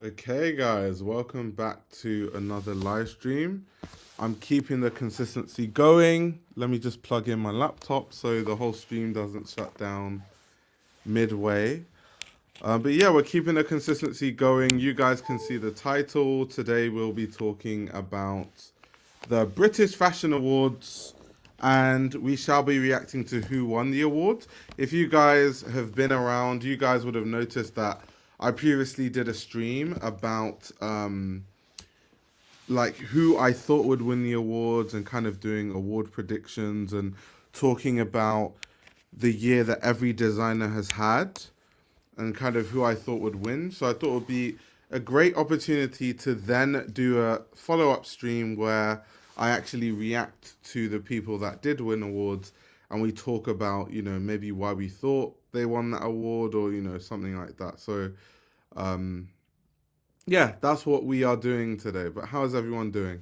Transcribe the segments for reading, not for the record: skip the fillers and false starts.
Okay, guys, welcome back to another live stream. I'm keeping the consistency going. Let me just plug in my laptop so the whole stream doesn't shut down midway. But yeah, we're keeping the consistency going. You guys can see the title. Today we'll be talking about the British Fashion Awards and we shall be reacting to who won the award. If you guys have been around, you guys would have noticed that I previously did a stream about like who I thought would win the awards and kind of doing award predictions and talking about the year that every designer has had and kind of who I thought would win. So I thought it would be a great opportunity to then do a follow up stream where I actually react to the people that did win awards and we talk about, maybe why we thought they won that award or, something like that. So, um, yeah, that's what we are doing today. But how is everyone doing?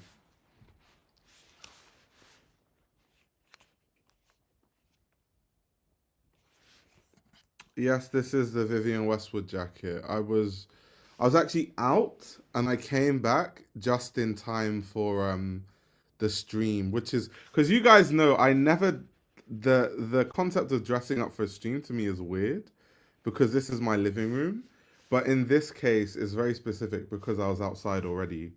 Yes, this is the Vivian Westwood jacket. I was actually out and I came back just in time for the stream, which is because you guys know I never the concept of dressing up for a stream to me is weird because this is my living room. But in this case, it's very specific because I was outside already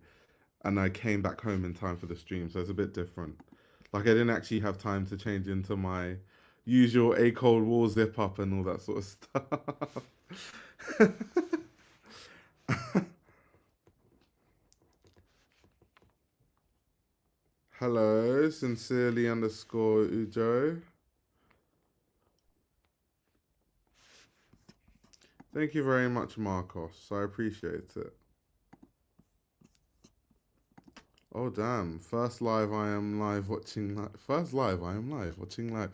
and I came back home in time for the stream, so it's a bit different. Like I didn't actually have time to change into my usual A cold wall zip up and all that sort of stuff. Hello, sincerely underscore Ujo. Thank you very much, Marcos. I appreciate it. Oh damn! First live, I am live watching. First live, I am live watching live.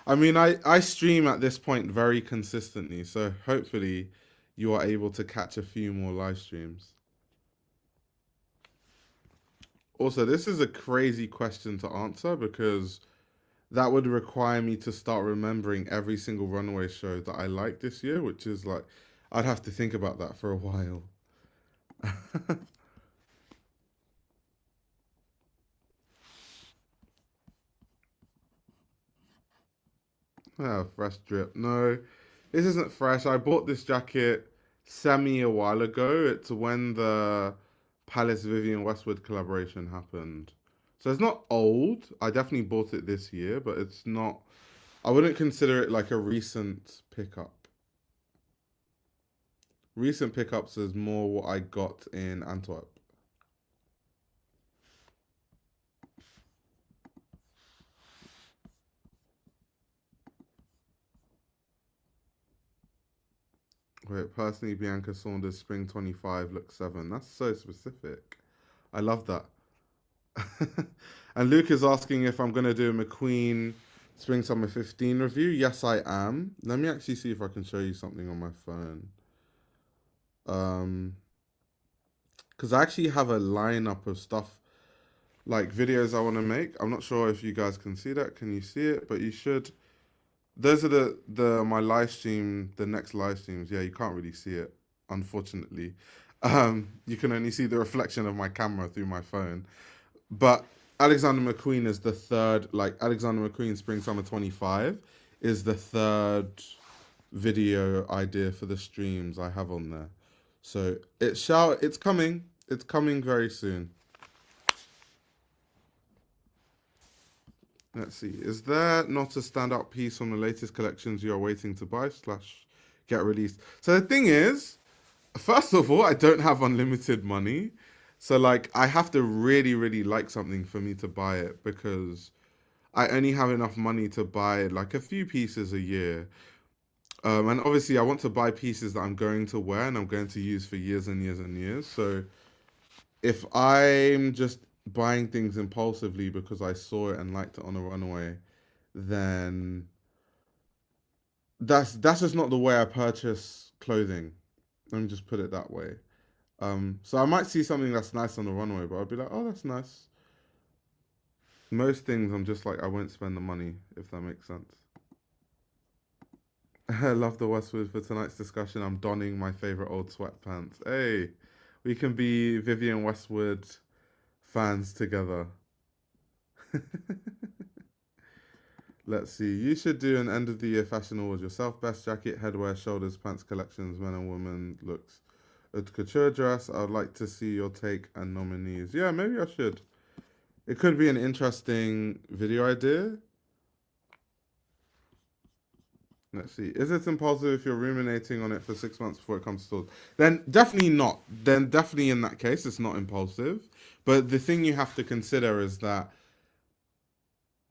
I mean, I stream at this point very consistently, so hopefully you are able to catch a few more live streams. Also, this is a crazy question to answer because that would require me to start remembering every single runway show that I liked this year, which is like, I'd have to think about that for a while. Ah, fresh drip. No, this isn't fresh. I bought this jacket semi a while ago. It's when the Palace Vivian Westwood collaboration happened. So it's not old. I definitely bought it this year, but it's not. I wouldn't consider it like a recent pickup. Recent pickups is more what I got in Antwerp. Wait, personally, Bianca Saunders Spring 25 look 7. That's so specific. I love that. And Luke is asking if I'm going to do a McQueen Spring Summer 15 review. Yes, I am. Let me actually see if I can show you something on my phone. Um, because I actually have a lineup of stuff like videos I want to make. I'm not sure if you guys can see that. Can you see it? But you should. Those are the my live stream, the next live streams. Yeah, you can't really see it, unfortunately. You can only see the reflection of my camera through my phone. But Alexander McQueen is the third, like Alexander McQueen Spring Summer 25 is the third video idea for the streams I have on there. So it's coming. It's coming very soon. Let's see. Is there not a standout piece from the latest collections you are waiting to buy slash get released? So the thing is, first of all, I don't have unlimited money. So like I have to really, really like something for me to buy it because I only have enough money to buy like a few pieces a year. And obviously I want to buy pieces that I'm going to wear and I'm going to use for years and years and years. So if I'm just buying things impulsively because I saw it and liked it on a runway, then that's just not the way I purchase clothing. Let me just put it that way. So I might see something that's nice on the runway, but I'll be like, oh, that's nice. Most things I'm just like, I won't spend the money if that makes sense. I love the Westwood for tonight's discussion. I'm donning my favorite old sweatpants. Hey, we can be Vivian Westwood fans together. Let's see. You should do an end of the year fashion award yourself. Best jacket, headwear, shoulders, pants collections, men and women looks. A couture dress. I'd like to see your take and nominees. Yeah, maybe I should. It could be an interesting video idea. Let's see. Is it impulsive if you're ruminating on it for 6 months before it comes to stores? Then definitely not. Then definitely in that case, it's not impulsive. But the thing you have to consider is that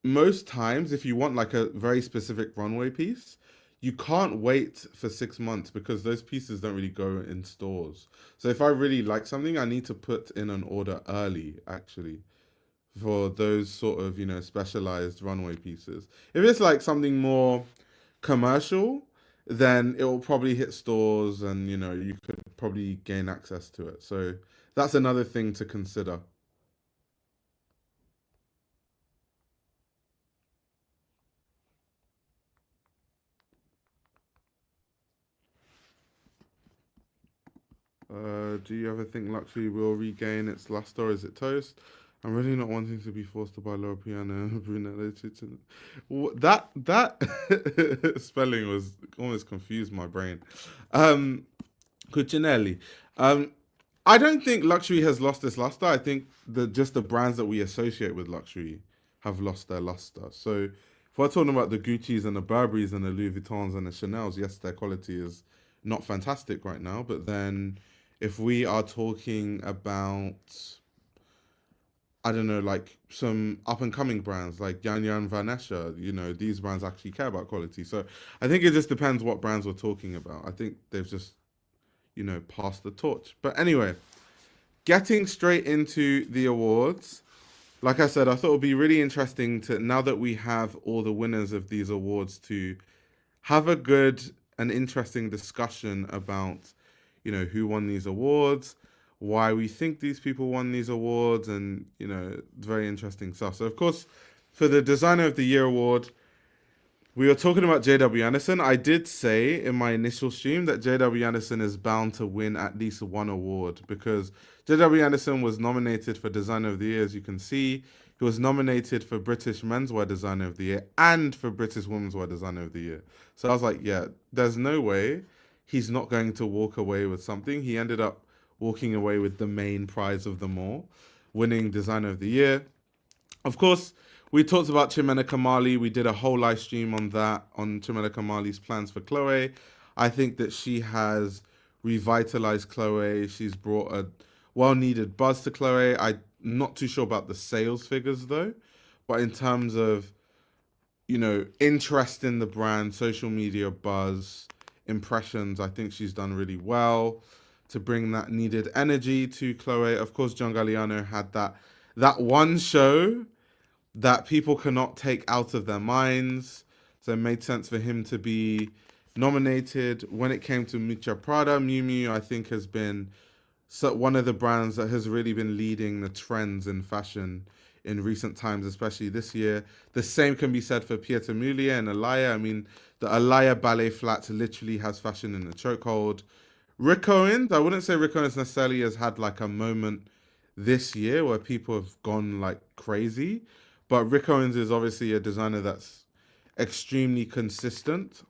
most times, if you want like a very specific runway piece, you can't wait for 6 months because those pieces don't really go in stores. So if I really like something, I need to put in an order early, actually, for those sort of, specialized runway pieces. If it's like something more commercial, then it will probably hit stores and, you could probably gain access to it. So that's another thing to consider. Do you ever think luxury will regain its luster or is it toast? I'm really not wanting to be forced to buy lower piano Brunello that spelling was almost confused my brain. Um Cucinelli. I don't think luxury has lost its luster. I think just the brands that we associate with luxury have lost their luster. So if we're talking about the Gucci's and the Burberrys and the Louis Vuittons and the Chanel's, yes, their quality is not fantastic right now. But then if we are talking about, I don't know, like some up and coming brands like Yan Yan Vanesha, these brands actually care about quality. So I think it just depends what brands we're talking about. I think they've just, passed the torch. But anyway, getting straight into the awards. Like I said, I thought it would be really interesting to, now that we have all the winners of these awards, to have a good and interesting discussion about, who won these awards, why we think these people won these awards, and, very interesting stuff. So, of course, for the Designer of the Year award, we were talking about JW Anderson. I did say in my initial stream that JW Anderson is bound to win at least one award because JW Anderson was nominated for Designer of the Year, as you can see. He was nominated for British Menswear Designer of the Year and for British Womenswear Designer of the Year. So I was like, yeah, there's no way he's not going to walk away with something. He ended up walking away with the main prize of them all, winning Designer of the Year. Of course, we talked about Chimena Kamali. We did a whole live stream on that, on Chimena Kamali's plans for Chloe. I think that she has revitalized Chloe. She's brought a well-needed buzz to Chloe. I'm not too sure about the sales figures, though. But in terms of, interest in the brand, social media buzz, impressions, I think she's done really well to bring that needed energy to Chloe. Of course, John Galliano had that one show that people cannot take out of their minds. So it made sense for him to be nominated. When it came to Miuccia Prada, Miu Miu, I think, has been one of the brands that has really been leading the trends in fashion in recent times, especially this year. The same can be said for Pieter Mulier and Alaya. I mean, the Alaya ballet flat literally has fashion in the chokehold. Rick Owens, I wouldn't say Rick Owens necessarily has had like a moment this year where people have gone like crazy. But Rick Owens is obviously a designer that's extremely consistent.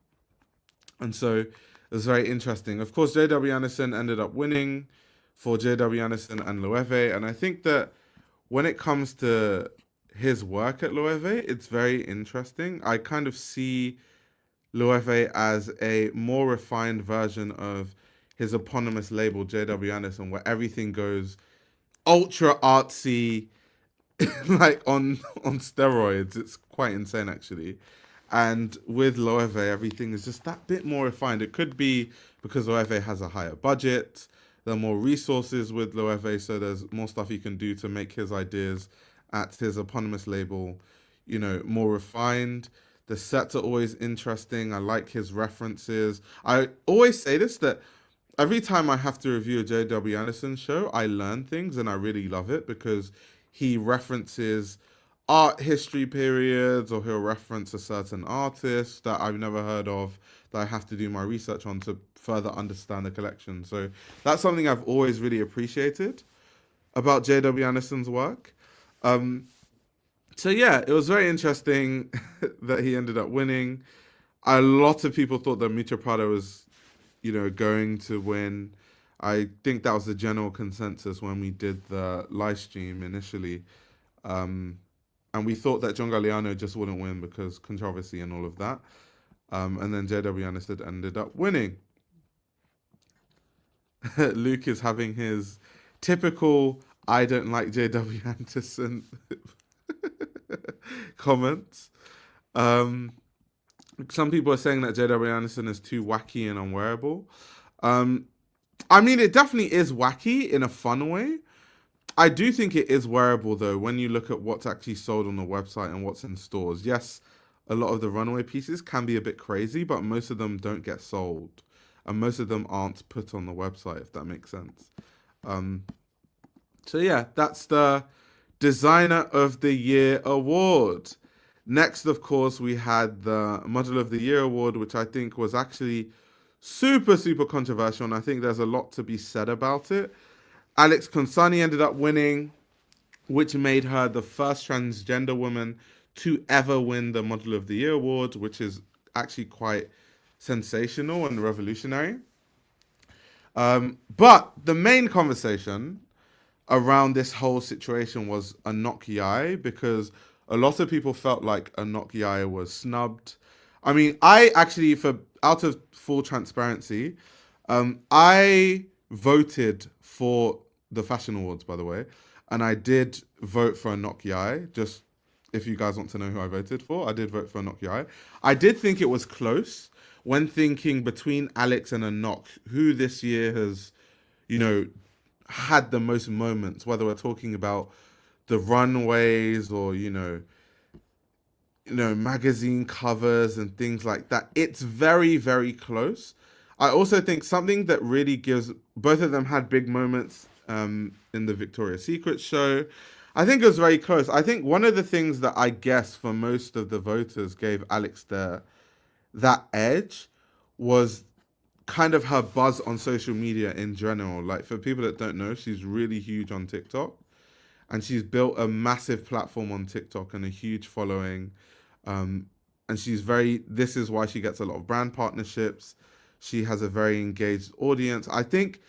And so it's very interesting. Of course, JW Anderson ended up winning for JW Anderson and Loewe. And I think that when it comes to his work at Loewe, it's very interesting. I kind of see Loewe as a more refined version of his eponymous label, JW Anderson, where everything goes ultra artsy, like on steroids. It's quite insane, actually. And with Loewe, everything is just that bit more refined. It could be because Loewe has a higher budget. There are more resources with Loewe, so there's more stuff he can do to make his ideas at his eponymous label, more refined. The sets are always interesting. I like his references. I always say this, that every time I have to review a JW Anderson show, I learn things and I really love it because he references art history periods, or he'll reference a certain artist that I've never heard of that I have to do my research on to further understand the collection. So that's something I've always really appreciated about JW Anderson's work. Um, so yeah, it was very interesting that he ended up winning. A lot of people thought that Miuccia Prada was, going to win. I think that was the general consensus when we did the live stream initially. And we thought that John Galliano just wouldn't win because controversy and all of that. And then JW Anderson ended up winning. Luke is having his typical I don't like JW Anderson comments. Some people are saying that JW Anderson is too wacky and unwearable. I mean, it definitely is wacky in a fun way. I do think it is wearable, though, when you look at what's actually sold on the website and what's in stores. Yes, a lot of the runaway pieces can be a bit crazy, but most of them don't get sold. And most of them aren't put on the website, if that makes sense. So yeah, that's the Designer of the Year award. Next, of course, we had the Model of the Year award, which I think was actually super, super controversial. And I think there's a lot to be said about it. Alex Consani ended up winning, which made her the first transgender woman to ever win the Model of the Year award, which is actually quite sensational and revolutionary. But the main conversation around this whole situation was Anok Yai, because a lot of people felt like Anok Yai was snubbed. I mean, I actually, out of full transparency, I voted for the Fashion Awards, by the way, and I did vote for Anok Yai. Just if you guys want to know who I voted for, I did vote for Anok Yai. I did think it was close when thinking between Alex and Anok, who this year has, had the most moments, whether we're talking about the runways or, magazine covers and things like that. It's very, very close. I also think something that really gives, both of them had big moments in the Victoria's Secret show. I think it was very close. I think one of the things that I guess for most of the voters gave Alex that edge was kind of her buzz on social media in general. Like, for people that don't know, she's really huge on TikTok, and she's built a massive platform on TikTok and a huge following. And this is why she gets a lot of brand partnerships. She has a very engaged audience. I think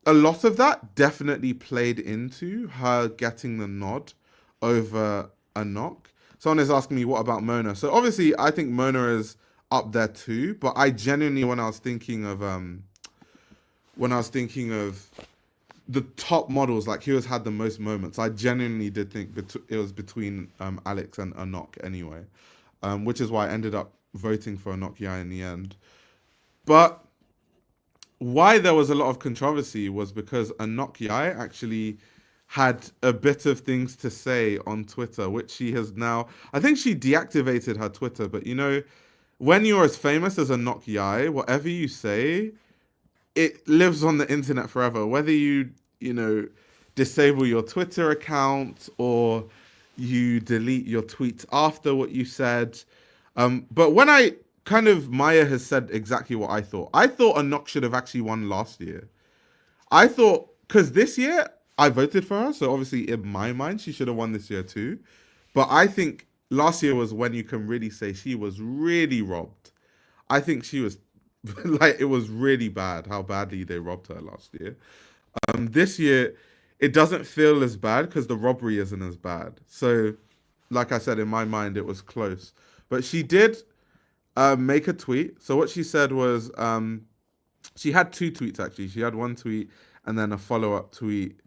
a lot of that definitely played into her getting the nod over Anok. Someone is asking me, what about Mona? So obviously, I think Mona is up there too. But I genuinely, when I was thinking of the top models, like who has had the most moments, I genuinely did think it was between Alex and Anok anyway, which is why I ended up voting for Anok Yai in the end. But why there was a lot of controversy was because Anok Yai actually had a bit of things to say on Twitter, which she has now, I think she deactivated her Twitter, but when you're as famous as Anok Yai, whatever you say, it lives on the internet forever. Whether you disable your Twitter account or you delete your tweets after what you said. But when Maya has said exactly what I thought. I thought Anok should have actually won last year. I thought, because this year I voted for her, so obviously in my mind she should have won this year too. But I think last year was when you can really say she was really robbed. I think she was it was really bad how badly they robbed her last year. This year, it doesn't feel as bad because the robbery isn't as bad. So, like I said, in my mind, it was close. But she did make a tweet. So what she said was, she had two tweets actually. She had one tweet and then a follow-up tweet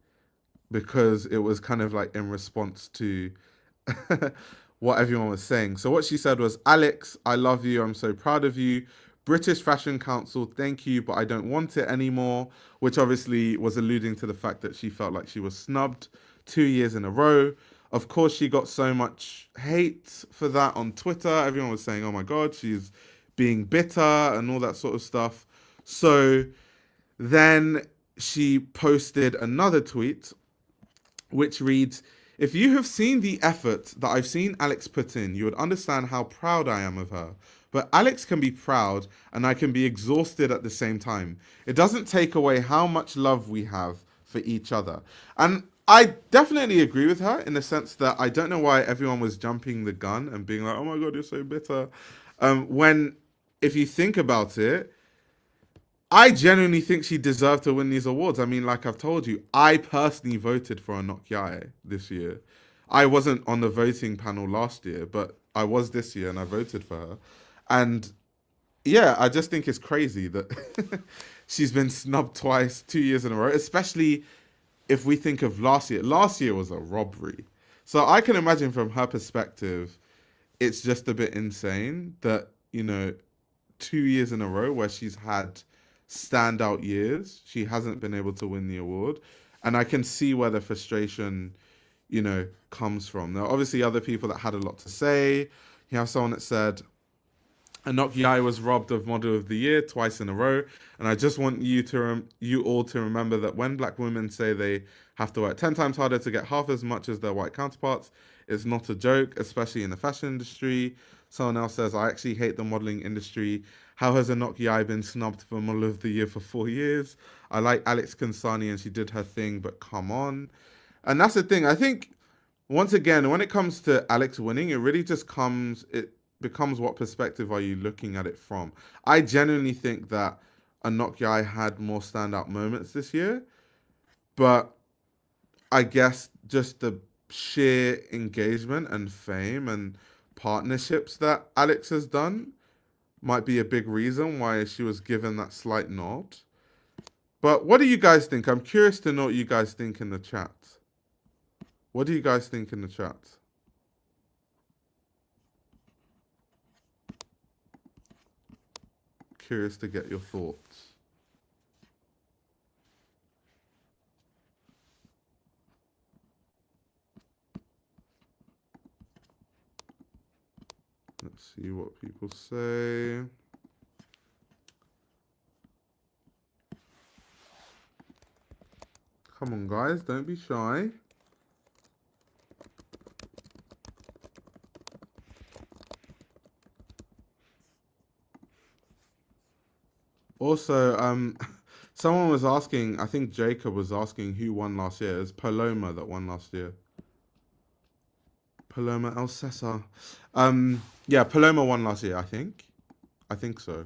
because it was kind of like in response to what everyone was saying. So what she said was, Alex, I love you. I'm so proud of you. British Fashion Council, thank you, but I don't want it anymore, which obviously was alluding to the fact that she felt like she was snubbed 2 years in a row. Of course, she got so much hate for that on Twitter. Everyone was saying, oh my God, she's being bitter and all that sort of stuff. So then she posted another tweet, which reads, If you have seen the effort that I've seen Alex put in, you would understand how proud I am of her. But Alex can be proud and I can be exhausted at the same time. It doesn't take away how much love we have for each other. And I definitely agree with her in the sense that I don't know why everyone was jumping the gun and being like, oh my God, you're so bitter. When, if you think about it, I genuinely think she deserved to win these awards. I mean, like I've told you, I personally voted for Anok Yai this year. I wasn't on the voting panel last year, but I was this year and I voted for her. And yeah, I just think it's crazy that she's been snubbed twice, 2 years in a row, especially if we think of last year. Last year was a robbery. So I can imagine from her perspective, it's just a bit insane that, 2 years in a row where she's had standout years, she hasn't been able to win the award. And I can see where the frustration, comes from. There are obviously other people that had a lot to say. You have someone that said, Anok Yai was robbed of Model of the Year twice in a row, and I just want you all to remember that when Black women say they have to work 10 times harder to get half as much as their white counterparts, it's not a joke, especially in the fashion industry. Someone else says, I actually hate the modeling industry. How has Anok Yai been snubbed for Model of the Year for 4 years? I like Alex Consani and she did her thing, but come on. And that's the thing. I think once again, when it comes to Alex winning, it becomes what perspective are you looking at it from? I genuinely think that Anok Yai had more standout moments this year, but I guess just the sheer engagement and fame and partnerships that Alex has done might be a big reason why she was given that slight nod. But what do you guys think? I'm curious to know what you guys think in the chat. What do you guys think in the chat? Curious to get your thoughts. Let's see what people say. Come on, guys, don't be shy. Also, someone was asking, I think Jacob was asking who won last year. It was Paloma that won last year. Paloma El Cesar. Yeah, Paloma won last year, I think. I think so.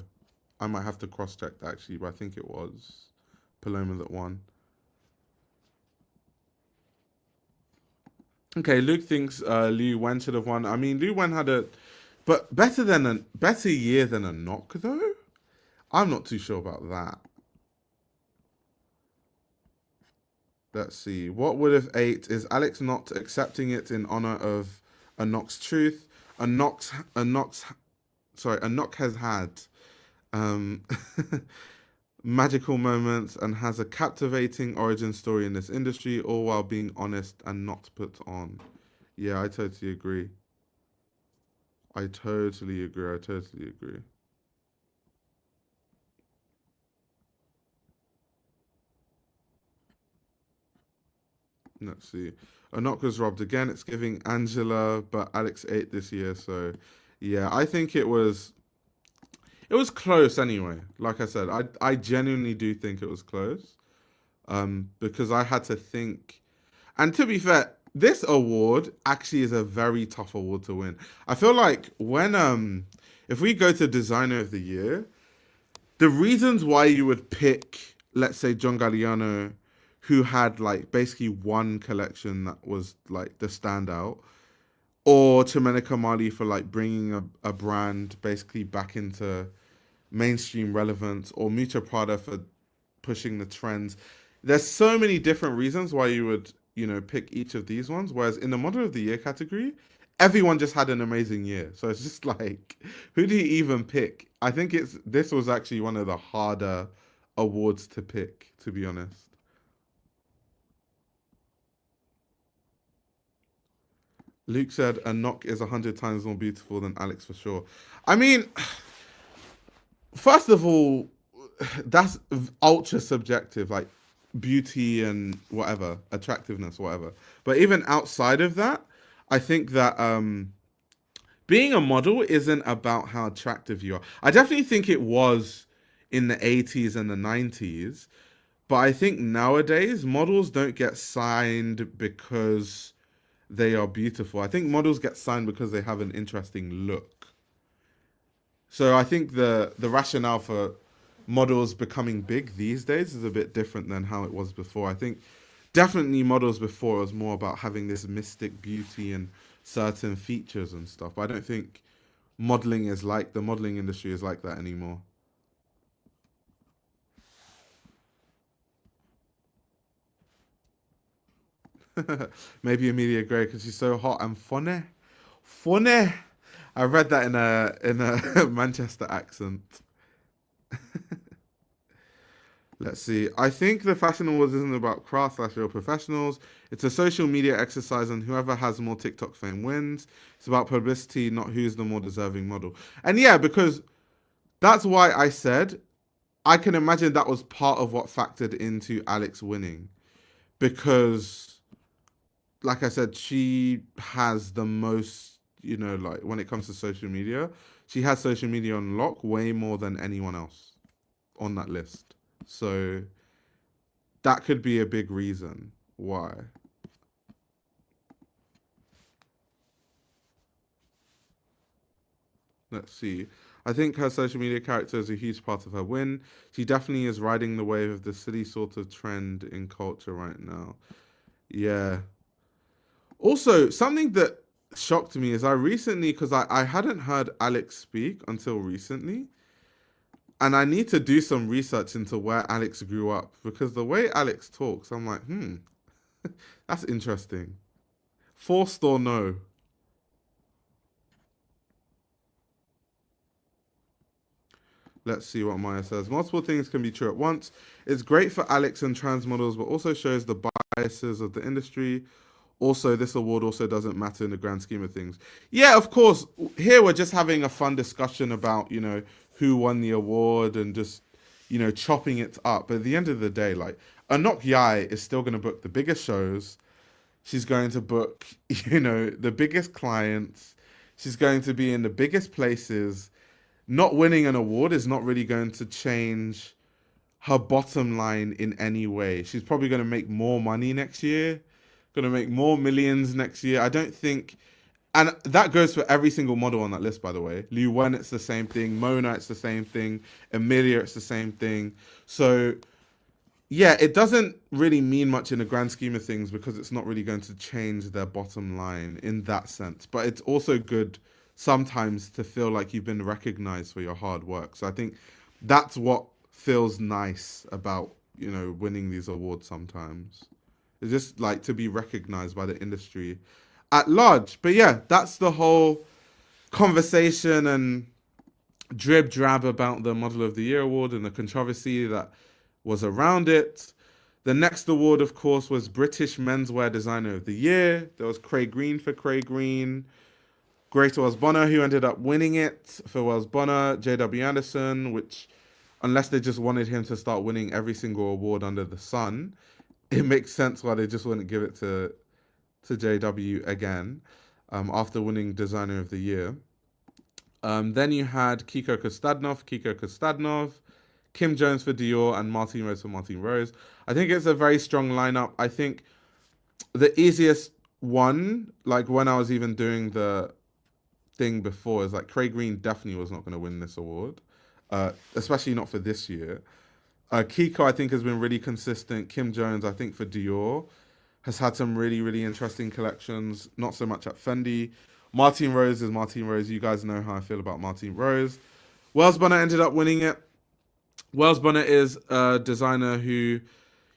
I might have to cross-check that actually, but I think it was Paloma that won. Okay, Luke thinks Liu Wen should have won. I mean, Liu Wen had but better year than a knock though. I'm not too sure about that. Let's see. What would have ate? Is Alex not accepting it in honor of Anok's truth? Anok has had magical moments and has a captivating origin story in this industry, all while being honest and not put on. Yeah, I totally agree. I totally agree. Let's see. Anok was robbed again. It's giving Angela, but Alex ate this year. So, yeah, I think it was close anyway. Like I said, I genuinely do think it was close. Because I had to think. And to be fair, this award actually is a very tough award to win. I feel like when if we go to Designer of the Year, the reasons why you would pick, let's say, John Galliano, who had like basically one collection that was like the standout, or Chimene Mali for like bringing a brand basically back into mainstream relevance, or Miuccia Prada for pushing the trends. There's so many different reasons why you would, pick each of these ones. Whereas in the Model of the Year category, everyone just had an amazing year. So it's just like, who do you even pick? I think this was actually one of the harder awards to pick, to be honest. Luke said a knock is 100 times more beautiful than Alex for sure. I mean, first of all, that's ultra subjective. Like, beauty and whatever, attractiveness, whatever. But even outside of that, I think that being a model isn't about how attractive you are. I definitely think it was in the 80s and the 90s, but I think nowadays models don't get signed because they are beautiful. I think models get signed because they have an interesting look. So I think the rationale for models becoming big these days is a bit different than how it was before. I think definitely models before was more about having this mystic beauty and certain features and stuff. But I don't think modeling is like the modeling industry is like that anymore. Maybe Amelia Gray because she's so hot and funny. Funny. I read that in a Manchester accent. Let's see. I think the Fashion Awards isn't about craft slash real professionals. It's a social media exercise, and whoever has more TikTok fame wins. It's about publicity, not who's the more deserving model. And yeah, because that's why I said I can imagine that was part of what factored into Alex winning. Because, like I said, she has the most, like when it comes to social media, she has social media on lock way more than anyone else on that list. So that could be a big reason why. Let's see. I think her social media character is a huge part of her win. She definitely is riding the wave of the silly sort of trend in culture right now. Yeah. Also, something that shocked me is I recently, because I hadn't heard Alex speak until recently, and I need to do some research into where Alex grew up because the way Alex talks, I'm like, that's interesting. Forced or no? Let's see what Maya says. Multiple things can be true at once. It's great for Alex and trans models, but also shows the biases of the industry. Also, this award also doesn't matter in the grand scheme of things. Yeah, of course. Here we're just having a fun discussion about, who won the award and just, chopping it up. But at the end of the day, like, Anok Yai is still going to book the biggest shows. She's going to book, the biggest clients. She's going to be in the biggest places. Not winning an award is not really going to change her bottom line in any way. She's probably going to make more money next year, going to make more millions next year. I don't think, and that goes for every single model on that list, by the way. Liu Wen, it's the same thing. Mona, it's the same thing. Emilia, it's the same thing. So, yeah, it doesn't really mean much in the grand scheme of things because it's not really going to change their bottom line in that sense. But it's also good sometimes to feel like you've been recognized for your hard work. So I think that's what feels nice about, winning these awards sometimes. It's just like to be recognized by the industry at large. But yeah, that's the whole conversation and drib drab about the Model of the Year award and the controversy that was around it. The next award, of course, was British Menswear Designer of the Year. There was Craig Green for Craig Green. Great Wells Bonner, who ended up winning it for Wells Bonner. JW Anderson, which, unless they just wanted him to start winning every single award under the sun, it makes sense why they just wouldn't give it to JW again after winning Designer of the Year. Then you had Kiko Kostadnov, Kim Jones for Dior, and Martine Rose for Martine Rose. I think it's a very strong lineup. I think the easiest one, like when I was even doing the thing before, is like Craig Green definitely was not going to win this award, especially not for this year. Kiko, I think, has been really consistent. Kim Jones, I think, for Dior, has had some really, really interesting collections. Not so much at Fendi. Martine Rose is Martine Rose. You guys know how I feel about Martine Rose. Wells Bonner ended up winning it. Wells Bonner is a designer who,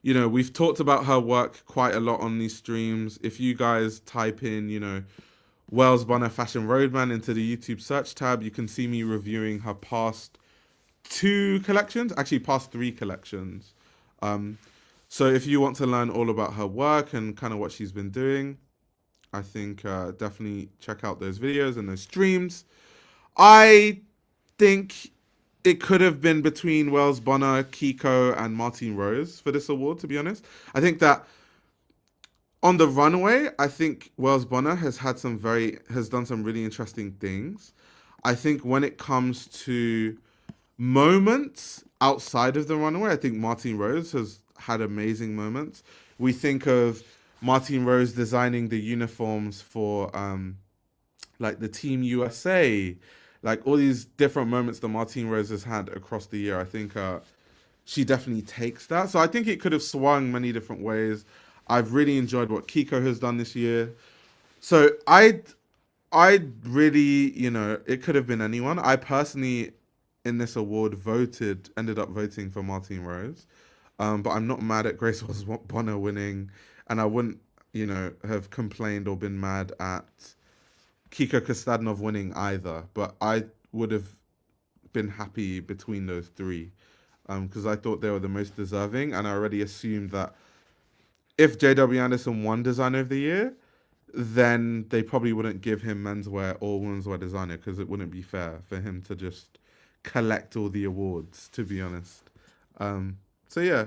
we've talked about her work quite a lot on these streams. If you guys type in, Wells Bonner Fashion Roadman into the YouTube search tab, you can see me reviewing her past two collections, actually past three collections. So if you want to learn all about her work and kind of what she's been doing, I think definitely check out those videos and those streams. I think it could have been between Wells Bonner, Kiko, and Martine Rose for this award. To be honest, I think that on the runway, I think Wells Bonner has done some really interesting things. I think when it comes to moments outside of the runway, I think Martine Rose has had amazing moments. We think of Martine Rose designing the uniforms for like the Team USA, like all these different moments that Martine Rose has had across the year. I think she definitely takes that. So I think it could have swung many different ways. I've really enjoyed what Kiko has done this year. So I really, it could have been anyone. I personally, in this award, ended up voting for Martine Rose. But I'm not mad at Grace Bonner winning, and I wouldn't, have complained or been mad at Kiko Kostadinov winning either. But I would have been happy between those three, because I thought they were the most deserving, and I already assumed that if JW Anderson won Designer of the Year, then they probably wouldn't give him menswear or womenswear designer because it wouldn't be fair for him to just collect all the awards, to be honest. So yeah.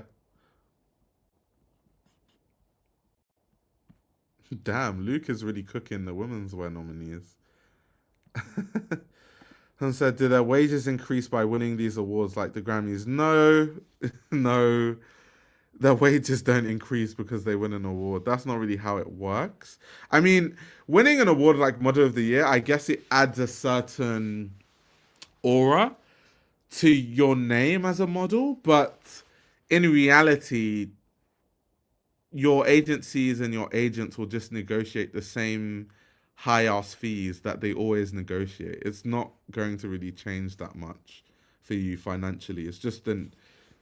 Damn, Luke is really cooking the women's wear nominees. And said, did their wages increase by winning these awards like the Grammys? No, no. Their wages don't increase because they win an award. That's not really how it works. I mean, winning an award like Model of the Year, I guess it adds a certain aura to your name as a model, but in reality, your agencies and your agents will just negotiate the same high ass fees that they always negotiate. It's not going to really change that much for you financially. It's just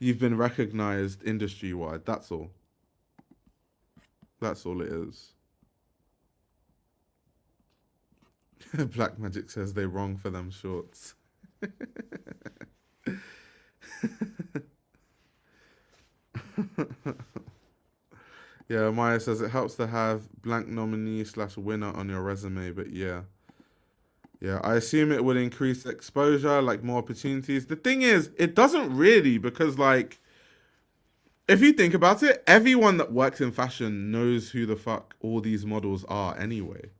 you've been recognized industry wide. That's all. That's all it is. Black Magic says they wrong for them shorts. Yeah, Maya says it helps to have blank nominee/winner on your resume, but yeah. Yeah, I assume it would increase exposure, like more opportunities. The thing is, it doesn't really because like if you think about it, everyone that works in fashion knows who the fuck all these models are anyway.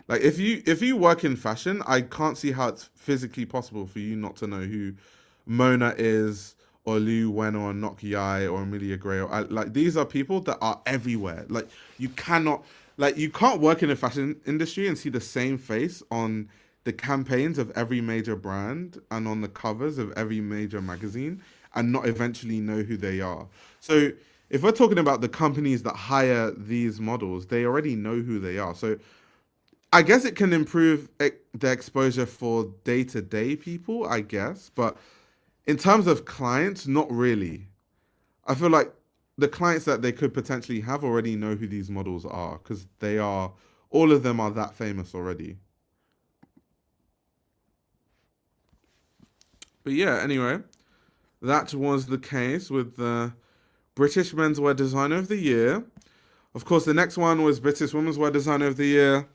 Like if you work in fashion, I can't see how it's physically possible for you not to know who Mona is or Liu Wen or Anok Yai or Amelia Gray or like these are people that are everywhere. Like you can't work in the fashion industry and see the same face on the campaigns of every major brand and on the covers of every major magazine and not eventually know who they are. So if we're talking about the companies that hire these models, they already know who they are. So I guess it can improve the exposure for day-to-day people, I guess. But in terms of clients, not really. I feel like the clients that they could potentially have already know who these models are because all of them are that famous already. But yeah, anyway, that was the case with the British Menswear Designer of the Year. Of course, the next one was British Womenswear Designer of the Year.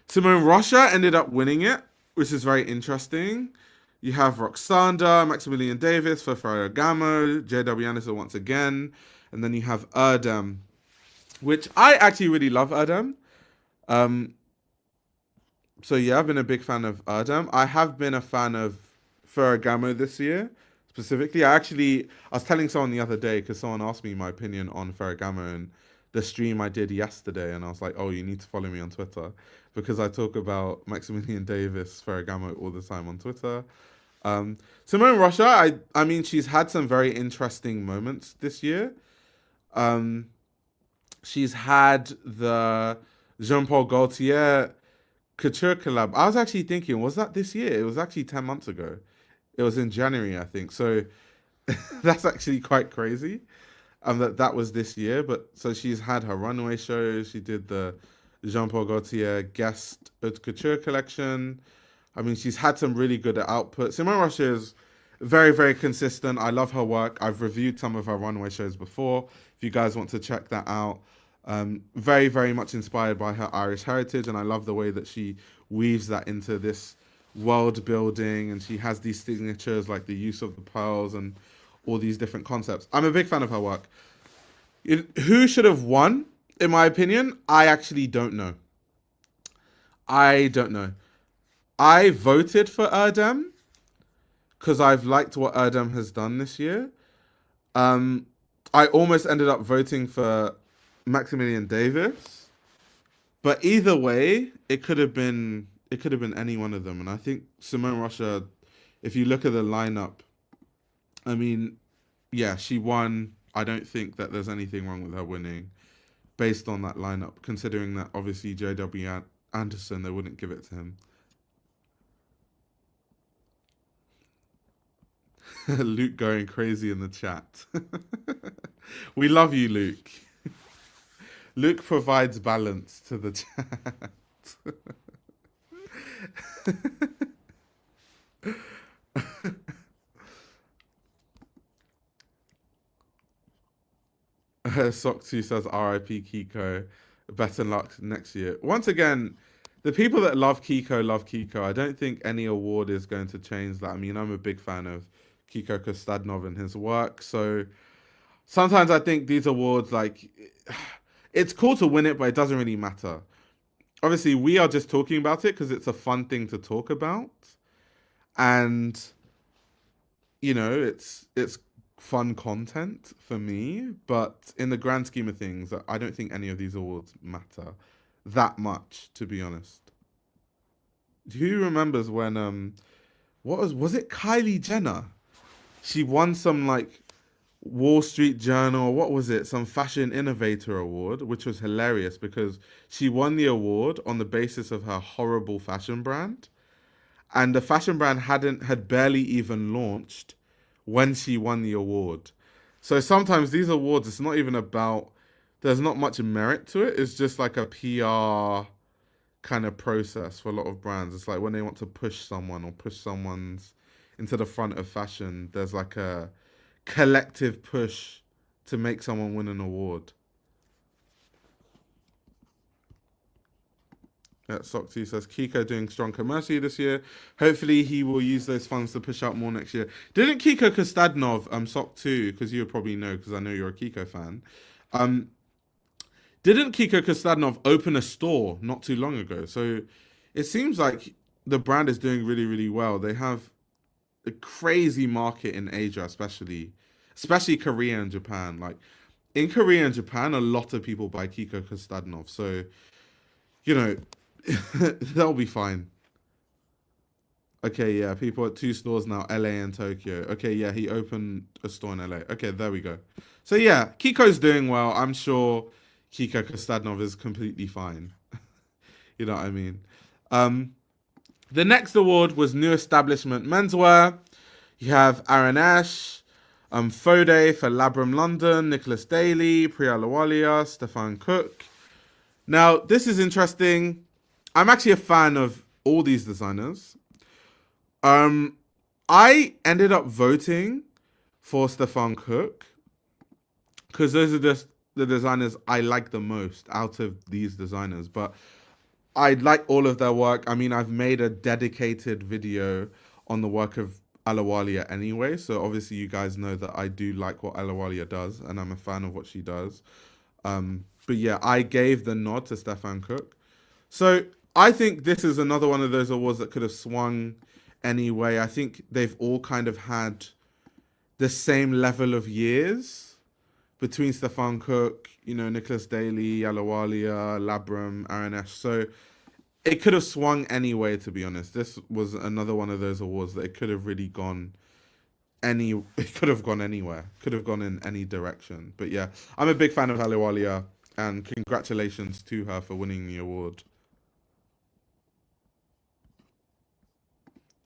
Simone Rocha ended up winning it, which is very interesting. You have Roxanda, Maximilian Davis for Ferragamo, JW Anderson once again, and then you have Erdem, which I actually really love Erdem. So yeah, I've been a big fan of Erdem. I have been a fan of Ferragamo this year, specifically. I was telling someone the other day because someone asked me my opinion on Ferragamo and the stream I did yesterday, and I was like, oh, you need to follow me on Twitter because I talk about Maximilian Davis, Ferragamo all the time on Twitter. Simone Rocha, I mean, she's had some very interesting moments this year. She's had the Jean-Paul Gaultier couture collab. I was actually thinking, was that this year? It was actually 10 months ago. It was in January, I think. So that's actually quite crazy. That was this year. But so she's had her runway shows. She did the Jean-Paul Gaultier guest haute couture collection. I mean, she's had some really good output. Simone Rocha is very, very consistent. I love her work. I've reviewed some of her runway shows before. If you guys want to check that out. Very, very much inspired by her Irish heritage. And I love the way that she weaves that into this world building, and she has these signatures like the use of the pearls and all these different concepts. I'm a big fan of her work. Who should have won? In my opinion, I actually don't know. I don't know. I voted for Erdem because I've liked what Erdem has done this year. Um, I almost ended up voting for Maximilian Davis, but either way, it could have been any one of them. And I think Simone Rocha, if you look at the lineup, I mean, yeah, she won. I don't think that there's anything wrong with her winning based on that lineup, considering that obviously JW Anderson, they wouldn't give it to him. Luke going crazy in the chat. We love you, Luke. Luke provides balance to the chat. Soxu says RIP Kiko. Better luck next year. Once again, the people that love Kiko love Kiko. I don't think any award is going to change that. I mean, I'm a big fan of Kiko Kostadnov and his work. So sometimes I think these awards, like, it's cool to win it, but it doesn't really matter. Obviously, we are just talking about it because it's a fun thing to talk about. And it's fun content for me, but in the grand scheme of things, I don't think any of these awards matter that much, to be honest. Who remembers when what was it, Kylie Jenner? She won some like Wall Street Journal, what was it? Some Fashion Innovator Award, which was hilarious because she won the award on the basis of her horrible fashion brand, and the fashion brand had barely even launched when she won the award. So sometimes these awards, it's not even about, there's not much merit to it. It's just like a PR kind of process for a lot of brands. It's like when they want to push someone or push someone's into the front of fashion, there's like a collective push to make someone win an award. Soxy says Kiko doing strong commercially this year. Hopefully he will use those funds to push out more next year. Didn't Kiko Kostadnov, Sock too, because you would probably know because I know you're a Kiko fan. Didn't Kiko Kostadnov open a store not too long ago? So it seems like the brand is doing really, really well. They have a crazy market in Asia, especially Korea and Japan. Like in Korea and Japan, a lot of people buy Kiko Kostadnov. So, you know, they'll be fine. Okay, yeah, people at 2 stores now, LA and Tokyo. Okay, yeah, he opened a store in LA. Okay, there we go. So yeah, Kiko's doing well. I'm sure Kiko Kostadnov is completely fine. You know what I mean? The next award was New Establishment Menswear. You have Aaron Ash, Fode for Labrum London, Nicholas Daly, Priya Lawalia, Stefan Cook. Now, this is interesting. I'm actually a fan of all these designers. I ended up voting for Stefan Cook because those are just the designers I like the most out of these designers. But I like all of their work. I mean, I've made a dedicated video on the work of Alawalia anyway. So obviously you guys know that I do like what Alawalia does and I'm a fan of what she does. But yeah, I gave the nod to Stefan Cook. So I think this is another one of those awards that could have swung anyway. I think they've all kind of had the same level of years between Stefan Cook, Nicholas Daly, Alawalia, Labram, Aranesh. So it could have swung anyway, to be honest. This was another one of those awards that it could have really gone it could have gone anywhere. Could have gone in any direction. But yeah, I'm a big fan of Alawalia and congratulations to her for winning the award.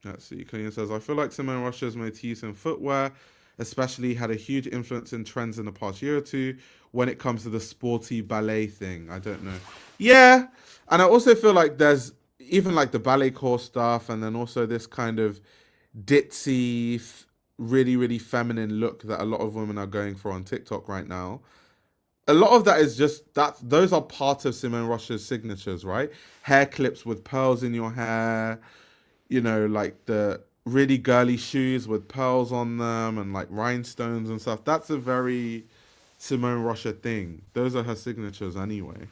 Let's see. Clean says, I feel like Simone Rocha's motifs and footwear especially had a huge influence in trends in the past year or two when it comes to the sporty ballet thing. I don't know. Yeah. And I also feel like there's even like the ballet core stuff and then also this kind of ditzy, really, really feminine look that a lot of women are going for on TikTok right now. A lot of that is just that those are part of Simone Rocha's signatures, right? Hair clips with pearls in your hair, like the really girly shoes with pearls on them and like rhinestones and stuff. That's a very Simone Rocha thing. Those are her signatures anyway.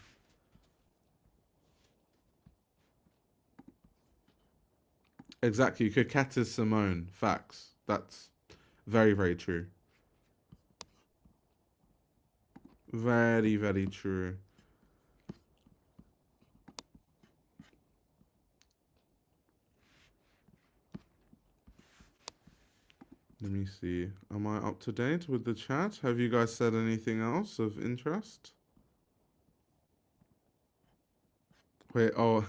Exactly. Coquette is Simone. Facts. That's very, very true. Very, very true. Let me see. Am I up to date with the chat? Have you guys said anything else of interest? Wait, oh,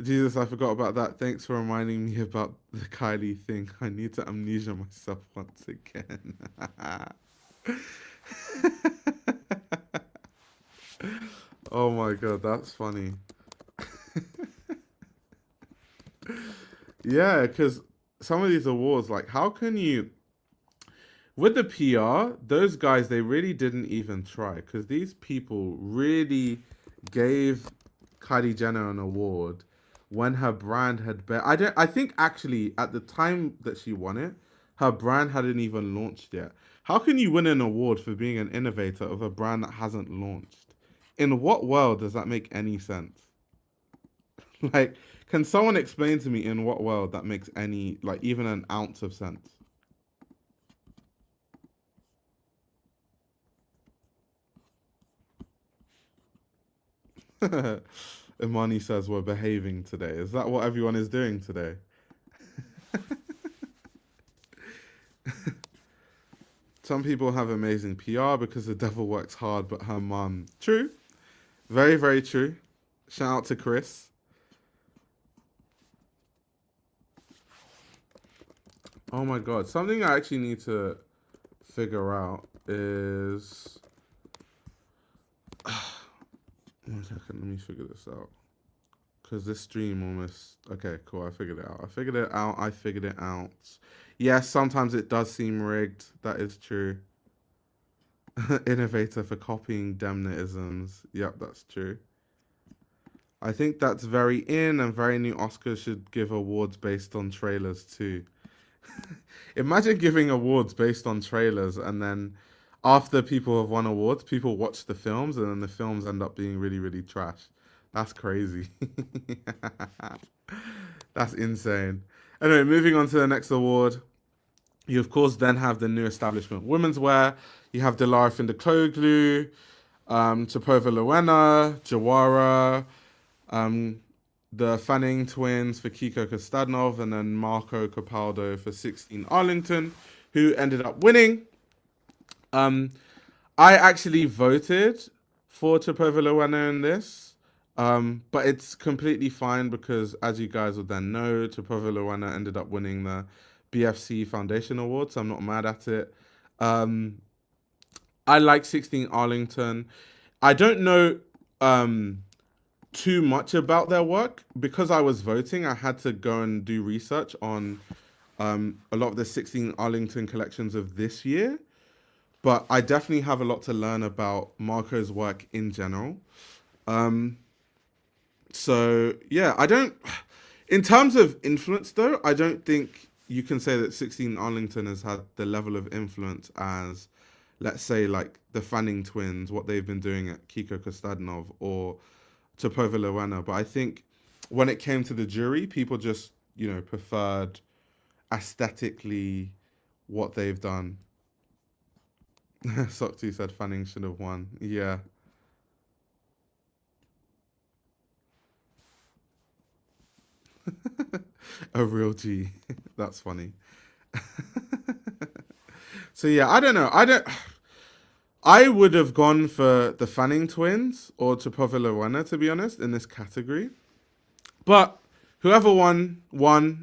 Jesus, I forgot about that. Thanks for reminding me about the Kylie thing. I need to amnesia myself once again. Oh my god, that's funny. Yeah, because some of these awards, like, how can you, with the PR, those guys, they really didn't even try because these people really gave Kylie Jenner an award when her brand had been. I think actually at the time that she won it, her brand hadn't even launched yet. How can you win an award for being an innovator of a brand that hasn't launched? In what world does that make any sense? Like, can someone explain to me in what world that makes any, like, even an ounce of sense? Imani says we're behaving today. Is that what everyone is doing today? Some people have amazing PR because the devil works hard, but her mum. True. Very, very true. Shout out to Chris. Oh my god. Something I actually need to figure out is. One second, let me figure this out. Because this stream almost. Okay, cool. I figured it out. I figured it out. Yes, sometimes it does seem rigged. That is true. Innovator for copying Demnetisms. Yep, that's true. I think that's very in and very new. Oscars should give awards based on trailers too. Imagine giving awards based on trailers and then after people have won awards, people watch the films and then the films end up being really, really trash. That's crazy. That's insane. Anyway, moving on to the next award. You, of course, then have the new establishment Womenswear. You have Dilara Findakoglu, Topova Luena, Jawara, the Fanning twins for Kiko Kostadnov, and then Marco Capaldo for 16 Arlington, who ended up winning. I actually voted for Topova Luena in this, but it's completely fine because, as you guys would then know, Topova Luena ended up winning the BFC Foundation Award, so I'm not mad at it. I like 16 Arlington. I don't know too much about their work. Because I was voting, I had to go and do research on a lot of the 16 Arlington collections of this year. But I definitely have a lot to learn about Marco's work in general. So, yeah, I don't... In terms of influence, though, I don't think you can say that 16 Arlington has had the level of influence as, let's say, like the Fanning twins, what they've been doing at Kiko Kostadnov or Topova Luena. But I think when it came to the jury, people just, preferred aesthetically what they've done. Sokti said Fanning should have won. Yeah. A real G. That's funny. So yeah, I don't know. I would have gone for the Fanning twins or Topova Luena, to be honest, in this category. But whoever won,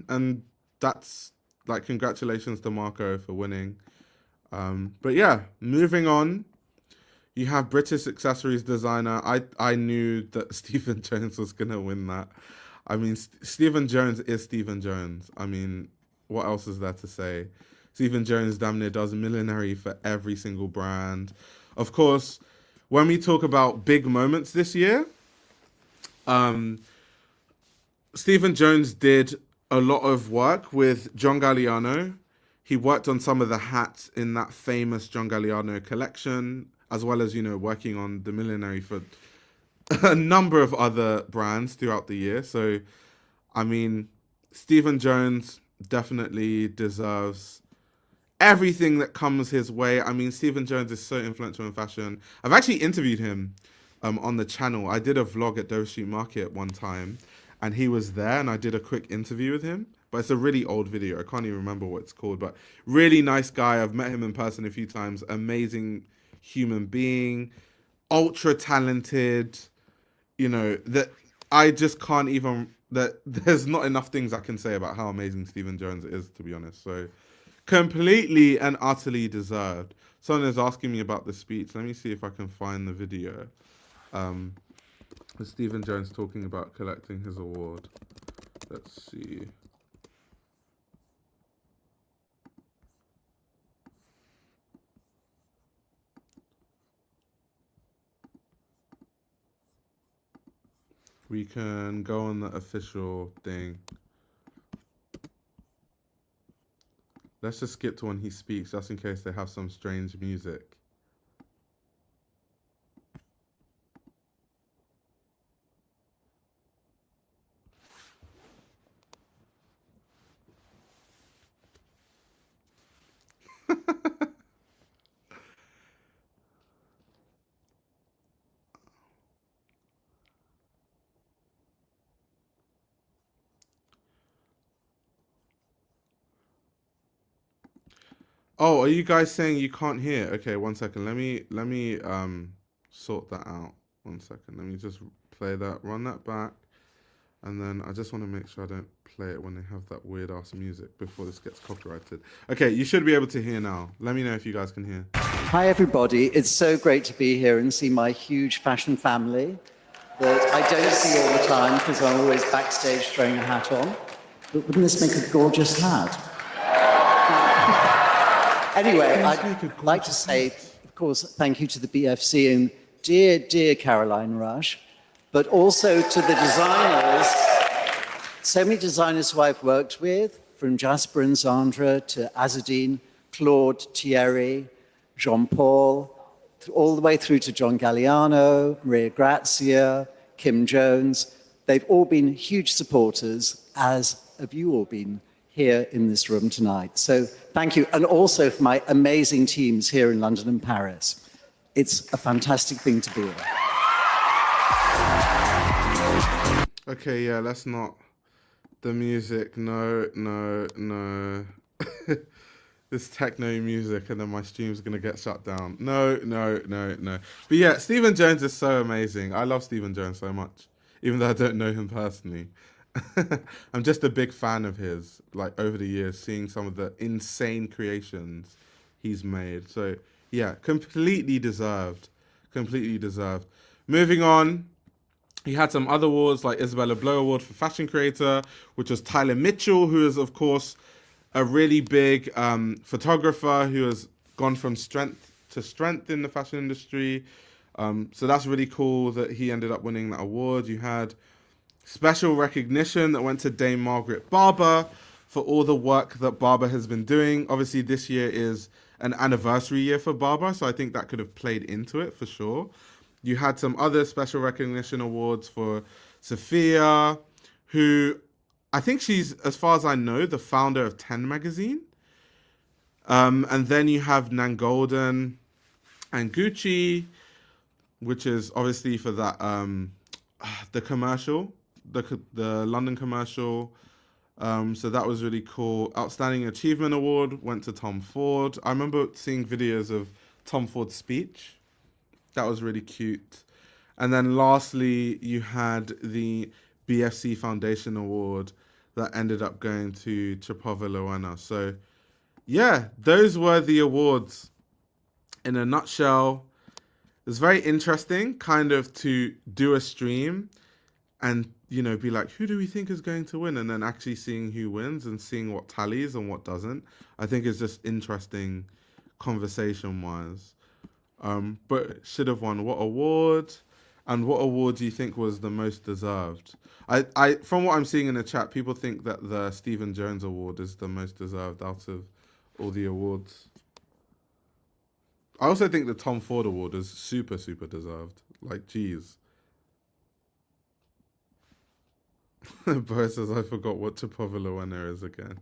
and that's like congratulations to Marco for winning. But yeah, moving on. You have British accessories designer. I knew that Stephen Jones was gonna win that. I mean, Stephen Jones is Stephen Jones. I mean, what else is there to say? Stephen Jones damn near does millinery for every single brand. Of course, when we talk about big moments this year, Stephen Jones did a lot of work with John Galliano. He worked on some of the hats in that famous John Galliano collection, as well as, working on the millinery for a number of other brands throughout the year. So, I mean, Stephen Jones definitely deserves everything that comes his way. I mean, Stephen Jones is so influential in fashion. I've actually interviewed him on the channel. I did a vlog at Dover Street Market one time, and he was there, and I did a quick interview with him. But it's a really old video. I can't even remember what it's called. But really nice guy. I've met him in person a few times. Amazing human being, ultra talented. That I just can't even. That there's not enough things I can say about how amazing Stephen Jones is, to be honest. So completely and utterly deserved. Someone is asking me about the speech. Let me see if I can find the video. Stephen Jones talking about collecting his award. Let's see. We can go on the official thing. Let's just skip to when he speaks, just in case they have some strange music. Oh, are you guys saying you can't hear? Okay, 1 second. Let me sort that out. 1 second. Let me just play that, run that back, and then I just want to make sure I don't play it when they have that weird ass music before this gets copyrighted. Okay, you should be able to hear now. Let me know if you guys can hear. Hi everybody, it's so great to be here and see my huge fashion family that I don't see all the time because I'm always backstage throwing a hat on. But wouldn't this make a gorgeous hat? Anyway, I'd like to say, of course, thank you to the BFC and dear, dear Caroline Rush, but also to the designers, so many designers who I've worked with, from Jasper and Sandra to Azadine, Claude, Thierry, Jean-Paul, all the way through to John Galliano, Maria Grazia, Kim Jones. They've all been huge supporters, as have you all been here in this room tonight. So thank you. And also for my amazing teams here in London and Paris. It's a fantastic thing to be here. Okay, yeah, let's not. The music, no. This techno music, and then my stream's gonna get shut down. No. But yeah, Stephen Jones is so amazing. I love Stephen Jones so much, even though I don't know him personally. I'm just a big fan of his, like over the years, seeing some of the insane creations he's made. So yeah, completely deserved. Moving on, he had some other awards like Isabella Blow Award for Fashion Creator, which was Tyler Mitchell, who is of course a really big photographer who has gone from strength to strength in the fashion industry. So that's really cool that he ended up winning that award. You had special recognition that went to Dame Margaret Barber for all the work that Barber has been doing. Obviously, this year is an anniversary year for Barber, so I think that could have played into it for sure. You had some other special recognition awards for Sophia, who I think she's, as far as I know, the founder of 10 magazine. And then you have Nan Golden and Gucci, which is obviously for that the commercial, the London commercial. So that was really cool. Outstanding Achievement Award went to Tom Ford. I remember seeing videos of Tom Ford's speech. That was really cute. And then lastly, you had the BFC Foundation Award that ended up going to Chapova Loena. So yeah, those were the awards in a nutshell. It's very interesting kind of to do a stream and, you know, be like, who do we think is going to win? And then actually seeing who wins and seeing what tallies and what doesn't. I think it's just interesting conversation-wise. But should have won what award? And what award do you think was the most deserved? I from what I'm seeing in the chat, people think that the Stephen Jones Award is the most deserved out of all the awards. I also think the Tom Ford Award is super, super deserved. Like, geez. Bo says, I forgot what Chipotle winner is again.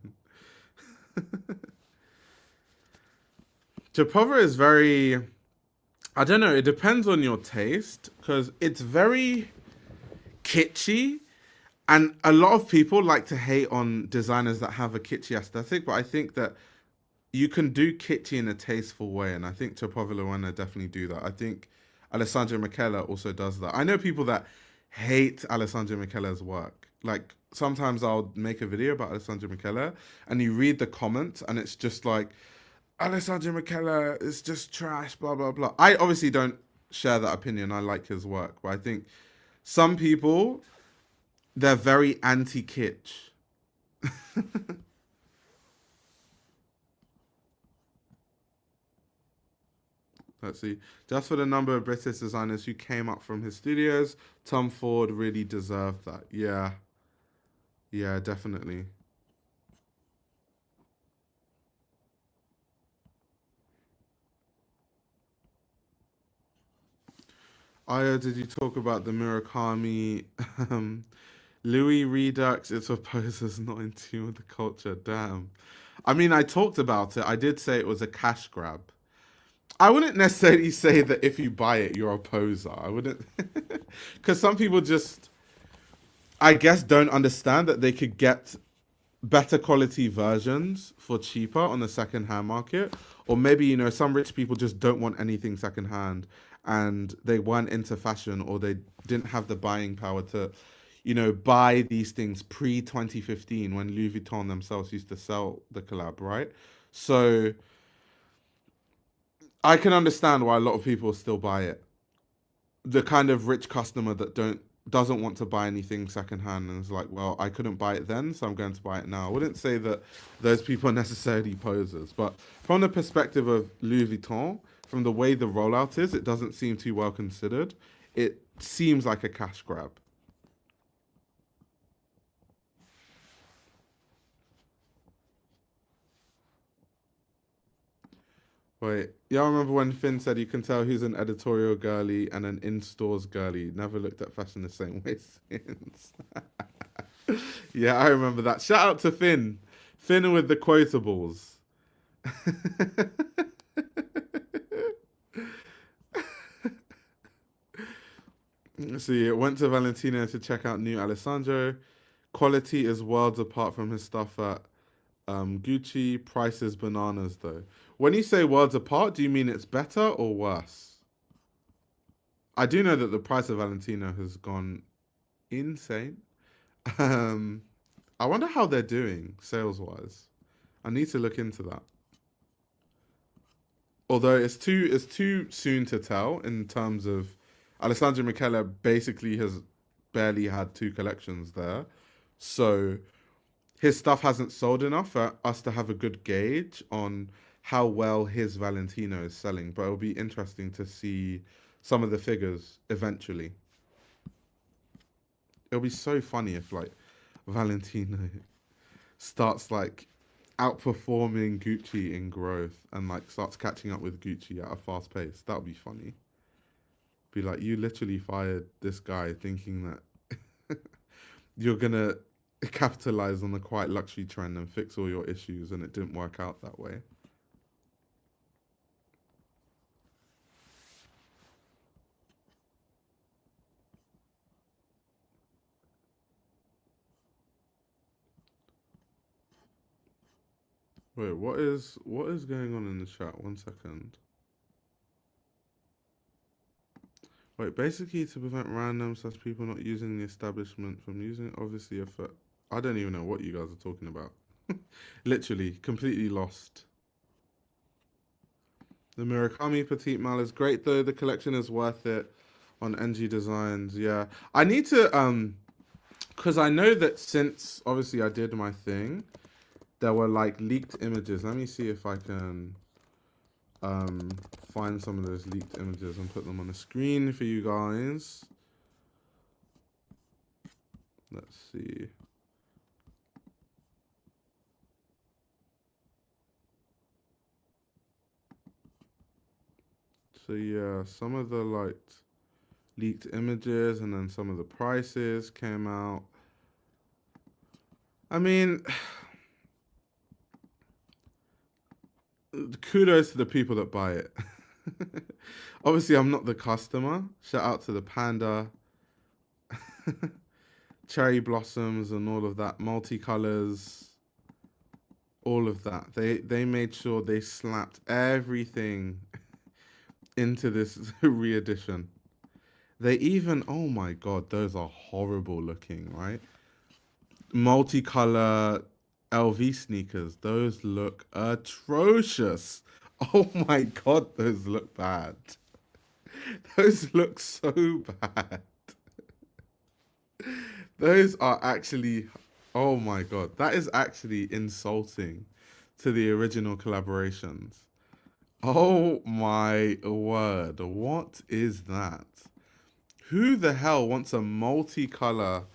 Chipotle is very... I don't know, it depends on your taste, because it's very kitschy, and a lot of people like to hate on designers that have a kitschy aesthetic, but I think that you can do kitschy in a tasteful way, and I think Chipotle definitely do that. I think Alessandro Michele also does that. I know people that hate Alessandro Michele's work. Like, sometimes I'll make a video about Alessandro Michele, and you read the comments, and it's just like, Alessandro Michele is just trash, blah, blah, blah. I obviously don't share that opinion. I like his work, but I think some people, they're very anti-kitsch. Let's see. Just for the number of British designers who came up from his studios, Tom Ford really deserved that. Yeah. Yeah, definitely. Aya, did you talk about the Murakami Louis Redux? It's for posers not in tune with the culture. Damn. I mean, I talked about it. I did say it was a cash grab. I wouldn't necessarily say that if you buy it, you're a poser. I wouldn't. Because some people just, I guess, don't understand that they could get better quality versions for cheaper on the second-hand market. Or maybe, you know, some rich people just don't want anything second-hand and they weren't into fashion, or they didn't have the buying power to, you know, buy these things pre-2015 when Louis Vuitton themselves used to sell the collab, right? So I can understand why a lot of people still buy it. The kind of rich customer that doesn't want to buy anything secondhand and is like, well, I couldn't buy it then, so I'm going to buy it now. I wouldn't say that those people are necessarily posers, but from the perspective of Louis Vuitton, from the way the rollout is, it doesn't seem too well considered. It seems like a cash grab. Wait, y'all remember when Finn said you can tell who's an editorial girly and an in-stores girly? Never looked at fashion the same way since. Yeah, I remember that. Shout out to Finn. Finn with the quotables. See, it went to Valentino to check out new Alessandro. Quality is worlds apart from his stuff at Gucci. Price is bananas, though. When you say worlds apart, do you mean it's better or worse? I do know that the price of Valentino has gone insane. I wonder how they're doing sales-wise. I need to look into that. Although it's too soon to tell in terms of Alessandro Michele basically has barely had 2 collections there. So his stuff hasn't sold enough for us to have a good gauge on how well his Valentino is selling. But it'll be interesting to see some of the figures eventually. It'll be so funny if like Valentino starts like outperforming Gucci in growth and like starts catching up with Gucci at a fast pace. That would be funny. Be like, you literally fired this guy thinking that you're gonna capitalize on the quiet luxury trend and fix all your issues, and it didn't work out that way. Wait, what is going on in the chat? 1 second. Wait, basically to prevent random such people not using the establishment from using obviously I don't even know what you guys are talking about. Literally, completely lost. The Murakami Petite Mal is great though. The collection is worth it on NG Designs. Yeah. I need to because I know that since obviously I did my thing, there were like leaked images. Let me see if I can find some of those leaked images and put them on the screen for you guys. Let's see. So yeah, some of the like leaked images and then some of the prices came out. I mean, kudos to the people that buy it. Obviously, I'm not the customer. Shout out to the panda, cherry blossoms, and all of that, multicolors, all of that. They made sure they slapped everything into this re-edition. They even, oh my god, those are horrible looking, right? Multicolor LV sneakers, those look atrocious. Oh my god, those look bad. Those look so bad. Those are actually, oh my god, that is actually insulting to the original collaborations. Oh my word, what is that? Who the hell wants a multicolor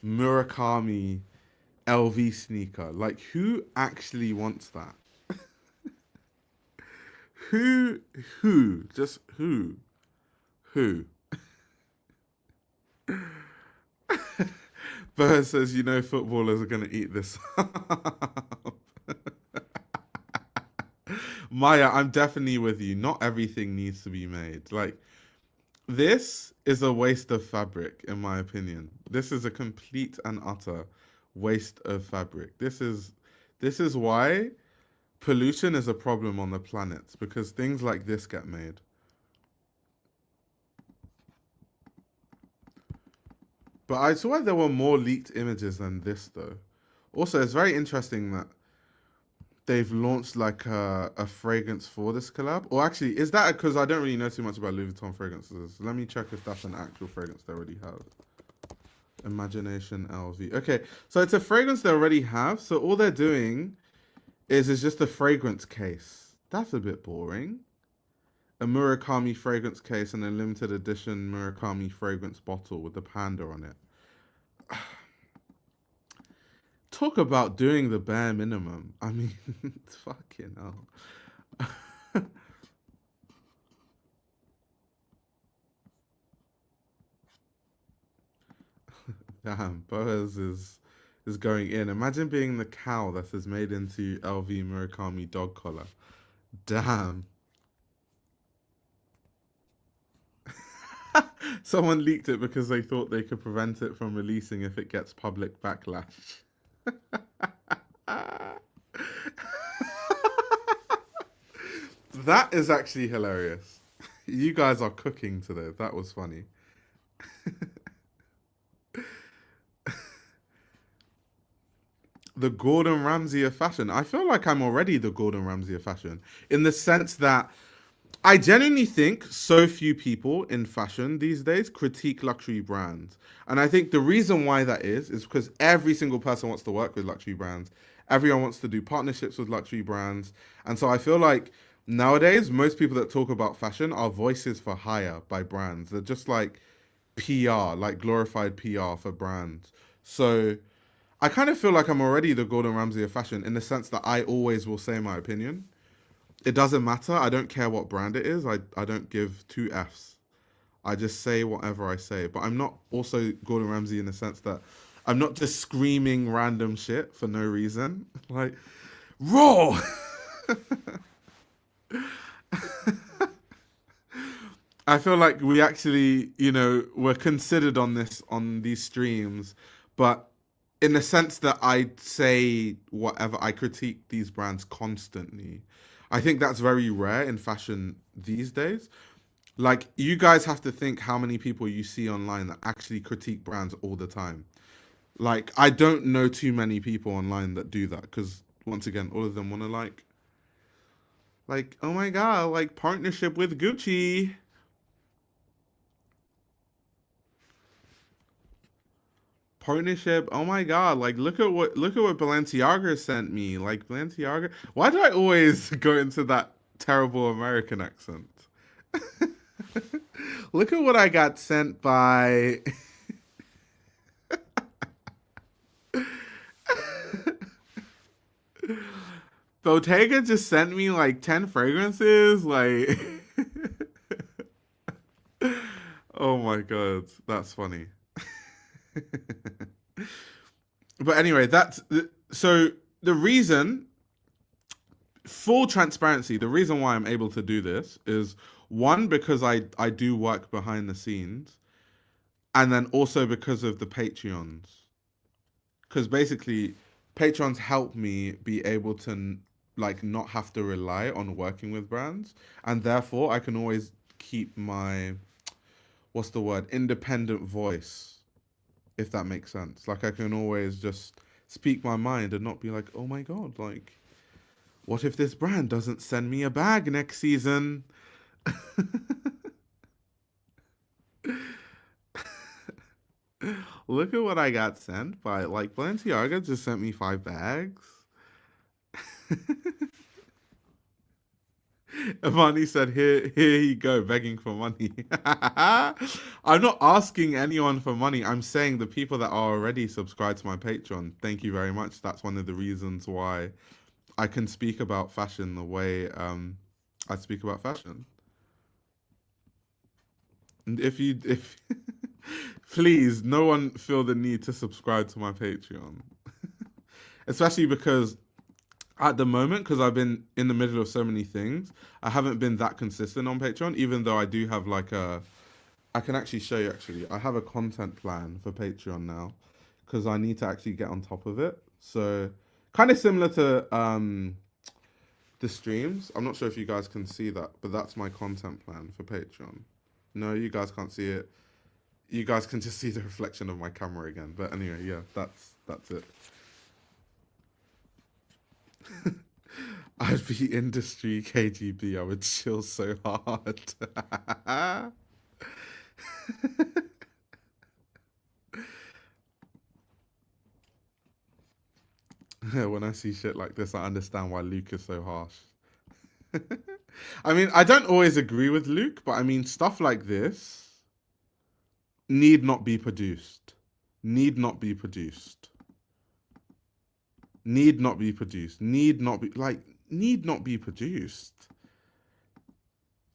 Murakami LV sneaker? Like, who actually wants that? Who? Just who? Who? Bird says, you know, footballers are going to eat this up. Maya, I'm definitely with you. Not everything needs to be made. Like, this is a waste of fabric, in my opinion. This is a complete and utter waste of fabric. This is why pollution is a problem on the planet, because things like this get made. But I saw there were more leaked images than this, though. Also, it's very interesting that they've launched like a fragrance for this collab. Or actually, is that because I don't really know too much about Louis Vuitton fragrances? Let me check if that's an actual fragrance they already have. Imagination LV. Okay, so it's a fragrance they already have. So all they're doing is just a fragrance case. That's a bit boring. A Murakami fragrance case and a limited edition Murakami fragrance bottle with the panda on it. Talk about doing the bare minimum. I mean, it's fucking hell. Damn, Boaz is going in. Imagine being the cow that is made into LV Murakami dog collar. Damn. Someone leaked it because they thought they could prevent it from releasing if it gets public backlash. That is actually hilarious. You guys are cooking today. That was funny. The Gordon Ramsay of fashion. I feel like I'm already the Gordon Ramsay of fashion in the sense that I genuinely think so few people in fashion these days critique luxury brands. And I think the reason why that is because every single person wants to work with luxury brands. Everyone wants to do partnerships with luxury brands. And so I feel like nowadays, most people that talk about fashion are voices for hire by brands. They're just like PR, like glorified PR for brands. So I kind of feel like I'm already the Gordon Ramsay of fashion in the sense that I always will say my opinion. It doesn't matter. I don't care what brand it is. I don't give two Fs. I just say whatever I say. But I'm not also Gordon Ramsay in the sense that I'm not just screaming random shit for no reason. Like, raw! I feel like we actually, we're considered on these streams, but in the sense that I say whatever, I critique these brands constantly. I think that's very rare in fashion these days. Like, you guys have to think how many people you see online that actually critique brands all the time. Like, I don't know too many people online that do that because, once again, all of them want to like, oh my god, like partnership with Gucci. Partnership, oh my god, like look at what Balenciaga sent me. Like Balenciaga. Why do I always go into that terrible American accent? Look at what I got sent by Bottega just sent me like 10 fragrances. Like, oh my god, that's funny. But anyway, so the reason, full transparency, the reason why I'm able to do this is one, because I do work behind the scenes, and then also because of the Patreons. Because basically, Patreons help me be able to like not have to rely on working with brands, and therefore I can always keep my, what's the word, independent voice, if that makes sense. Like I can always just speak my mind and not be like, oh my god, like, what if this brand doesn't send me a bag next season? Look at what I got sent by, like, Balenciaga just sent me 5 bags. Imani said, here you go, begging for money. I'm not asking anyone for money. I'm saying the people that are already subscribed to my Patreon, thank you very much. That's one of the reasons why I can speak about fashion the way I speak about fashion. And if please, no one feel the need to subscribe to my Patreon. Especially because at the moment, because I've been in the middle of so many things, I haven't been that consistent on Patreon, even though I do have like I can actually show you actually. I have a content plan for Patreon now because I need to actually get on top of it. So kind of similar to the streams. I'm not sure if you guys can see that, but that's my content plan for Patreon. No, you guys can't see it. You guys can just see the reflection of my camera again. But anyway, yeah, that's it. I'd be industry KGB. I would chill so hard. When I see shit like this, I understand why Luke is so harsh. I mean, I don't always agree with Luke, but I mean, stuff like this need not be produced. Need not be produced. Need not be produced. Need not be, like, need not be produced.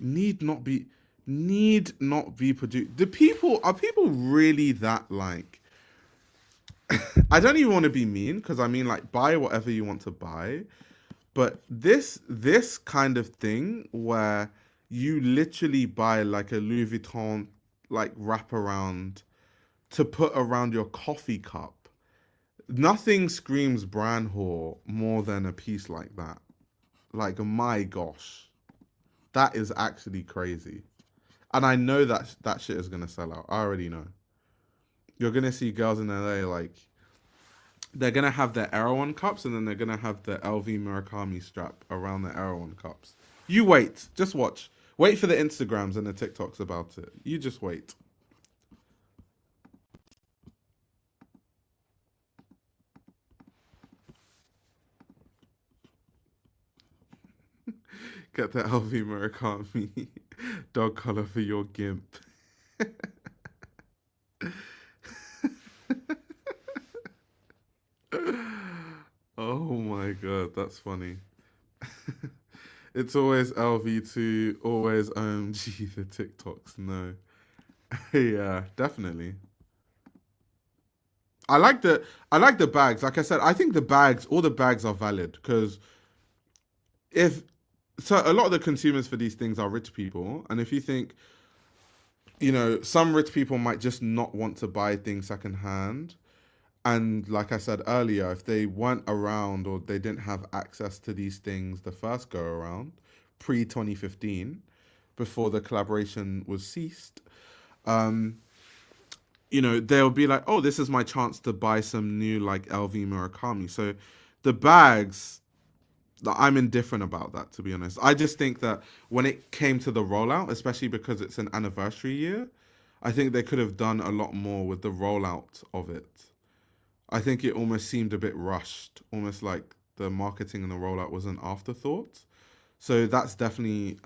Need not be produced. Are people really that, like, I don't even want to be mean, because I mean, like, buy whatever you want to buy. But this kind of thing where you literally buy like a Louis Vuitton like wraparound to put around your coffee cup, nothing screams brand whore more than a piece like that. Like, my gosh, that is actually crazy. And I know that that shit is gonna sell out. I already know. You're gonna see girls in LA like, they're gonna have their Erewhon cups, and then they're gonna have the LV Murakami strap around the Erewhon cups. You wait, just watch. Wait for the Instagrams and the TikToks about it. You just wait. Get the LV Murakami dog collar for your gimp. Oh my god, that's funny. It's always LV2, always OMG the TikToks. No. Yeah, definitely. I like the bags. Like I said, I think all the bags are valid, because if so a lot of the consumers for these things are rich people, and if you think, you know, some rich people might just not want to buy things secondhand. And like I said earlier, if they weren't around or they didn't have access to these things the first go around, pre 2015, before the collaboration was ceased, you know, they'll be like, oh, this is my chance to buy some new like LV Murakami. So the bags, I'm indifferent about that, to be honest. I just think that when it came to the rollout, especially because it's an anniversary year, I think they could have done a lot more with the rollout of it. I think it almost seemed a bit rushed, almost like the marketing and the rollout was an afterthought. So that's definitely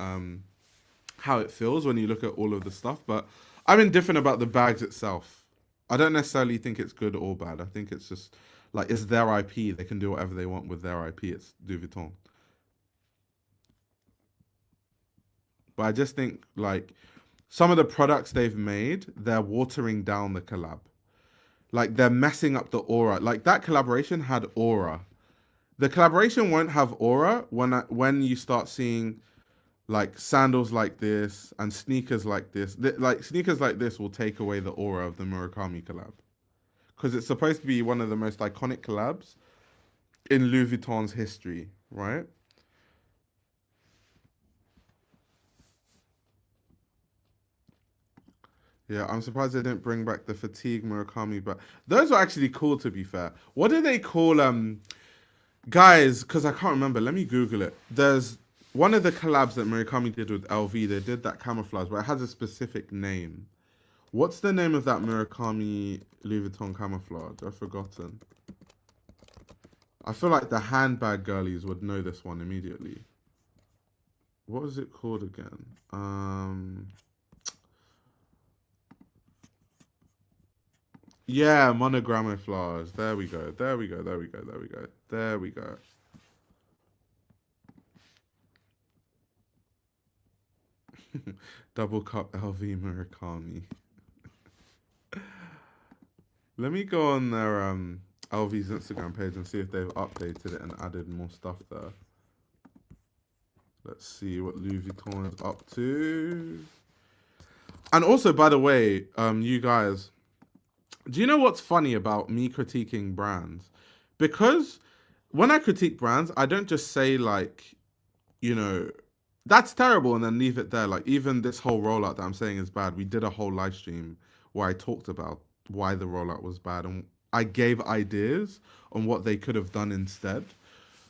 how it feels when you look at all of the stuff. But I'm indifferent about the bags itself. I don't necessarily think it's good or bad. I think it's just like, it's their IP. They can do whatever they want with their IP. It's Louis Vuitton. but I just think like some of the products they've made, they're watering down the collab. Like they're messing up the aura. Like that collaboration had aura. The collaboration won't have aura when you start seeing like sandals like this and sneakers like this. Like sneakers like this will take away the aura of the Murakami collab because it's supposed to be one of the most iconic collabs in Louis Vuitton's history, right? Yeah, I'm surprised they didn't bring back the fatigue Murakami, but those were actually cool to be fair. What do they call guys, because I can't remember, let me Google it. There's one of the collabs that Murakami did with LV, they did that camouflage, but it has a specific name. What's the name of that Murakami Louis Vuitton camouflage? I've forgotten. I feel like the handbag girlies would know this one immediately. What was it called again? Yeah, monogramouflage. There we go. There we go. There we go. There we go. There we go. Double cup LV Murakami. Let me go on their LV's Instagram page and see if they've updated it and added more stuff there. Let's see what Louis Vuitton is up to. And also, by the way, you guys, do you know what's funny about me critiquing brands? Because when I critique brands, I don't just say like, you know, that's terrible and then leave it there. Like even this whole rollout that I'm saying is bad. We did a whole live stream where I talked about why the rollout was bad and I gave ideas on what they could have done instead.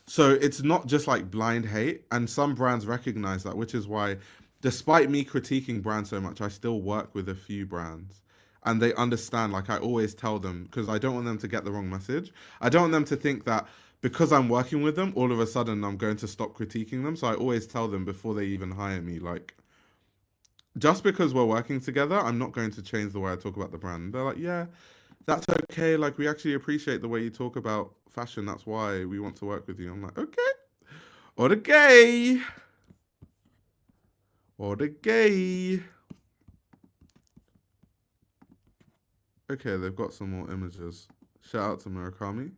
So it's not just like blind hate, and some brands recognize that, which is why despite me critiquing brands so much, I still work with a few brands and they understand. Like I always tell them, because I don't want them to get the wrong message. I don't want them to think that because I'm working with them, all of a sudden I'm going to stop critiquing them. So I always tell them before they even hire me, like, just because we're working together, I'm not going to change the way I talk about the brand. And they're like, yeah, that's okay. Like, we actually appreciate the way you talk about fashion. That's why we want to work with you. I'm like, okay. Or the gay. Or the gay. Okay, they've got some more images. Shout out to Murakami.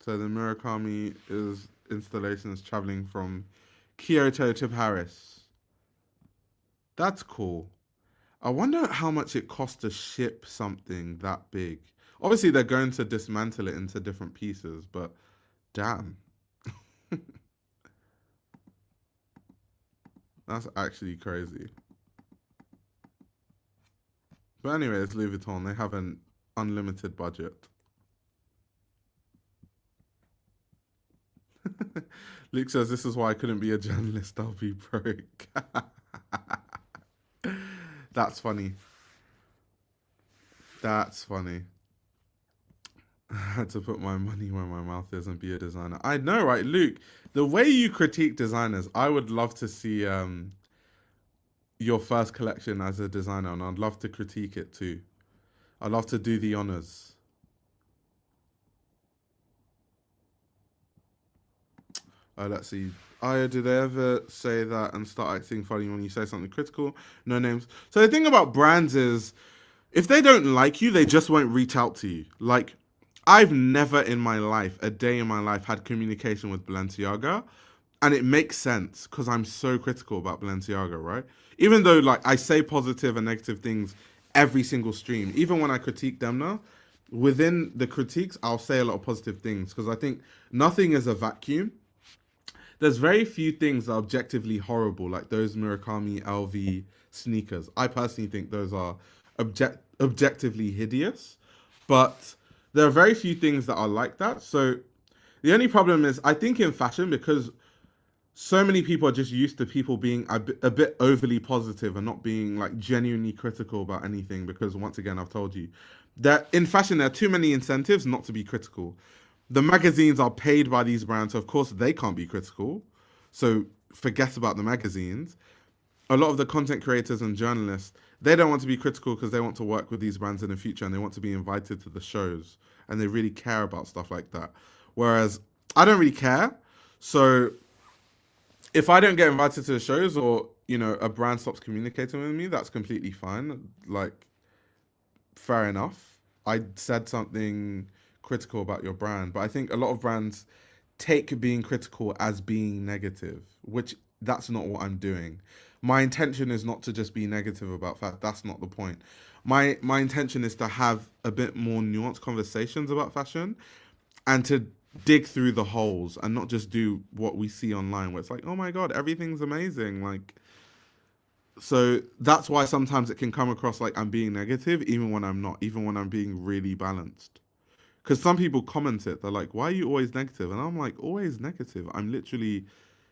So the Murakami installation is traveling from Kyoto to Paris. That's cool. I wonder how much it costs to ship something that big. Obviously, they're going to dismantle it into different pieces, but damn. That's actually crazy. But anyway, it's Louis Vuitton. They have an unlimited budget. Luke says, this is why I couldn't be a journalist. I'll be broke. That's funny. That's funny. I had to put my money where my mouth is and be a designer. I know, right, Luke? The way you critique designers, I would love to see your first collection as a designer, and I'd love to critique it too. I'd love to do the honors. Let's see. Do they ever say that and start acting funny when you say something critical? No names. So the thing about brands is, if they don't like you, they just won't reach out to you. Like, I've never in my life, a day in my life, had communication with Balenciaga. And it makes sense because I'm so critical about Balenciaga, right? Even though like I say positive and negative things every single stream, even when I critique them now, within the critiques, I'll say a lot of positive things because I think nothing is a vacuum. There's very few things that are objectively horrible, like those Murakami LV sneakers. I personally think those are objectively hideous, but there are very few things that are like that. So the only problem is, I think in fashion, because so many people are just used to people being a bit overly positive and not being like genuinely critical about anything, because once again, I've told you that in fashion, there are too many incentives not to be critical. The magazines are paid by these brands, so of course they can't be critical. So forget about the magazines. A lot of the content creators and journalists, they don't want to be critical because they want to work with these brands in the future and they want to be invited to the shows and they really care about stuff like that. Whereas I don't really care. So if I don't get invited to the shows, or a brand stops communicating with me, that's completely fine. Like, fair enough. I said something critical about your brand, but I think a lot of brands take being critical as being negative, which that's not what I'm doing. My intention is not to just be negative about fashion. That's not the point. My intention is to have a bit more nuanced conversations about fashion, and to dig through the holes and not just do what we see online where it's like, oh my god, everything's amazing. Like, so that's why sometimes it can come across like I'm being negative, even when I'm not, even when I'm being really balanced. Because some people comment it, they're like, why are you always negative? And I'm like, always negative? I'm literally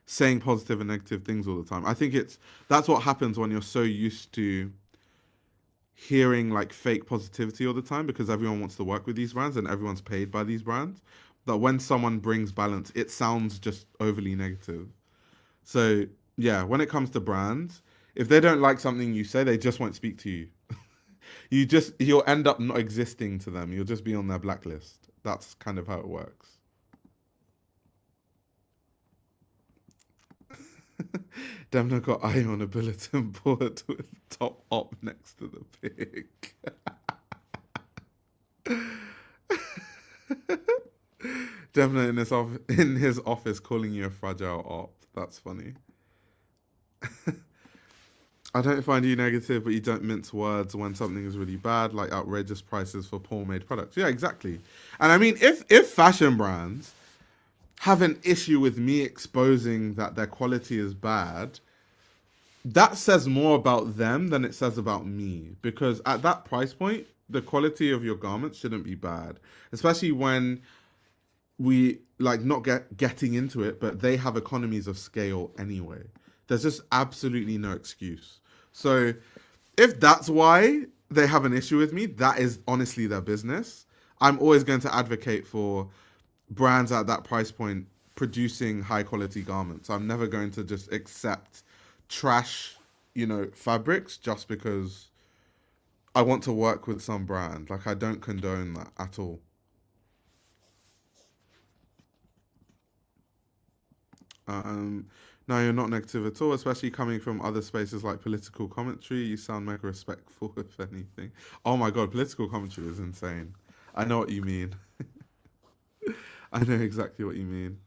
saying positive and negative things all the time. I think that's what happens when you're so used to hearing like fake positivity all the time, because everyone wants to work with these brands and everyone's paid by these brands, that when someone brings balance, it sounds just overly negative. So yeah, when it comes to brands, if they don't like something you say, they just won't speak to you. You'll end up not existing to them. You'll just be on their blacklist. That's kind of how it works. Demna got eye on a bulletin board with top op next to the pig. Demna in his office calling you a fragile op. That's funny. I don't find you negative, but you don't mince words when something is really bad, like outrageous prices for poor-made products. Yeah, exactly. And I mean, if fashion brands have an issue with me exposing that their quality is bad, that says more about them than it says about me. Because at that price point, the quality of your garments shouldn't be bad, especially when we like not getting into it, but they have economies of scale anyway. There's just absolutely no excuse. So if that's why they have an issue with me, that is honestly their business. I'm always going to advocate for brands at that price point producing high quality garments. I'm never going to just accept trash, fabrics just because I want to work with some brand. Like, I don't condone that at all. No, you're not negative at all, especially coming from other spaces like political commentary. You sound mega respectful, if anything. Oh my god, political commentary is insane. I know what you mean. I know exactly what you mean.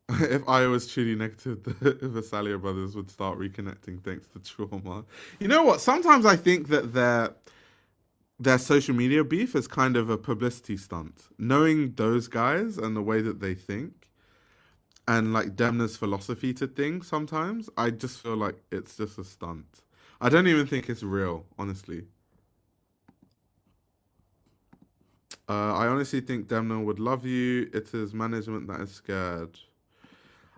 If I was truly negative, the Vasalia brothers would start reconnecting thanks to trauma. You know what? Sometimes I think that their social media beef is kind of a publicity stunt. Knowing those guys and the way that they think, and like Demna's philosophy to things, sometimes I just feel like it's just a stunt. I don't even think it's real, honestly. I honestly think Demna would love you. It is management that is scared.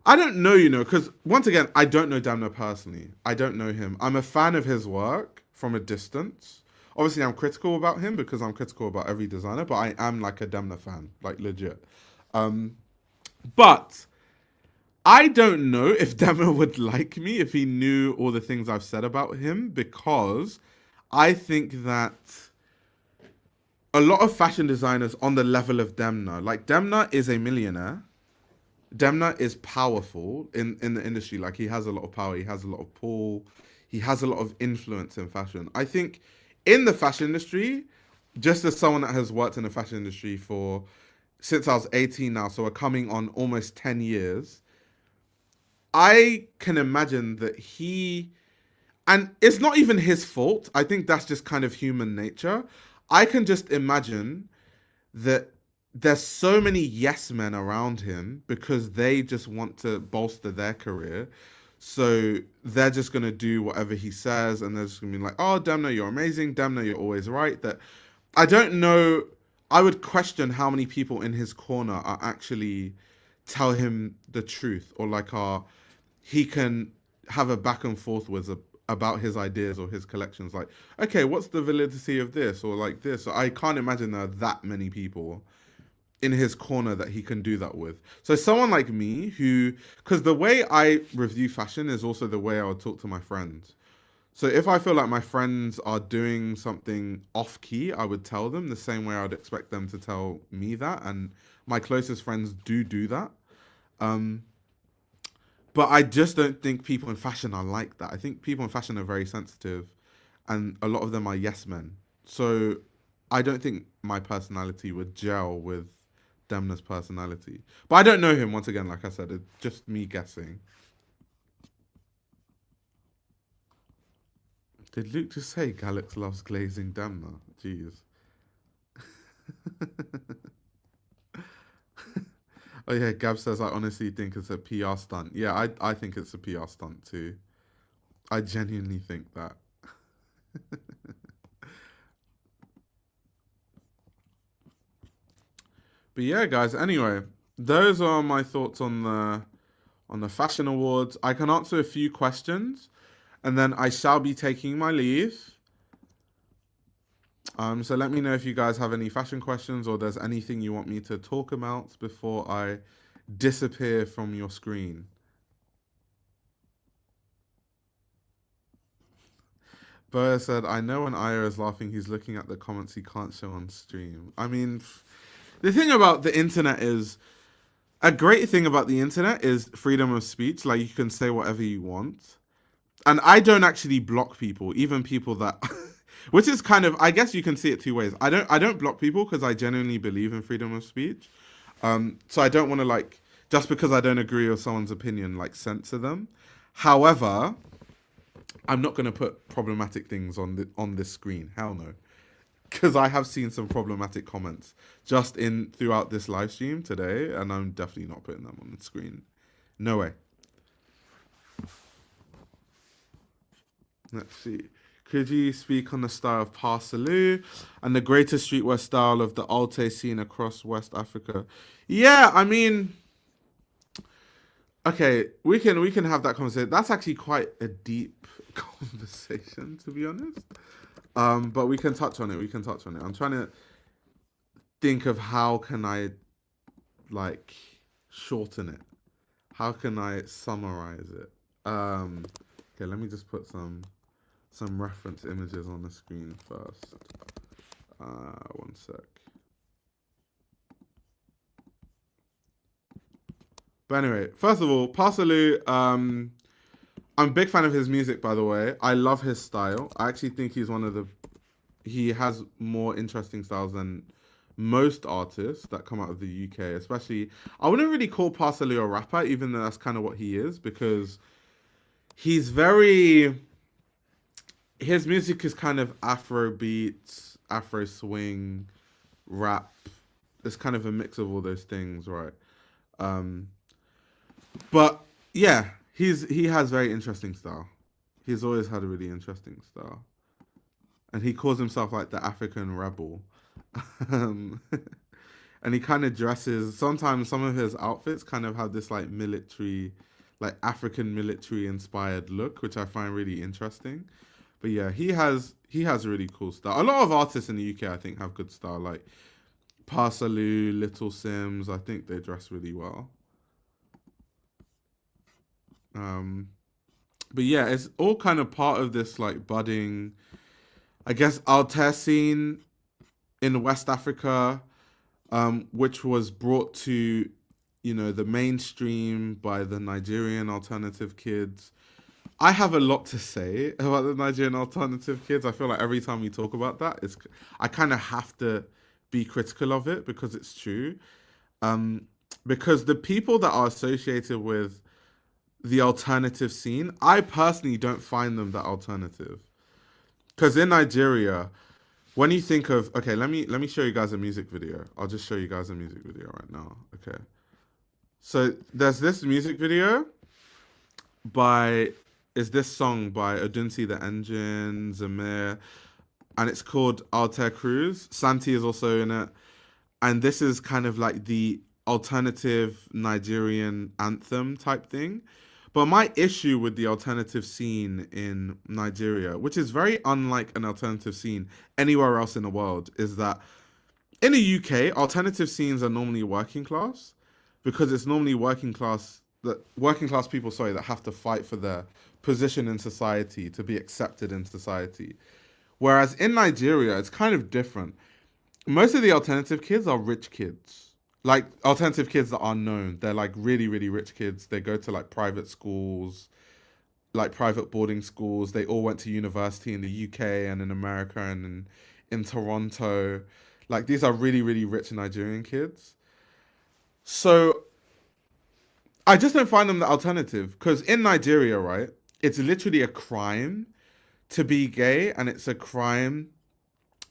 I don't know, because once again, I don't know Demna personally. I don't know him. I'm a fan of his work from a distance. Obviously, I'm critical about him because I'm critical about every designer, but I am like a Demna fan, like legit. But I don't know if Demna would like me if he knew all the things I've said about him, because I think that a lot of fashion designers on the level of Demna, like Demna is a millionaire. Demna is powerful in the industry. Like, he has a lot of power. He has a lot of pull. He has a lot of influence in fashion. I think in the fashion industry, just as someone that has worked in the fashion industry since I was 18 now, so we're coming on almost 10 years, I can imagine that and it's not even his fault. I think that's just kind of human nature. I can just imagine that there's so many yes men around him because they just want to bolster their career. So they're just going to do whatever he says, and they're just going to be like, oh, Demna, you're amazing. Demna, you're always right. That I don't know. I would question how many people in his corner are actually tell him the truth, or like he can have a back and forth with about his ideas or his collections. Like, okay, what's the validity of this, or like this? So I can't imagine there are that many people in his corner that he can do that with. So someone like me because the way I review fashion is also the way I would talk to my friends. So if I feel like my friends are doing something off key, I would tell them the same way I would expect them to tell me that. And my closest friends do that. But I just don't think people in fashion are like that. I think people in fashion are very sensitive, and a lot of them are yes men. So I don't think my personality would gel with Demna's personality. But I don't know him, once again, like I said, it's just me guessing. Did Luke just say Galax loves glazing Demna? Jeez. Oh yeah, Gab says I honestly think it's a PR stunt. Yeah, I think it's a PR stunt too. I genuinely think that. But yeah, guys, anyway, those are my thoughts on the fashion awards. I can answer a few questions and then I shall be taking my leave. So let me know if you guys have any fashion questions or there's anything you want me to talk about before I disappear from your screen. Boa said, I know when Aya is laughing, he's looking at the comments he can't show on stream. I mean, the thing about the internet is, a great thing about the internet is freedom of speech. Like, you can say whatever you want. And I don't actually block people, even people that... which is kind of, I guess you can see it two ways. I don't block people because I genuinely believe in freedom of speech. So I don't want to, like, just because I don't agree with someone's opinion, like, censor them. However, I'm not going to put problematic things on this screen. Hell no. Because I have seen some problematic comments just throughout this live stream today, and I'm definitely not putting them on the screen. No way. Let's see. Could you speak on the style of Parsaloo and the greater streetwear style of the Alte scene across West Africa? Yeah, I mean, okay, we can have that conversation. That's actually quite a deep conversation, to be honest. But we can touch on it. I'm trying to think of how can I, like, shorten it. How can I summarize it? Okay, let me just put some reference images on the screen first. One sec. But anyway, first of all, Parsaloo, I'm a big fan of his music, by the way. I love his style. I actually think he has more interesting styles than most artists that come out of the UK, especially. I wouldn't really call Parsaloo a rapper, even though that's kind of what he is, because he's his music is kind of Afro beats, Afro swing, rap. It's kind of a mix of all those things, right? But yeah, he has very interesting style. He's always had a really interesting style, and he calls himself like the African rebel. And he kind of dresses. Sometimes some of his outfits kind of have this like military, like African military inspired look, which I find really interesting. But yeah, he has really cool style. A lot of artists in the UK, I think, have good style. Like Parsaloo, Little Sims, I think they dress really well. But yeah, it's all kind of part of this like budding, I guess, alter scene in West Africa, which was brought to, the mainstream by the Nigerian alternative kids. I have a lot to say about the Nigerian alternative kids. I feel like every time we talk about that, I kind of have to be critical of it because it's true. Because the people that are associated with the alternative scene, I personally don't find them that alternative. Because in Nigeria, when you think of, okay, let me show you guys a music video. I'll just show you guys a music video right now. Okay. So there's this music video is this song by Odunsi the Engine, Zamir, and it's called Alter Cruise. Santi is also in it. And this is kind of like the alternative Nigerian anthem type thing. But my issue with the alternative scene in Nigeria, which is very unlike an alternative scene anywhere else in the world, is that in the UK, alternative scenes are normally working class, because it's normally working class people, that have to fight for their position in society to be accepted in society. Whereas in Nigeria, it's kind of different. Most of the alternative kids are rich kids. Like alternative kids that are known. They're like really, really rich kids. They go to like private schools, like private boarding schools. They all went to university in the UK and in America and in Toronto. Like these are really, really rich Nigerian kids. So I just don't find them the alternative because in Nigeria, right, it's literally a crime to be gay and it's a crime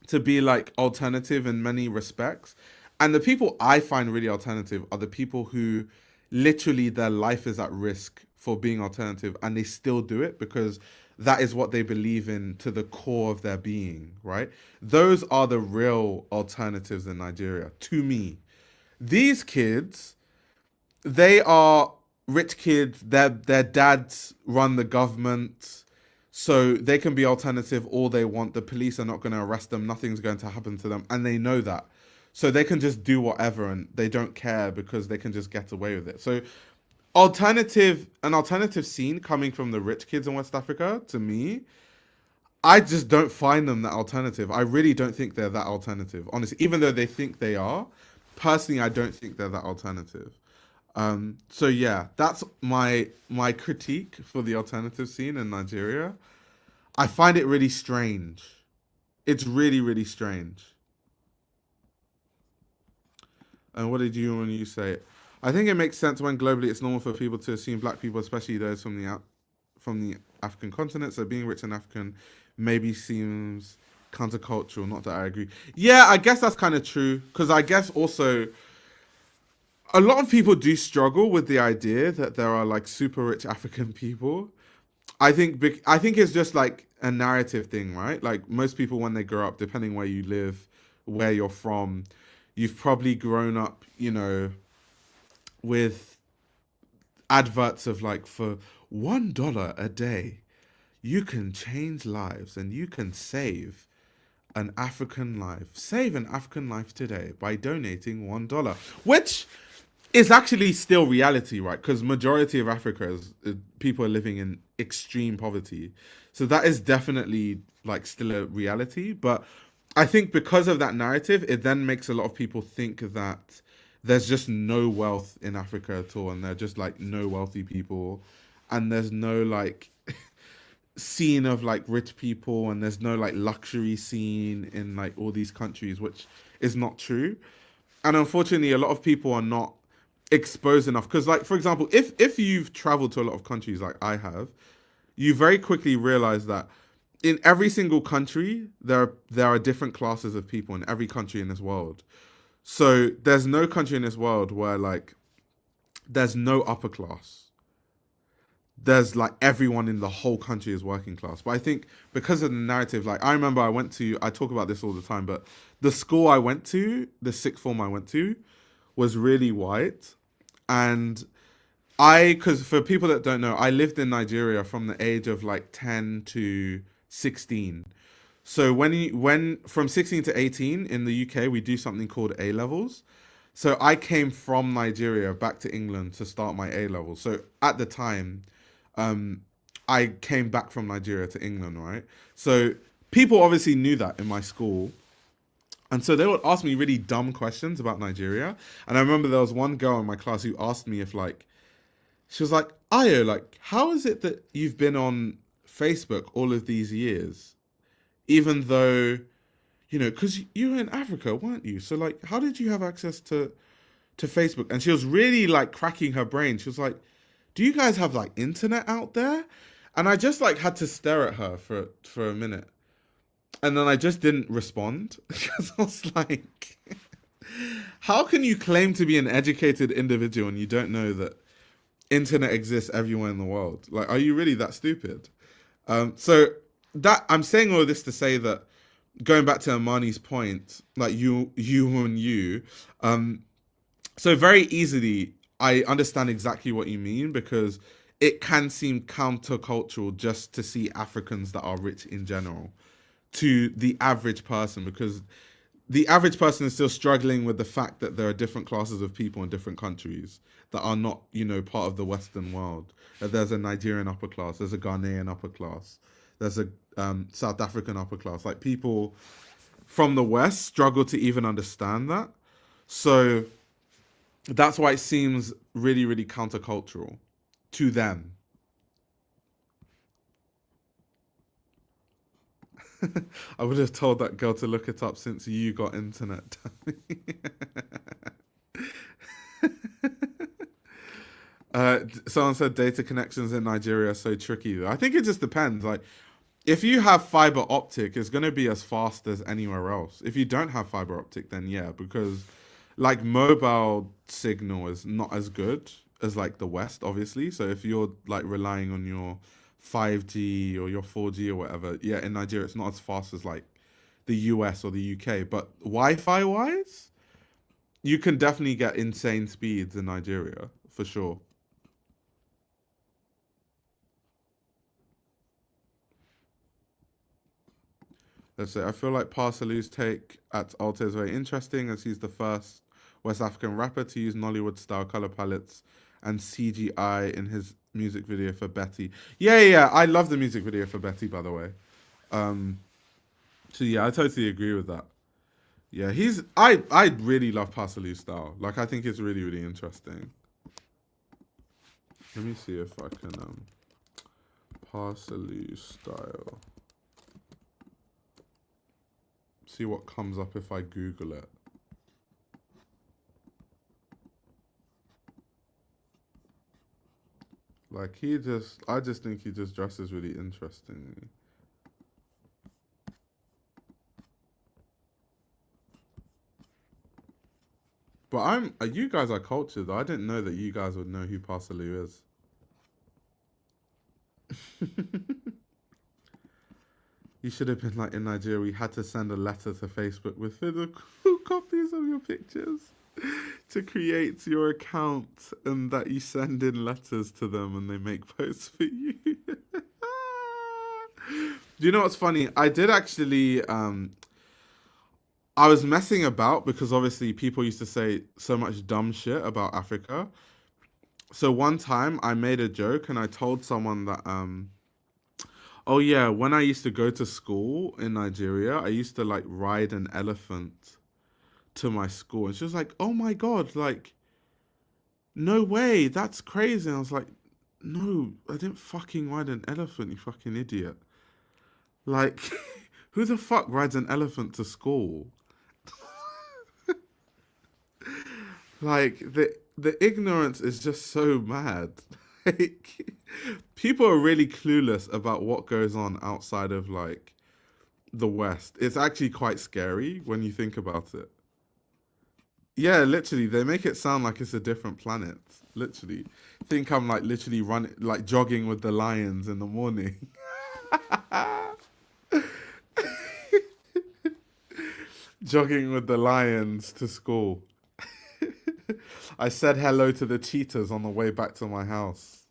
to be like alternative in many respects. And the people I find really alternative are the people who literally their life is at risk for being alternative and they still do it because that is what they believe in to the core of their being, right? Those are the real alternatives in Nigeria to me. These kids, they are rich kids. Their dads run the government, so they can be alternative all they want. The police are not going to arrest them. Nothing's going to happen to them, and they know that. So they can just do whatever, and they don't care because they can just get away with it. So an alternative scene coming from the rich kids in West Africa, to me, I just don't find them that alternative. I really don't think they're that alternative. Honestly, even though they think they are, personally, I don't think they're that alternative. So yeah, that's my critique for the alternative scene in Nigeria. I find it really strange. It's really, really strange. And what did you when you say it? I think it makes sense when globally it's normal for people to assume black people, especially those from the African continent, so being rich and African maybe seems countercultural. Not that I agree. Yeah, I guess that's kind of true because I guess also a lot of people do struggle with the idea that there are like super rich African people. I think it's just like a narrative thing, right? Like most people when they grow up, depending where you live, where you're from, you've probably grown up, with adverts of like for $1 a day, you can change lives and you can save an African life. Save an African life today by donating $1, which is actually still reality, right? Because majority of Africa is people are living in extreme poverty, so that is definitely like still a reality. But I think because of that narrative, it then makes a lot of people think that there's just no wealth in Africa at all, and they're just like no wealthy people, and there's no like scene of like rich people, and there's no like luxury scene in like all these countries, which is not true. And unfortunately, a lot of people are not exposed enough because, like, for example, if you've traveled to a lot of countries like I have, you very quickly realize that in every single country there are different classes of people in every country in this world. So there's no country in this world where like there's no upper class. There's like everyone in the whole country is working class. But I think because of the narrative, like I remember I talk about this all the time, but the school I went to, the sixth form I went to, was really white. And because for people that don't know, I lived in Nigeria from the age of like 10 to 16. So when from 16 to 18 in the UK, we do something called A levels. So I came from Nigeria back to England to start my A levels. So at the time, I came back from Nigeria to England, right? So people obviously knew that in my school. And so they would ask me really dumb questions about Nigeria. And I remember there was one girl in my class who asked me if like, she was like, Ayo, like, how is it that you've been on Facebook all of these years? Even though, because you were in Africa, weren't you? So like, how did you have access to Facebook? And she was really like cracking her brain. She was like, do you guys have like internet out there? And I just like had to stare at her for a minute. And then I just didn't respond because I was like, how can you claim to be an educated individual and you don't know that internet exists everywhere in the world? Like, are you really that stupid? So that I'm saying all this to say that going back to Amani's point, like you and you, so very easily I understand exactly what you mean because it can seem countercultural just to see Africans that are rich in general to the average person, because the average person is still struggling with the fact that there are different classes of people in different countries that are not, part of the Western world. That there's a Nigerian upper class, there's a Ghanaian upper class, there's a South African upper class. Like people from the West struggle to even understand that. So That's why it seems really, really countercultural to them. I would have told that girl to look it up since you got internet. Someone said data connections in Nigeria are so tricky. I think it just depends. Like, if you have fiber optic, it's going to be as fast as anywhere else. If you don't have fiber optic, then yeah, because like mobile signal is not as good as like the West, obviously. So if you're like relying on your 5G or your 4G or whatever, yeah, in Nigeria, it's not as fast as like the US or the UK. But Wi-Fi wise, you can definitely get insane speeds in Nigeria for sure. Let's say I feel like Parsalu's take at Alta is very interesting as he's the first West African rapper to use Nollywood style color palettes and CGI in his music video for Betty. Yeah, yeah, yeah. I love the music video for Betty, by the way. Um, so yeah, I totally agree with that. Yeah, I really love Parsalu's style. Like I think it's really, really interesting. Let me see if I can Parsalu style. See what comes up if I Google it. Like I just think he just dresses really interestingly. But you guys are cultured. I didn't know that you guys would know who Parsalu is. You should have been like in Nigeria. We had to send a letter to Facebook with physical copies of your pictures to create your account, and that you send in letters to them and they make posts for you. Do you know what's funny? I did actually. I was messing about because obviously people used to say so much dumb shit about Africa. So one time I made a joke and I told someone that oh yeah, when I used to go to school in Nigeria, I used to like ride an elephant to my school. And she was like, "Oh my God, like no way, that's crazy." And I was like, "No, I didn't fucking ride an elephant, you fucking idiot." Like who the fuck rides an elephant to school? Like the ignorance is just so mad. Like people are really clueless about what goes on outside of like the West. It's actually quite scary when you think about it. Yeah, literally, they make it sound like it's a different planet. Literally, think I'm like literally running, like jogging with the lions in the morning. Jogging with the lions to school. I said hello to the cheetahs on the way back to my house.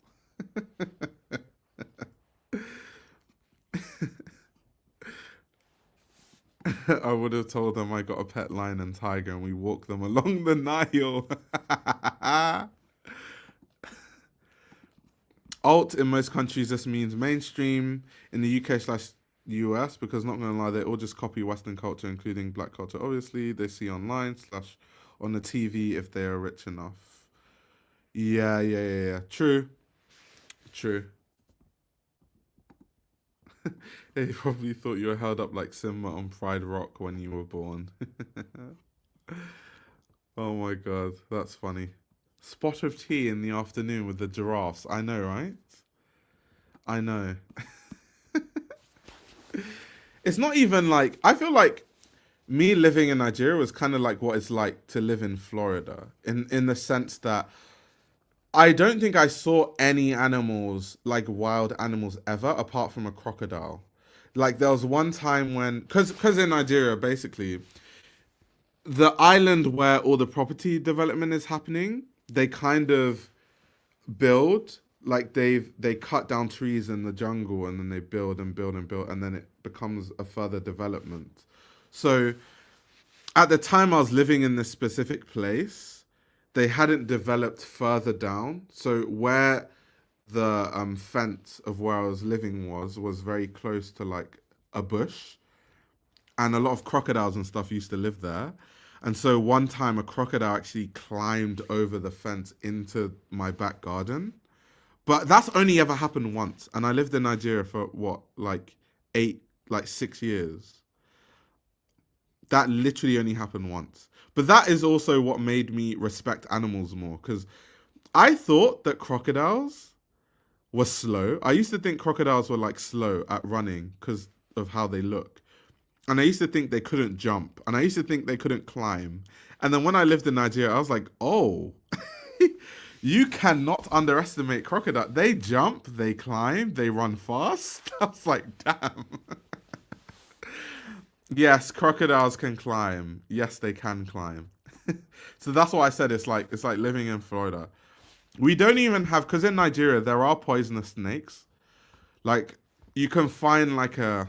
I would have told them I got a pet lion and tiger and we walk them along the Nile. Alt in most countries just means mainstream. In the UK slash US, because not gonna lie, they all just copy Western culture, including black culture. Obviously, they see online slash on the TV if they are rich enough. Yeah, yeah, yeah, yeah. True, true. They probably thought you were held up like Simba on Pride Rock when you were born. Oh my god, that's funny. Spot of tea in the afternoon with the giraffes. I know, right? I know. It's not even like I feel like me living in Nigeria was kind of like what it's like to live in Florida in the sense that I don't think I saw any animals like wild animals ever apart from a crocodile. Like there was one time when cuz in Nigeria basically the island where all the property development is happening, they kind of build like they cut down trees in the jungle and then they build and build and build and then it becomes a further development. So at the time I was living in this specific place, they hadn't developed further down. So where the fence of where I was living was very close to like a bush, and a lot of crocodiles and stuff used to live there. And so one time a crocodile actually climbed over the fence into my back garden. But that's only ever happened once. And I lived in Nigeria for what, like 6 years. That literally only happened once. But that is also what made me respect animals more. Because I thought that crocodiles were slow. I used to think crocodiles were like slow at running because of how they look. And I used to think they couldn't jump. And I used to think they couldn't climb. And then when I lived in Nigeria, I was like, oh, you cannot underestimate crocodile. They jump, they climb, they run fast. I was like, damn. Yes, crocodiles can climb. Yes, they can climb. So that's why I said it's like living in Florida. We don't even have, because in Nigeria there are poisonous snakes. Like you can find like a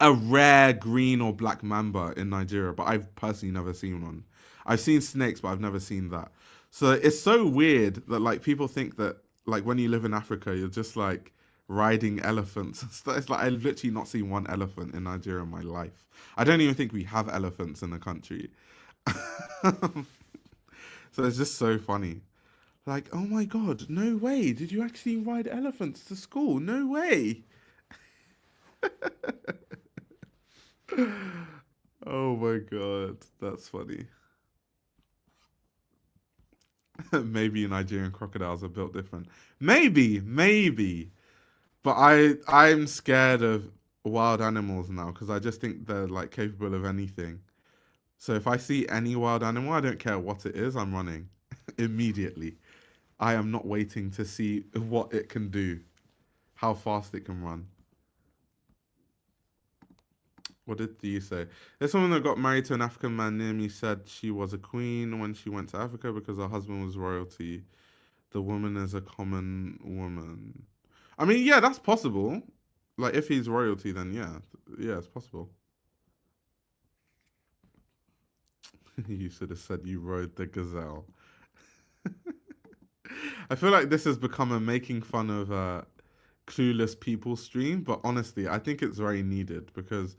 rare green or black mamba in Nigeria, but I've personally never seen one. I've seen snakes, but I've never seen that. So it's so weird that like people think that like when you live in Africa, you're just like riding elephants. It's like I've literally not seen one elephant in Nigeria in my life. I don't even think we have elephants in the country. So it's just so funny. Like, oh my God, no way. Did you actually ride elephants to school? No way. Oh my God, that's funny. Maybe Nigerian crocodiles are built different. Maybe. But I'm scared of wild animals now because I just think they're like capable of anything. So if I see any wild animal, I don't care what it is, I'm running immediately. I am not waiting to see what it can do, how fast it can run. What did you say? There's someone that got married to an African man near me said she was a queen when she went to Africa because her husband was royalty. The woman is a common woman. I mean, yeah, that's possible. Like, if he's royalty, then yeah, it's possible. You should have said you rode the gazelle. I feel like this has become a making fun of clueless people stream, but honestly, I think it's very needed because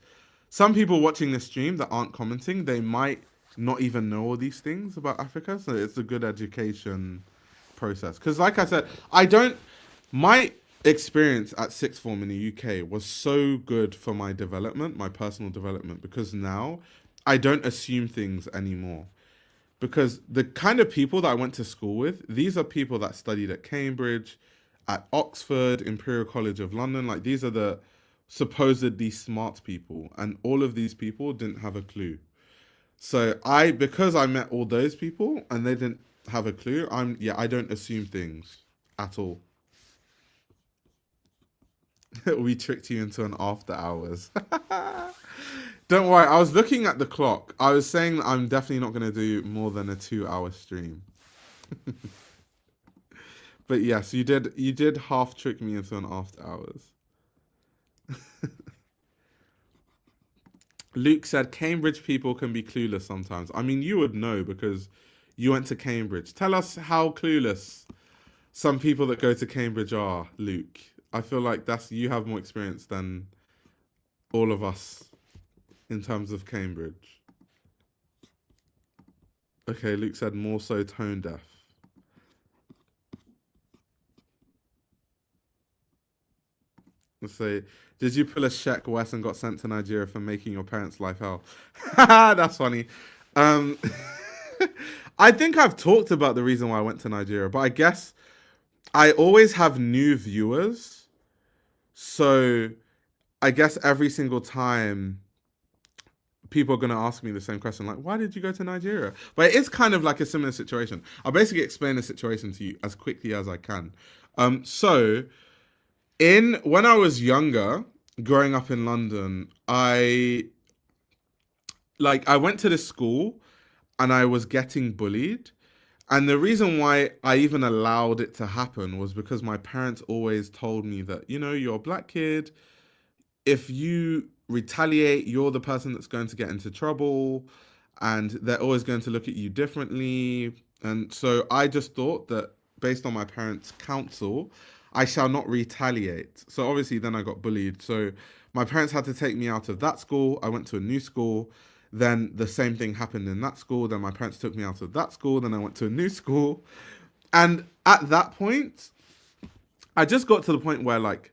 some people watching this stream that aren't commenting, they might not even know all these things about Africa, so it's a good education process. Because like I said, my experience at sixth form in the UK was so good for my development, my personal development, because now I don't assume things anymore. Because the kind of people that I went to school with, these are people that studied at Cambridge, at Oxford, Imperial College of London. Like these are the supposedly smart people, and all of these people didn't have a clue. So because I met all those people and they didn't have a clue, I don't assume things at all. We tricked you into an after hours. Don't worry, I was looking at the clock. I was saying that I'm definitely not going to do more than a 2-hour stream. But yes, you did half trick me into an after hours. Luke said Cambridge people can be clueless sometimes. I mean, you would know because you went to Cambridge. Tell us how clueless some people that go to Cambridge are, Luke. I feel like you have more experience than all of us in terms of Cambridge. Okay, Luke said more so tone deaf. Let's say, did you pull a Sheck West and got sent to Nigeria for making your parents' life hell? That's funny. I think I've talked about the reason why I went to Nigeria, but I guess I always have new viewers. So I guess every single time people are going to ask me the same question, like, why did you go to Nigeria? But it is kind of like a similar situation. I'll basically explain the situation to you as quickly as I can. So when I was younger, growing up in London, I went to this school and I was getting bullied. And the reason why I even allowed it to happen was because my parents always told me that, you're a black kid. If you retaliate, you're the person that's going to get into trouble, and they're always going to look at you differently. And so I just thought that based on my parents' counsel, I shall not retaliate. So obviously then I got bullied. So my parents had to take me out of that school. I went to a new school. Then the same thing happened in that school. Then my parents took me out of that school. Then I went to a new school. And at that point, I just got to the point where like,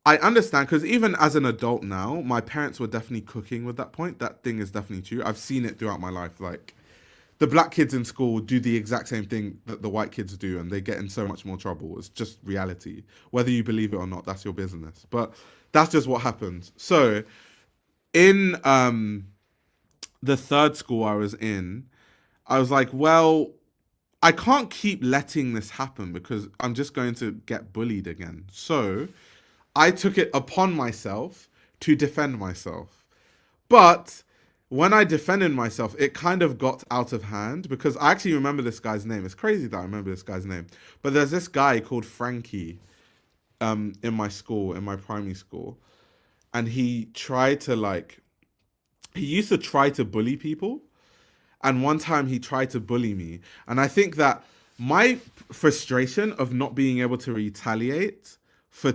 I understand, because even as an adult now, my parents were definitely cooking with that point. That thing is definitely true. I've seen it throughout my life. Like, the black kids in school do the exact same thing that the white kids do, and they get in so much more trouble. It's just reality. Whether you believe it or not, that's your business. But that's just what happens. So, in the third school I was in, I was like, well, I can't keep letting this happen because I'm just going to get bullied again. So I took it upon myself to defend myself. But when I defended myself, it kind of got out of hand because I actually remember this guy's name. It's crazy that I remember this guy's name. But there's this guy called Frankie in my school, in my primary school. And he used to try to bully people. And one time he tried to bully me. And I think that my frustration of not being able to retaliate for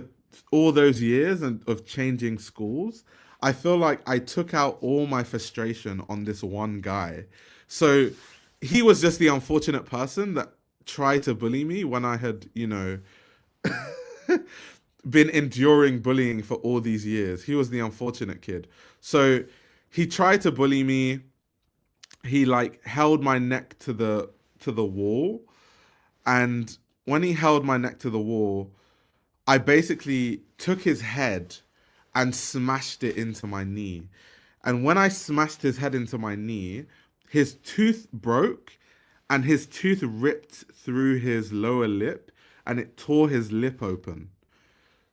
all those years and of changing schools, I feel like I took out all my frustration on this one guy. So he was just the unfortunate person that tried to bully me when I had, been enduring bullying for all these years. He was the unfortunate kid. So he tried to bully me. He like held my neck to the wall, and when he held my neck to the wall, I basically took his head and smashed it into my knee. And when I smashed his head into my knee, his tooth broke and his tooth ripped through his lower lip and it tore his lip open.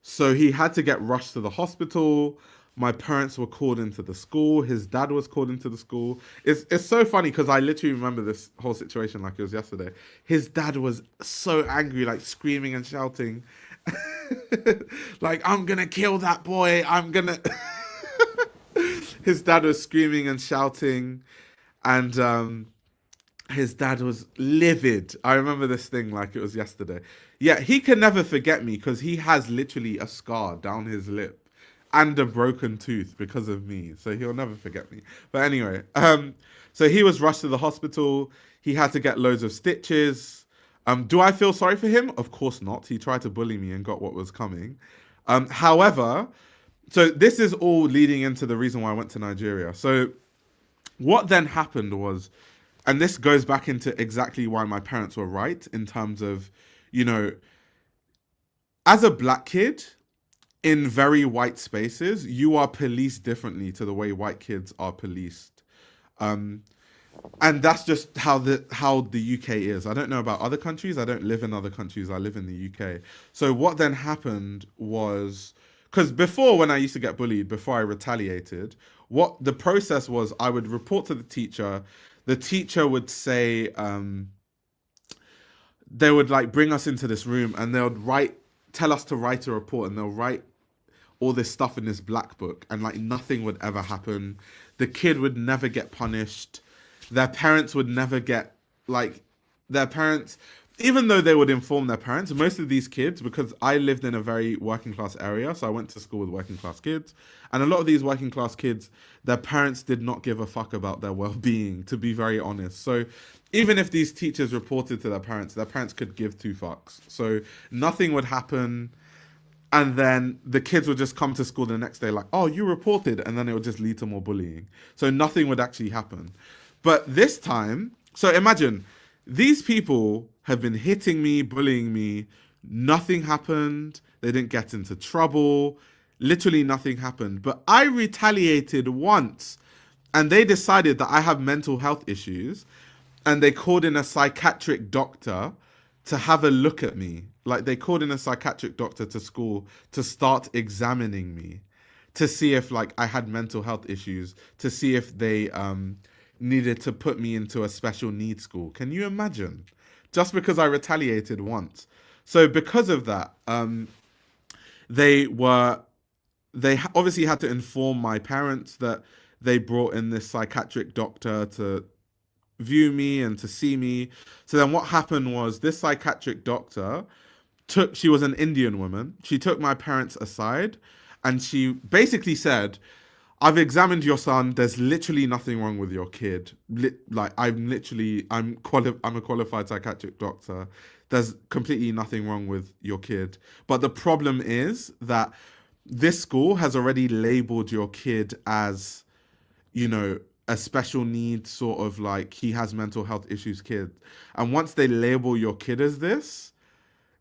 So he had to get rushed to the hospital. My parents were called into the school. His dad was called into the school. It's so funny because I literally remember this whole situation like it was yesterday. His dad was so angry, like screaming and shouting. Like, I'm gonna kill that boy. His dad was screaming and shouting. And his dad was livid. I remember this thing like it was yesterday. Yeah, he can never forget me because he has literally a scar down his lip and a broken tooth because of me. So he'll never forget me. But anyway, so he was rushed to the hospital. He had to get loads of stitches. Do I feel sorry for him? Of course not. He tried to bully me and got what was coming. However, so this is all leading into the reason why I went to Nigeria. So what then happened was, and this goes back into exactly why my parents were right in terms of, as a black kid, in very white spaces, you are policed differently to the way white kids are policed. And that's just how the UK is. I don't know about other countries. I don't live in other countries. I live in the UK. So what then happened was, because before when I used to get bullied, before I retaliated, what the process was, I would report to the teacher. The teacher would say, they would like bring us into this room and they would tell us to write a report, and they'll write all this stuff in this black book, and like nothing would ever happen. The kid would never get punished. Their parents would never get, even though they would inform their parents, most of these kids, because I lived in a very working class area, so I went to school with working class kids, and a lot of these working class kids, their parents did not give a fuck about their well-being, to be very honest. So even if these teachers reported to their parents could give two fucks. So nothing would happen. And then the kids would just come to school the next day like, oh, you reported. And then it would just lead to more bullying. So nothing would actually happen. But this time, so imagine, these people have been hitting me, bullying me. Nothing happened. They didn't get into trouble. Literally nothing happened. But I retaliated once. And they decided that I have mental health issues. And they called in a psychiatric doctor to have a look at me. Like, they called in a psychiatric doctor to school to start examining me, to see if like I had mental health issues, to see if they needed to put me into a special needs school. Can you imagine? Just because I retaliated once. So because of that, they obviously had to inform my parents that they brought in this psychiatric doctor to view me and to see me. So then what happened was, this psychiatric doctor she was an Indian woman. She took my parents aside and she basically said, I've examined your son. There's literally nothing wrong with your kid. Like I'm a qualified psychiatric doctor. There's completely nothing wrong with your kid. But the problem is that this school has already labeled your kid as, you know, a special needs sort of like he has mental health issues kid. And once they label your kid as this,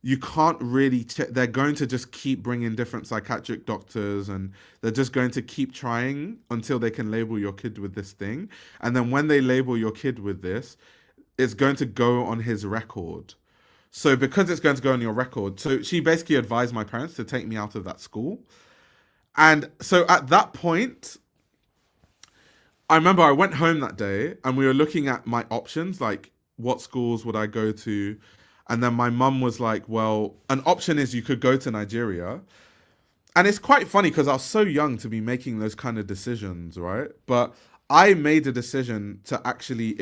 you can't really they're going to just keep bringing different psychiatric doctors, and they're just going to keep trying until they can label your kid with this thing. And then when they label your kid with this, it's going to go on his record. So because it's going to go on your record, so she basically advised my parents to take me out of that school. And so at that point, I remember I went home that day and we were looking at my options, like what schools would I go to? And then my mum was like, well, an option is you could go to Nigeria. And it's quite funny because I was so young to be making those kind of decisions, right? But I made a decision to actually,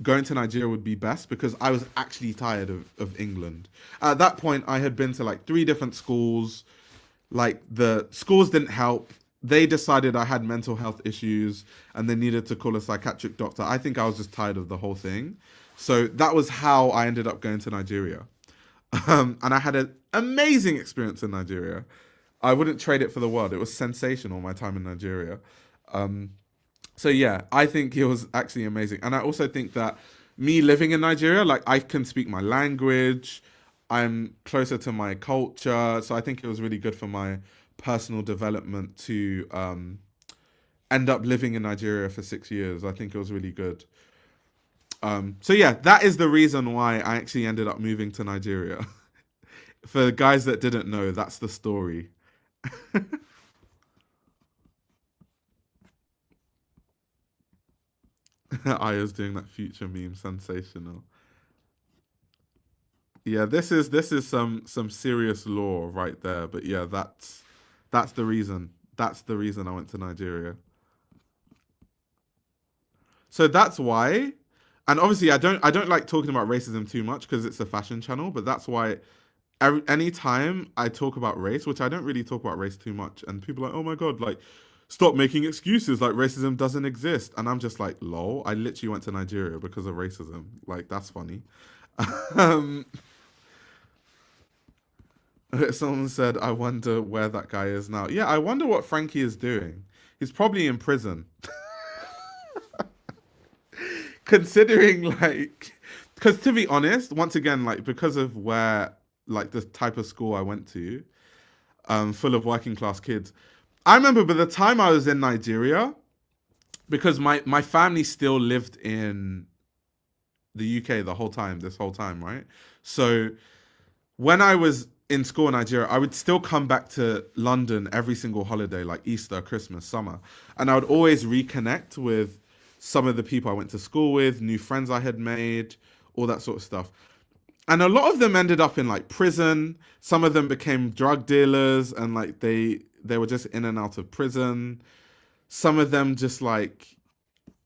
going to Nigeria would be best because I was actually tired of England. At that point, I had been to like 3 different schools. Like the schools didn't help. They decided I had mental health issues and they needed to call a psychiatric doctor. I think I was just tired of the whole thing. So that was how I ended up going to Nigeria. And I had an amazing experience in Nigeria. I wouldn't trade it for the world. It was sensational, my time in Nigeria. So yeah, I think it was actually amazing. And I also think that me living in Nigeria, like I can speak my language. I'm closer to my culture. So I think it was really good for my personal development to end up living in Nigeria for 6 years. I think it was really good. So yeah, that is the reason why I actually ended up moving to Nigeria. For the guys that didn't know, that's the story. I was doing that future meme, sensational. Yeah, this is some serious law right there. But yeah, that's the reason. That's the reason I went to Nigeria. So that's why, and obviously I don't like talking about racism too much because it's a fashion channel. But that's why any time I talk about race, which I don't really talk about race too much, and people are like, oh my god, like stop making excuses, like racism doesn't exist, and I'm just like, lol, I literally went to Nigeria because of racism. Like that's funny. um, Someone said, I wonder where that guy is now. Yeah, I wonder what Frankie is doing. He's probably in prison. Considering, like, because to be honest, once again, like, because of where, like, the type of school I went to, full of working class kids, I remember by the time I was in Nigeria, because my family still lived in the UK this whole time, right? So when I was in school in Nigeria, I would still come back to London every single holiday, like Easter, Christmas, summer. And I would always reconnect with some of the people I went to school with, new friends I had made, all that sort of stuff. And a lot of them ended up in like prison. Some of them became drug dealers and like they were just in and out of prison. Some of them just like,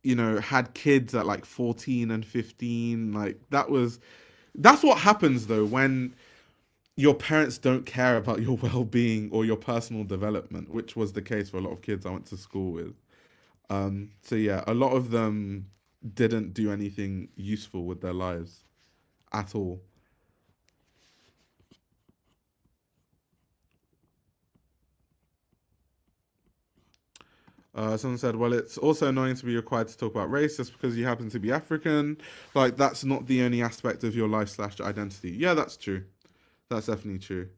you know, had kids at like 14 and 15. Like that's what happens though when your parents don't care about your well-being or your personal development, which was the case for a lot of kids I went to school with. So yeah, a lot of them didn't do anything useful with their lives at all. Someone said, well, it's also annoying to be required to talk about race just because you happen to be African. Like, that's not the only aspect of your life/identity. Yeah, that's true. That's definitely true.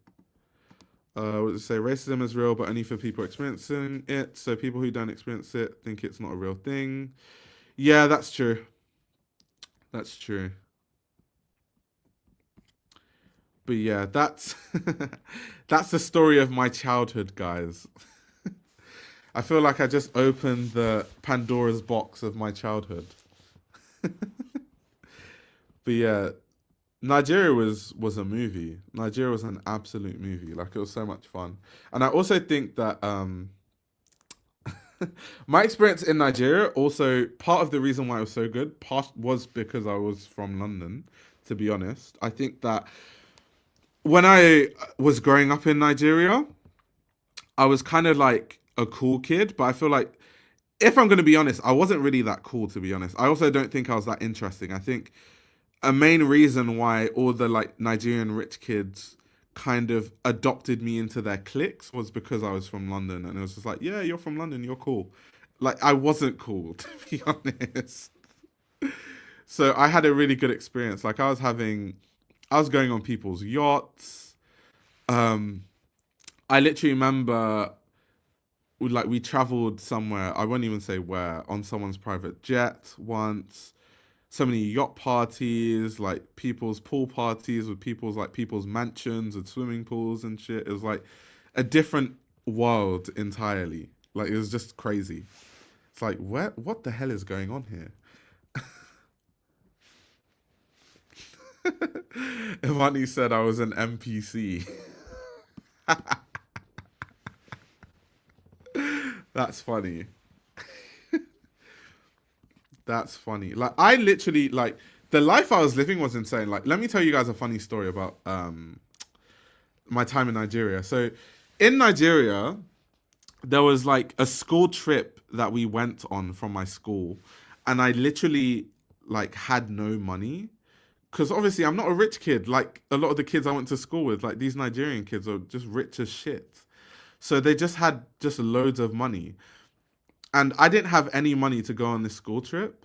What does it say? Racism is real, but only for people experiencing it. So people who don't experience it think it's not a real thing. Yeah, that's true. That's true. But yeah, that's that's the story of my childhood, guys. I feel like I just opened the Pandora's box of my childhood. But yeah, Nigeria was a movie. Nigeria was an absolute movie. Like it was so much fun. And I also think that my experience in Nigeria also part of the reason why it was so good part was because I was from London, to be honest. I think that when I was growing up in Nigeria, I was kind of like a cool kid, but I feel like if I'm going to be honest, I wasn't really that cool, to be honest. I also don't think I was that interesting. I think a main reason why all the like Nigerian rich kids kind of adopted me into their cliques was because I was from London, and it was just like, yeah, you're from London, you're cool. Like I wasn't cool, to be honest. So I had a really good experience. Like I was going on people's yachts. Um, I literally remember we traveled somewhere. I won't even say where, on someone's private jet once. So many yacht parties, like people's pool parties with people's mansions and swimming pools and shit. It was like a different world entirely. Like it was just crazy. It's like what the hell is going on here? Imani said I was an NPC. That's funny. That's funny. Like I literally like the life I was living was insane. Like let me tell you guys a funny story about my time in Nigeria. So in Nigeria, there was like a school trip that we went on from my school, and I literally like had no money because obviously I'm not a rich kid like a lot of the kids I went to school with. Like these Nigerian kids are just rich as shit. So they just had just loads of money. And I didn't have any money to go on this school trip.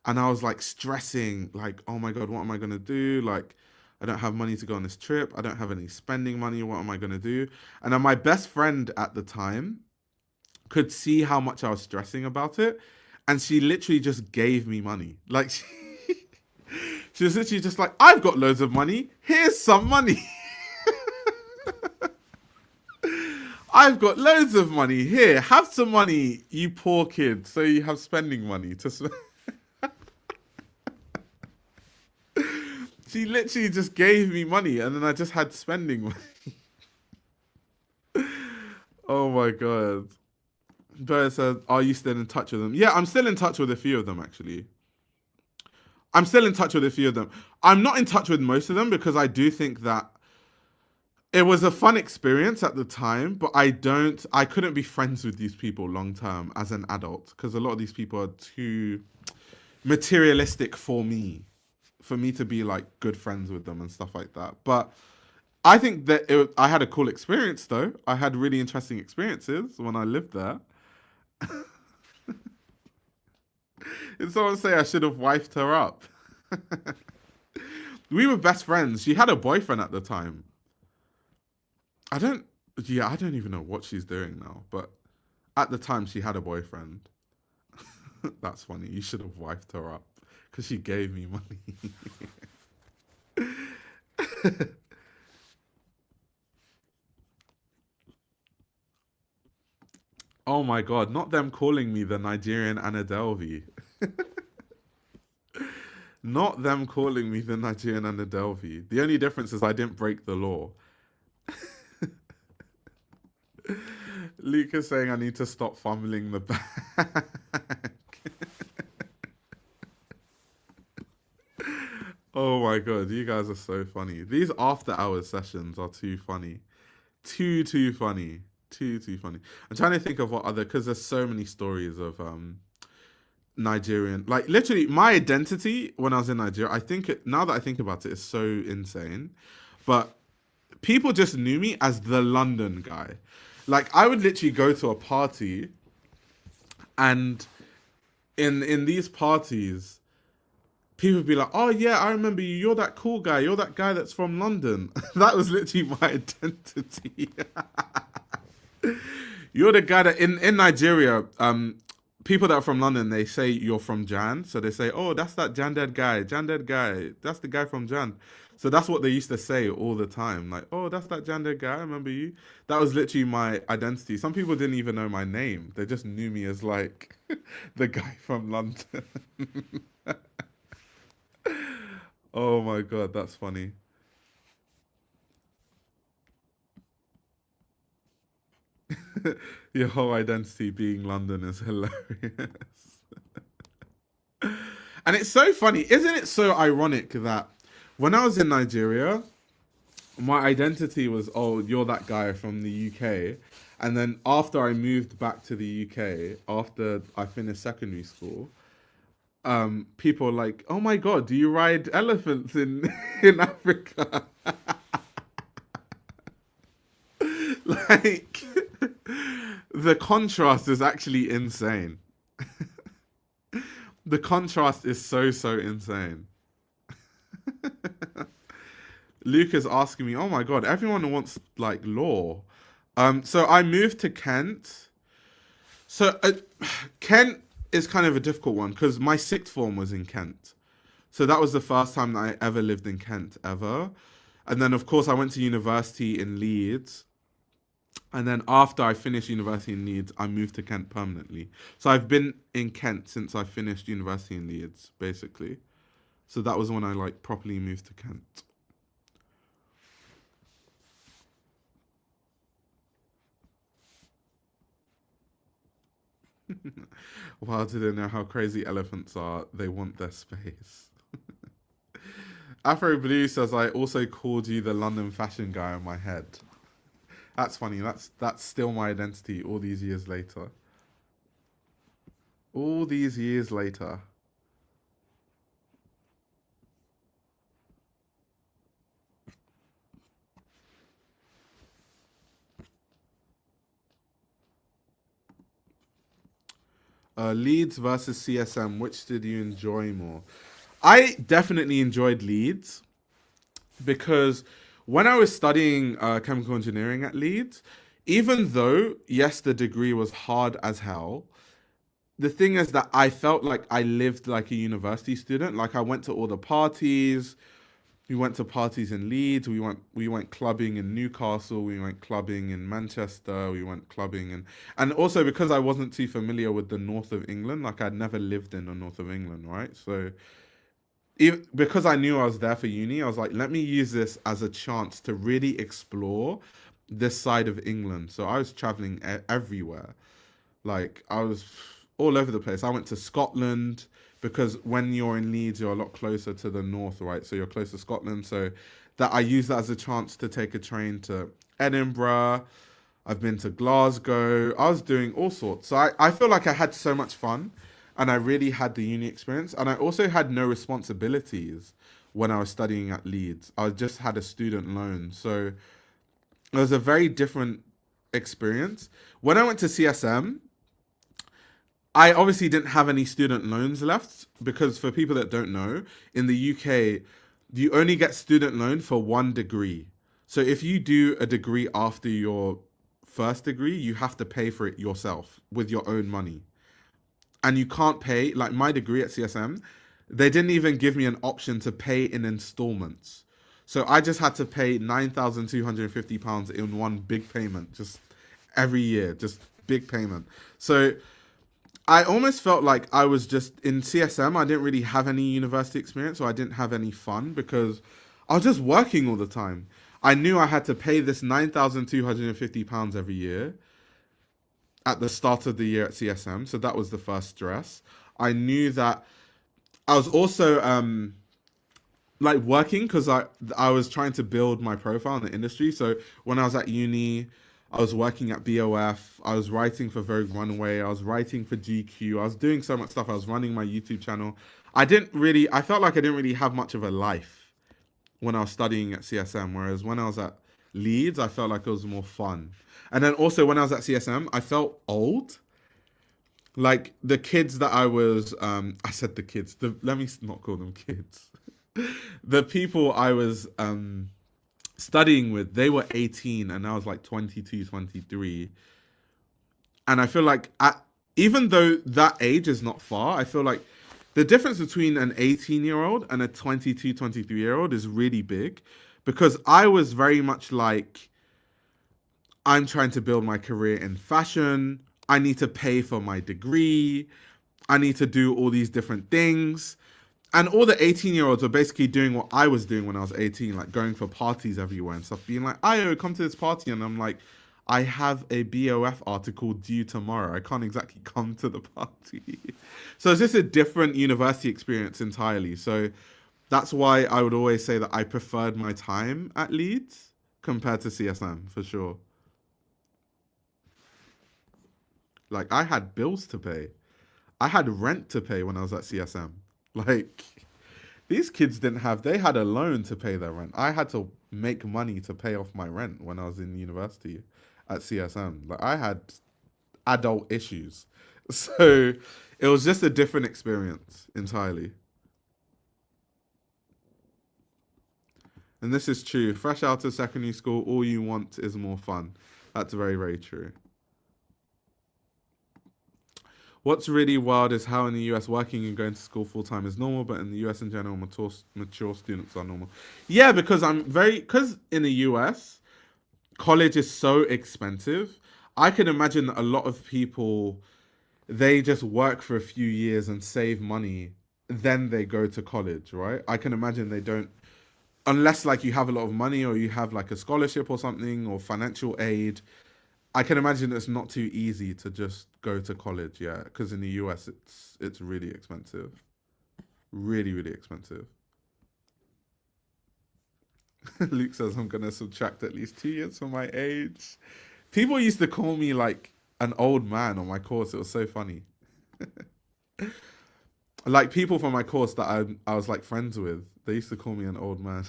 And I was like stressing, like, oh my God, what am I going to do? Like, I don't have money to go on this trip. I don't have any spending money. What am I going to do? And then my best friend at the time could see how much I was stressing about it. And she literally just gave me money. Like, she was literally just like, I've got loads of money. Here's some money. I've got loads of money. Here, have some money, you poor kid. So you have spending money to spend. She literally just gave me money, and then I just had spending money. Oh my God. But says, are you still in touch with them? Yeah, I'm still in touch with a few of them, actually. I'm still in touch with a few of them. I'm not in touch with most of them because I do think that it was a fun experience at the time, but I couldn't be friends with these people long term as an adult because a lot of these people are too materialistic for me to be like good friends with them and stuff like that. But I think that I had a cool experience though. I had really interesting experiences when I lived there. Did someone say I should have wifed her up? We were best friends. She had a boyfriend at the time. I don't even know what she's doing now, but at the time she had a boyfriend. That's funny. You should have wifed her up because she gave me money. Oh my God, not them calling me the Nigerian Anna Delvey. Not them calling me the Nigerian Anna Delvey. The only difference is I didn't break the law. Luca's saying I need to stop fumbling the bag. Oh my God, you guys are so funny. These after hours sessions are too funny. Too funny. Too funny. I'm trying to think of what other, because there's so many stories of Nigerian, like literally my identity when I was in Nigeria, now that I think about it, is so insane. But people just knew me as the London guy. Like I would literally go to a party, and in these parties, people would be like, "Oh yeah, I remember you. You're that cool guy. You're that guy that's from London." That was literally my identity. You're the guy that in Nigeria, people that are from London, they say you're from Jan. So they say, "Oh, that's that Janded guy. Janded guy. That's the guy from Jan." So that's what they used to say all the time. Like, "Oh, that's that Janded guy. I remember you." That was literally my identity. Some people didn't even know my name. They just knew me as like the guy from London. Oh my God, that's funny. Your whole identity being London is hilarious. And it's so funny, isn't it so ironic that when I was in Nigeria, my identity was, oh, you're that guy from the UK. And then after I moved back to the UK, after I finished secondary school, people were like, oh my God, do you ride elephants in in Africa? Like, the contrast is actually insane. The contrast is so, so insane. Luke is asking me, oh my God, everyone wants like law. So I moved to Kent. So Kent is kind of a difficult one because my sixth form was in Kent. So that was the first time that I ever lived in Kent ever. And then of course I went to university in Leeds. And then after I finished university in Leeds, I moved to Kent permanently. So I've been in Kent since I finished university in Leeds, basically. So that was when I like properly moved to Kent. Wow, do they know how crazy elephants are? They want their space. Afro Blue says, I also called you the London fashion guy in my head. That's funny. That's still my identity all these years later. All these years later. Leeds versus CSM, which did you enjoy more? I definitely enjoyed Leeds because when I was studying chemical engineering at Leeds, even though, yes, the degree was hard as hell, the thing is that I felt like I lived like a university student. Like I went to all the parties. We went to parties in Leeds. We went clubbing in Newcastle. We went clubbing in Manchester. We went clubbing and also because I wasn't too familiar with the north of England, like I'd never lived in the north of England, right? So because I knew I was there for uni, I was like, let me use this as a chance to really explore this side of England. So I was traveling everywhere. Like I was all over the place. I went to Scotland because when you're in Leeds, you're a lot closer to the north, right? So you're close to Scotland. So that I used that as a chance to take a train to Edinburgh. I've been to Glasgow. I was doing all sorts. So I feel like I had so much fun and I really had the uni experience. And I also had no responsibilities when I was studying at Leeds. I just had a student loan. So it was a very different experience. When I went to CSM, I obviously didn't have any student loans left because for people that don't know, in the UK, you only get student loan for one degree. So if you do a degree after your first degree, you have to pay for it yourself with your own money. And you can't pay, like my degree at CSM, they didn't even give me an option to pay in installments. So I just had to pay £9,250 in one big payment, just every year, just big payment. So I almost felt like I was just in CSM. I didn't really have any university experience, or I didn't have any fun because I was just working all the time. I knew I had to pay this £9,250 every year at the start of the year at CSM. So that was the first stress. I knew that I was also like working because I was trying to build my profile in the industry. So when I was at uni, I was working at BOF. I was writing for Vogue Runway. I was writing for GQ. I was doing so much stuff. I was running my YouTube channel. I felt like I didn't really have much of a life when I was studying at CSM. Whereas when I was at Leeds, I felt like it was more fun. And then also when I was at CSM, I felt old. Like the kids that I was, I said the kids, let me not call them kids. The people I was studying with, they were 18 and I was like 22, 23. And I feel like even though that age is not far, I feel like the difference between an 18-year-old and a 22, 23-year-old is really big because I was very much like, I'm trying to build my career in fashion. I need to pay for my degree. I need to do all these different things. And all the 18-year-olds are basically doing what I was doing when I was 18, like going for parties everywhere and stuff, being like, Ayo, come to this party. And I'm like, I have a BOF article due tomorrow. I can't exactly come to the party. So it's just a different university experience entirely. So that's why I would always say that I preferred my time at Leeds. compared to CSM, for sure. Like, I had bills to pay. I had rent to pay when I was at CSM. Like, these kids didn't have, they had a loan to pay their rent. I had to make money to pay off my rent when I was in university at CSM. Like, I had adult issues. So it was just a different experience entirely. And this is true. Fresh out of secondary school, all you want is more fun. That's very, very true. What's really wild is how in the US working and going to school full time is normal, but in the US in general, mature students are normal. Yeah, because because in the US, college is so expensive. I can imagine that a lot of people, they just work for a few years and save money, then they go to college, right? I can imagine they don't, unless like you have a lot of money or you have like a scholarship or something or financial aid. I can imagine it's not too easy to just go to college, yeah, because in the US it's really expensive. Really, really expensive. Luke says I'm gonna subtract at least 2 years from my age. People used to call me like an old man on my course. It was so funny. Like people from my course that I was like friends with, they used to call me an old man.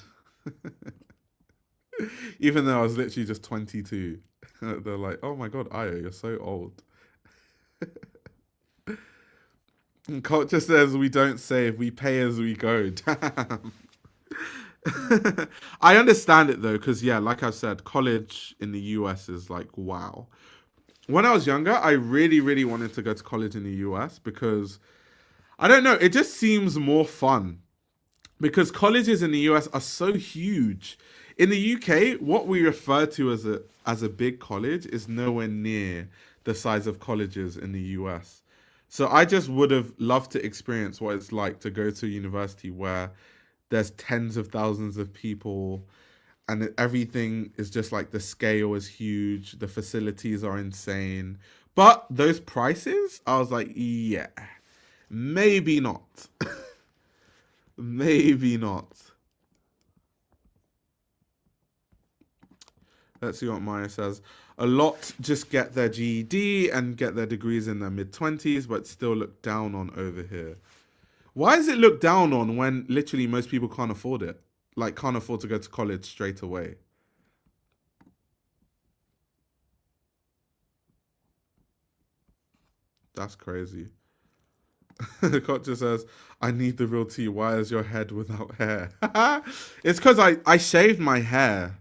Even though I was literally just 22. They're like, oh my god, Ayo, you're so old. And culture says we don't save, we pay as we go. Damn. I understand it though, because yeah, like I said, college in the US is like, wow. When I was younger, I really, really wanted to go to college in the US because, I don't know, it just seems more fun. Because colleges in the US are so huge. In the UK, what we refer to as a big college is nowhere near the size of colleges in the US. So I just would have loved to experience what it's like to go to a university where there's tens of thousands of people and everything is just like the scale is huge, the facilities are insane. But those prices, I was like, yeah, maybe not. Maybe not. Let's see what Maya says. A lot just get their GED and get their degrees in their mid-20s, but still look down on over here. Why is it looked down on when literally most people can't afford it? Like, can't afford to go to college straight away. That's crazy. Kocha says, I need the real tea. Why is your head without hair? It's because I shaved my hair.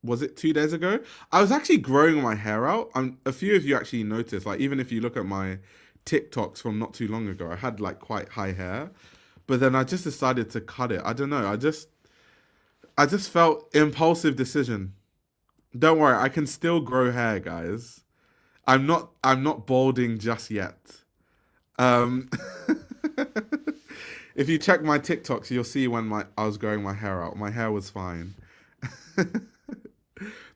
Was it 2 days ago? I was actually growing my hair out. A few of you actually noticed, like, even if you look at my TikToks from not too long ago, I had like quite high hair. But then I just decided to cut it. I don't know. I just felt impulsive decision. Don't worry, I can still grow hair, guys. I'm not balding just yet. If you check my TikToks, you'll see when I was growing my hair out. My hair was fine.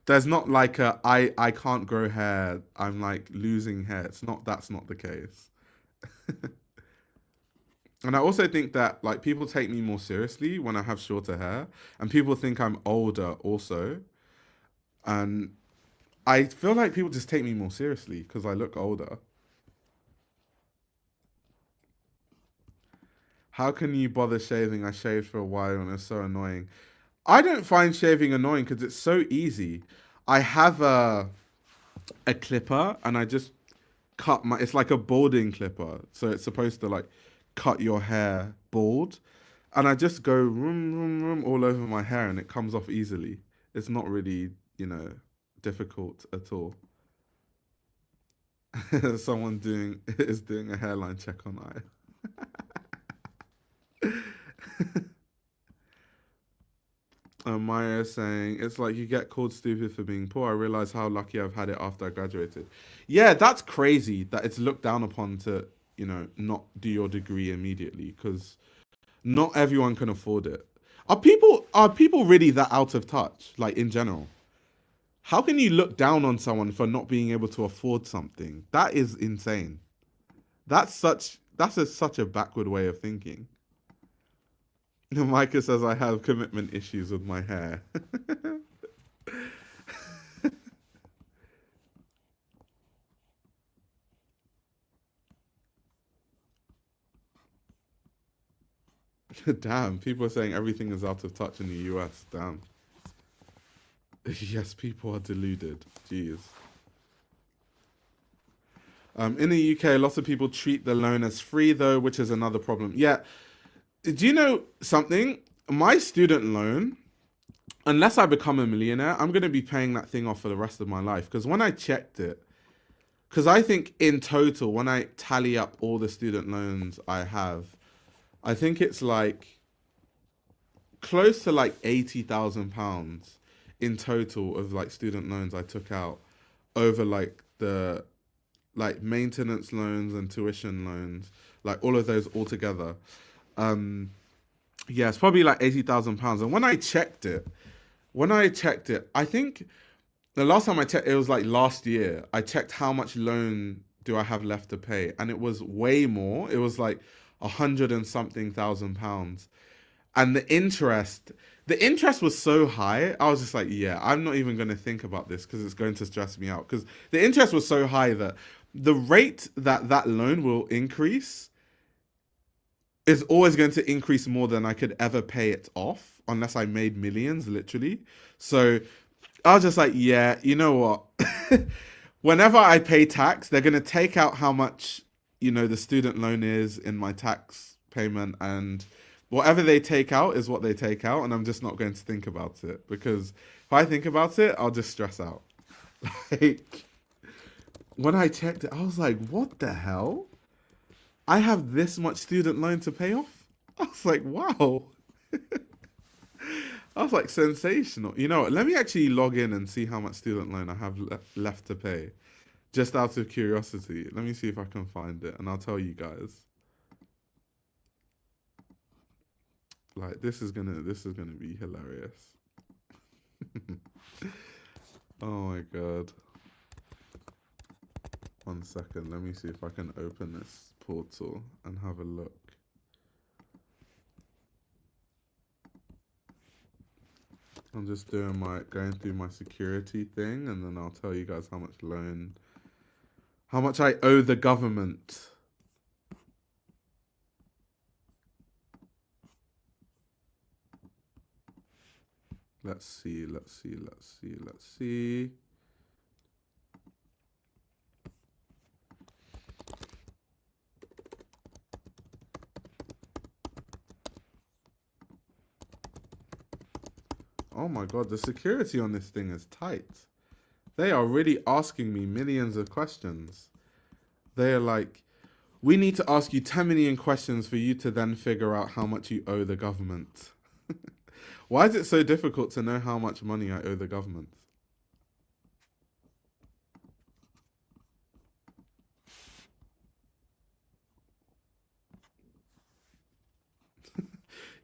There's not like I can't grow hair. I'm like losing hair. That's not the case. And I also think that like people take me more seriously when I have shorter hair, and people think I'm older also. And I feel like people just take me more seriously because I look older. How can you bother shaving? I shaved for a while and it's so annoying. I don't find shaving annoying because it's so easy. I have a clipper and I just cut my. It's like a balding clipper, so it's supposed to like cut your hair bald, and I just go room room room all over my hair and it comes off easily. It's not really difficult at all. Someone is doing a hairline check on I. Maya is saying, it's like you get called stupid for being poor. I realize how lucky I've had it after I graduated. Yeah, that's crazy that it's looked down upon to, not do your degree immediately because not everyone can afford it. Are people really that out of touch, like in general? How can you look down on someone for not being able to afford something? That is insane. Such a backward way of thinking. Micah says I have commitment issues with my hair. Damn, people are saying everything is out of touch in the US. Damn. Yes, people are deluded. Jeez. In the UK, lots of people treat the loan as free, though, which is another problem. Yeah. Do you know something? My student loan, unless I become a millionaire, I'm going to be paying that thing off for the rest of my life. Because when I checked it, because I think in total, when I tally up all the student loans I have, I think it's like close to like £80,000 in total of like student loans I took out over like the like maintenance loans and tuition loans, like all of those all together. Yeah, it's probably like £80,000. And when I checked it, I think the last time I checked, it was like last year. I checked how much loan do I have left to pay, and it was way more. It was like 100 and something £1,000, and the interest was so high. I was just like, yeah, I'm not even going to think about this because it's going to stress me out. Because the interest was so high that the rate that loan will increase is always going to increase more than I could ever pay it off unless I made millions, literally. So I was just like, yeah, you know what? Whenever I pay tax, they're going to take out how much, the student loan is in my tax payment, and whatever they take out is what they take out. And I'm just not going to think about it, because if I think about it, I'll just stress out. Like, when I checked it, I was like, what the hell? I have this much student loan to pay off? I was like, wow. I was like, sensational. You know what? Let me actually log in and see how much student loan I have left to pay. Just out of curiosity. Let me see if I can find it, and I'll tell you guys. Like, this is gonna be hilarious. Oh my god. 1 second, let me see if I can open this portal and have a look. I'm just going through my security thing, and then I'll tell you guys how much I owe the government. Let's see. Oh my god, the security on this thing is tight. They are really asking me millions of questions. They are like, we need to ask you 10 million questions for you to then figure out how much you owe the government. Why is it so difficult to know how much money I owe the government?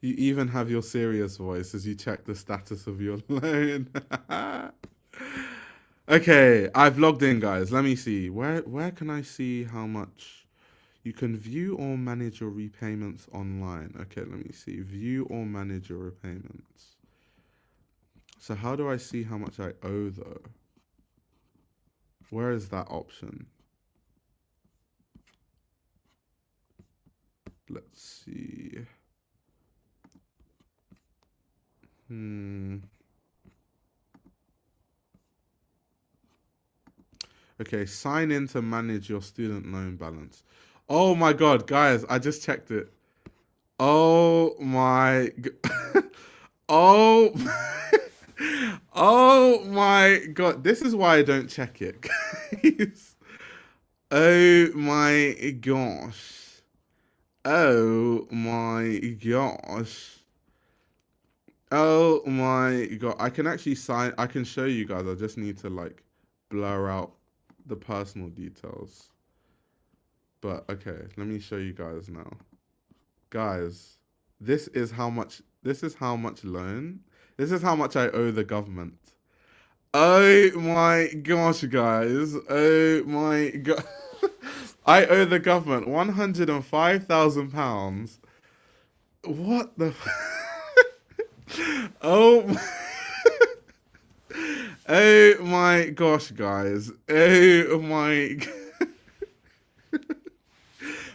You even have your serious voice as you check the status of your loan. Okay, I've logged in, guys. Let me see. Where can I see how much? You can view or manage your repayments online. Okay, let me see. View or manage your repayments. So how do I see how much I owe, though? Where is that option? Let's see. Okay, sign in to manage your student loan balance. Oh my god, guys, I just checked it. Oh my oh oh my god, this is why I don't check it, guys. Oh my gosh. Oh my gosh. Oh my god, I can actually I can show you guys. I just need to like blur out the personal details. But okay, let me show you guys now. Guys, this is how much loan. This is how much I owe the government. Oh my gosh, guys. Oh my god. I owe the government £105,000. What the Oh oh my gosh, guys. Oh my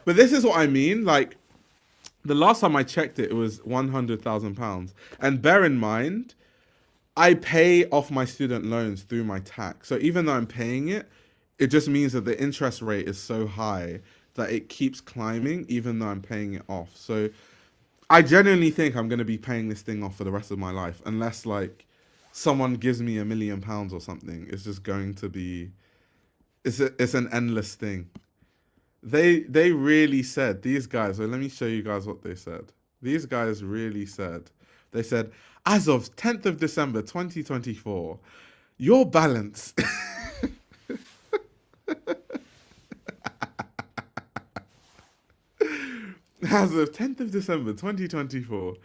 But this is what I mean. Like, the last time I checked it, it was £100,000. And bear in mind, I pay off my student loans through my tax. So even though I'm paying it, it just means that the interest rate is so high that it keeps climbing even though I'm paying it off. So I genuinely think I'm going to be paying this thing off for the rest of my life, unless like someone gives me £1,000,000 or something. It's just going to be, it's an endless thing. They really said, these guys, so let me show you guys what they said. These guys really said, they said, as of 10th of December 2024, your balance as of 10th of December 2024,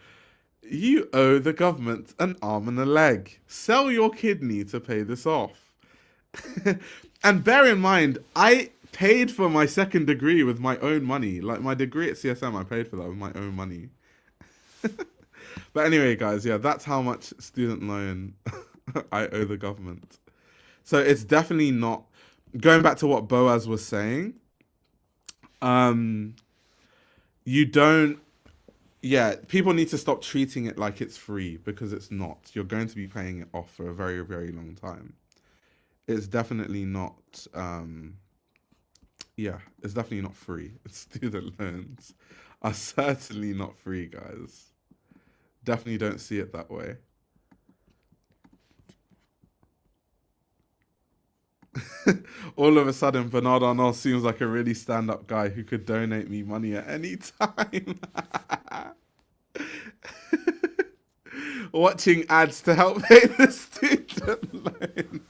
you owe the government an arm and a leg. Sell your kidney to pay this off. And bear in mind, I paid for my second degree with my own money. Like my degree at CSM, I paid for that with my own money. But anyway, guys, yeah, that's how much student loan I owe the government. So it's definitely not, going back to what Boaz was saying, you don't, yeah, people need to stop treating it like it's free, because it's not. You're going to be paying it off for a very, very long time. It's definitely not, yeah, it's definitely not free. Student loans are certainly not free, guys. Definitely don't see it that way. All of a sudden, Bernard Arnault seems like a really stand-up guy who could donate me money at any time. Watching ads to help pay the student loan.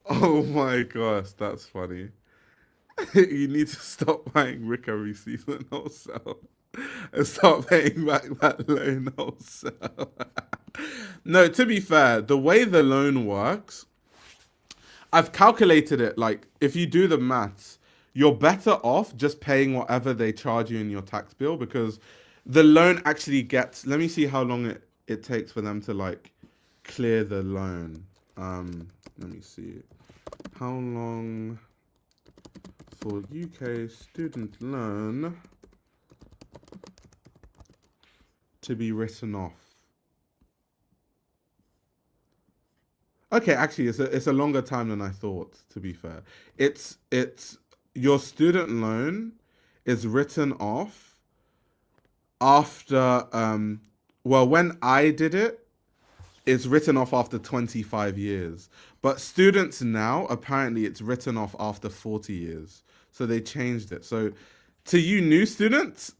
Oh my gosh, that's funny. You need to stop buying Rick every season wholesale and start paying back that loan wholesale. No, to be fair, the way the loan works, I've calculated it. Like, if you do the maths, you're better off just paying whatever they charge you in your tax bill, because the loan actually gets, let me see how long it takes for them to like clear the loan. Let me see. How long for UK student loan to be written off? Okay, actually, it's a longer time than I thought, to be fair. It's your student loan is written off after well, when I did it, it's written off after 25 years. But students now, apparently it's written off after 40 years. So they changed it. So to you new students,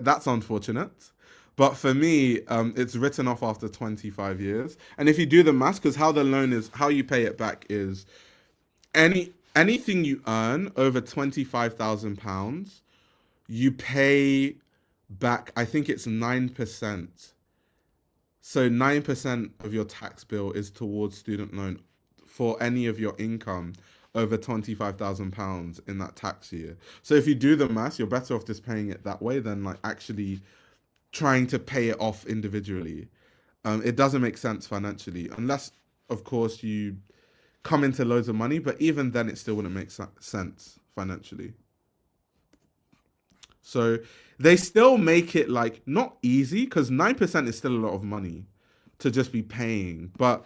that's unfortunate. But for me, it's written off after 25 years. And if you do the maths, because how the loan is, how you pay it back is anything you earn over £25,000, you pay back, I think it's 9%. So 9% of your tax bill is towards student loan for any of your income over £25,000 in that tax year. So if you do the maths, you're better off just paying it that way than like actually trying to pay it off individually. It doesn't make sense financially, unless, of course, you come into loads of money, but even then it still wouldn't make sense financially. So they still make it like not easy, because 9% is still a lot of money to just be paying, but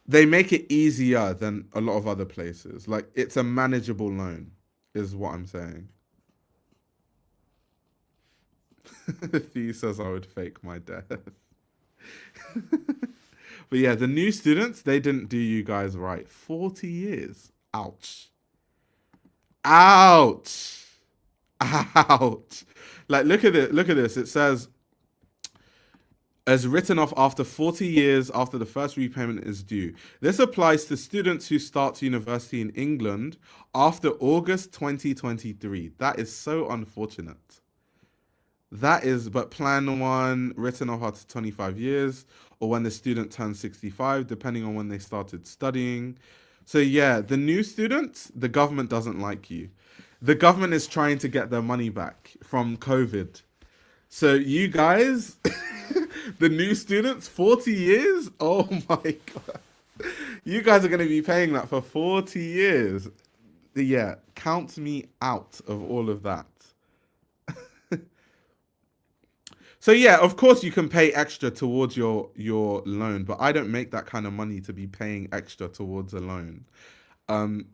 they make it easier than a lot of other places. Like, it's a manageable loan is what I'm saying. Thee says I would fake my death. But yeah, the new students, they didn't do you guys right. 40 years. Ouch. Ouch. Ouch. Like, look at it. Look at this. It says, as written off after 40 years after the first repayment is due. This applies to students who start university in England after August 2023. That is so unfortunate. That is, but plan one, written off after 25 years, or when the student turns 65, depending on when they started studying. So yeah, the new students, the government doesn't like you. The government is trying to get their money back from COVID. So you guys, the new students, 40 years? Oh my God. You guys are going to be paying that for 40 years. Yeah, count me out of all of that. So yeah, of course you can pay extra towards your loan, but I don't make that kind of money to be paying extra towards a loan.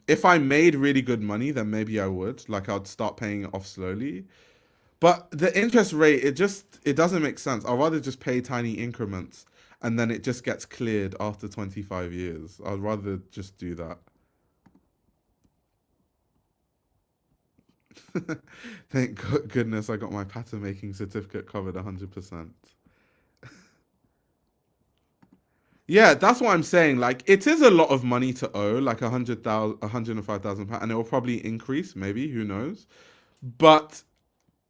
If I made really good money, then maybe I would. Like I'd start paying it off slowly. But the interest rate, it doesn't make sense. I'd rather just pay tiny increments and then it just gets cleared after 25 years. I'd rather just do that. Thank goodness I got my pattern making certificate covered 100%. Yeah, that's what I'm saying. Like, it is a lot of money to owe, like 100,000, 105,000 pounds, and it will probably increase, maybe, who knows? But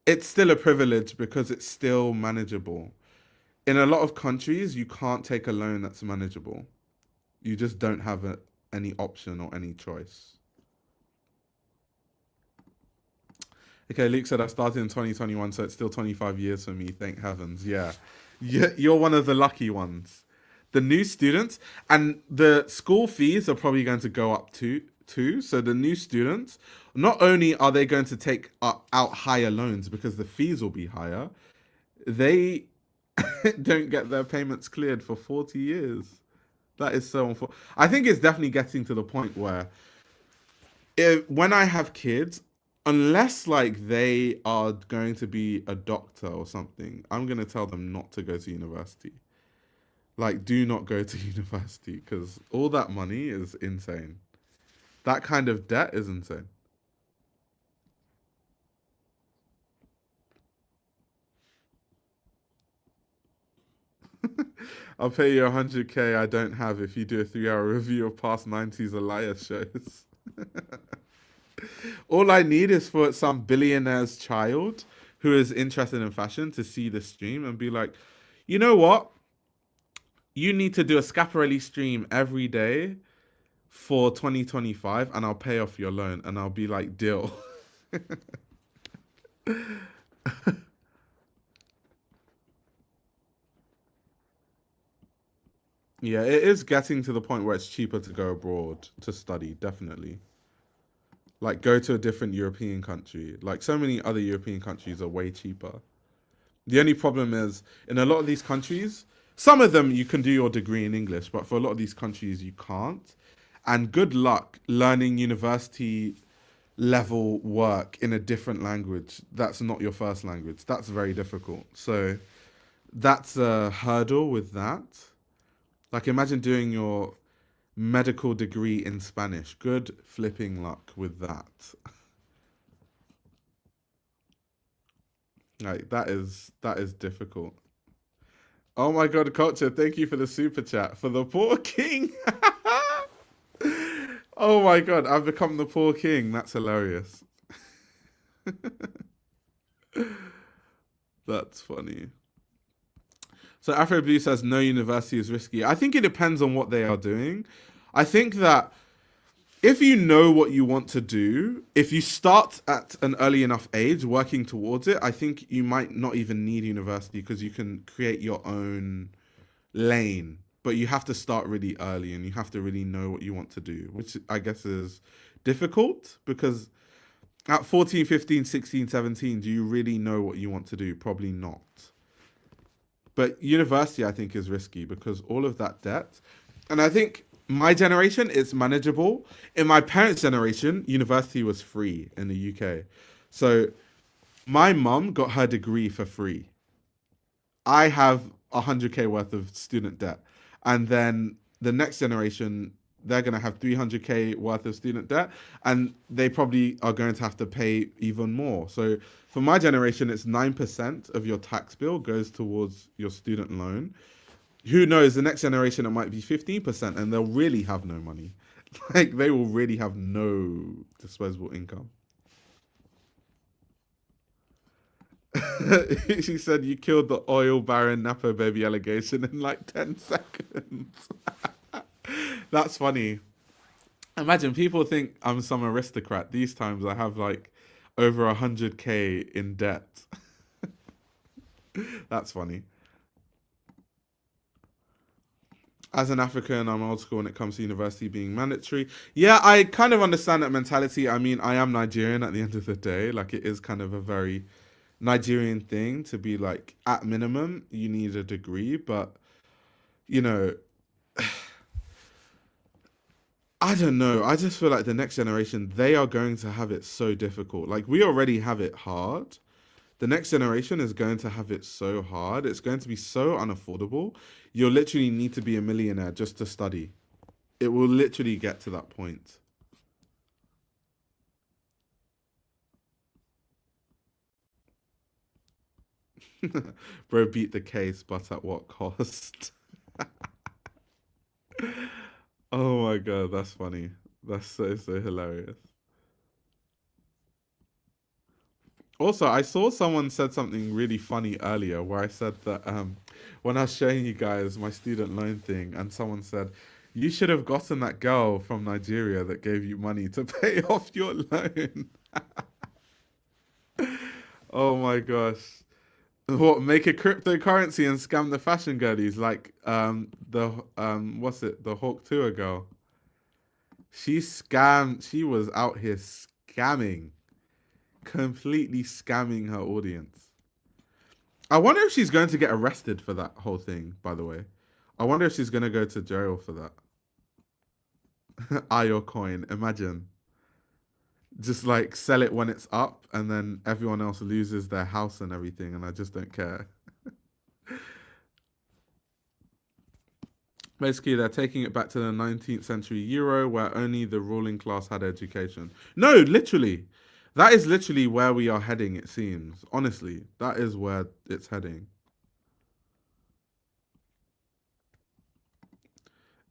it's still a privilege because it's still manageable. In a lot of countries, you can't take a loan that's manageable. You just don't have any option or any choice. Okay, Luke said I started in 2021, so it's still 25 years for me. Thank heavens. Yeah. You're one of the lucky ones. The new students and the school fees are probably going to go up too. So the new students, not only are they going to take out higher loans because the fees will be higher, they don't get their payments cleared for 40 years. That is so unfortunate. I think it's definitely getting to the point where when I have kids, unless like they are going to be a doctor or something, I'm going to tell them not to go to university. Like, do not go to university because all that money is insane. That kind of debt is insane. I'll pay you 100K I don't have if you do a 3-hour review of past 90s Elias shows. All I need is for some billionaire's child who is interested in fashion to see the stream and be like, you know what? You need to do a Scaparelli stream every day for 2025 and I'll pay off your loan. And I'll be like, deal. Yeah, it is getting to the point where it's cheaper to go abroad to study, definitely. Like, go to a different European country. Like, so many other European countries are way cheaper. The only problem is, in a lot of these countries, some of them you can do your degree in English, but for a lot of these countries you can't. And good luck learning university level work in a different language. That's not your first language. That's very difficult. So that's a hurdle with that. Like, imagine doing your medical degree in Spanish. Good flipping luck with that. Like, that is difficult. Oh my god, Culture, thank you for the super chat. For the poor king. Oh my god, I've become the poor king. That's hilarious. That's funny. So Afro Blue says no university is risky. I think it depends on what they are doing. I think that if you know what you want to do, if you start at an early enough age working towards it, I think you might not even need university because you can create your own lane. But you have to start really early and you have to really know what you want to do, which I guess is difficult because at 14, 15, 16, 17, do you really know what you want to do? Probably not. But university, I think, is risky because all of that debt. And I think my generation, it's manageable. In my parents' generation, university was free in the UK. So my mum got her degree for free. I have 100K worth of student debt. And then the next generation, they're going to have 300K worth of student debt. And they probably are going to have to pay even more. So for my generation, it's 9% of your tax bill goes towards your student loan. Who knows, the next generation, it might be 15% and they'll really have no money. Like, they will really have no disposable income. She said you killed the oil baron Napo baby allegation in like 10 seconds. That's funny. Imagine people think I'm some aristocrat. These times I have like over 100K in debt. That's funny. As an African, I'm old school when it comes to university being mandatory. Yeah, I kind of understand that mentality. I mean, I am Nigerian at the end of the day. Like, it is kind of a very Nigerian thing to be like, at minimum, you need a degree. But, you know, I don't know. I just feel like the next generation, they are going to have it so difficult. Like, we already have it hard. The next generation is going to have it so hard. It's going to be so unaffordable. You'll literally need to be a millionaire just to study. It will literally get to that point. Bro beat the case, but at what cost? Oh my god, that's funny. That's so hilarious. Also, I saw someone said something really funny earlier where I said that when I was showing you guys my student loan thing, and someone said, you should have gotten that girl from Nigeria that gave you money to pay off your loan. Oh my gosh. What, make a cryptocurrency and scam the fashion girlies like the what's it, the Hawk Tour girl. She was out here scamming, completely scamming her audience. I wonder if she's going to get arrested for that whole thing, by the way. I wonder if she's going to go to jail for that. IO coin, imagine. Just like sell it when it's up and then everyone else loses their house and everything and I just don't care. Basically, they're taking it back to the 19th century Euro where only the ruling class had education. No, literally. That is literally where we are heading, it seems. Honestly, that is where it's heading.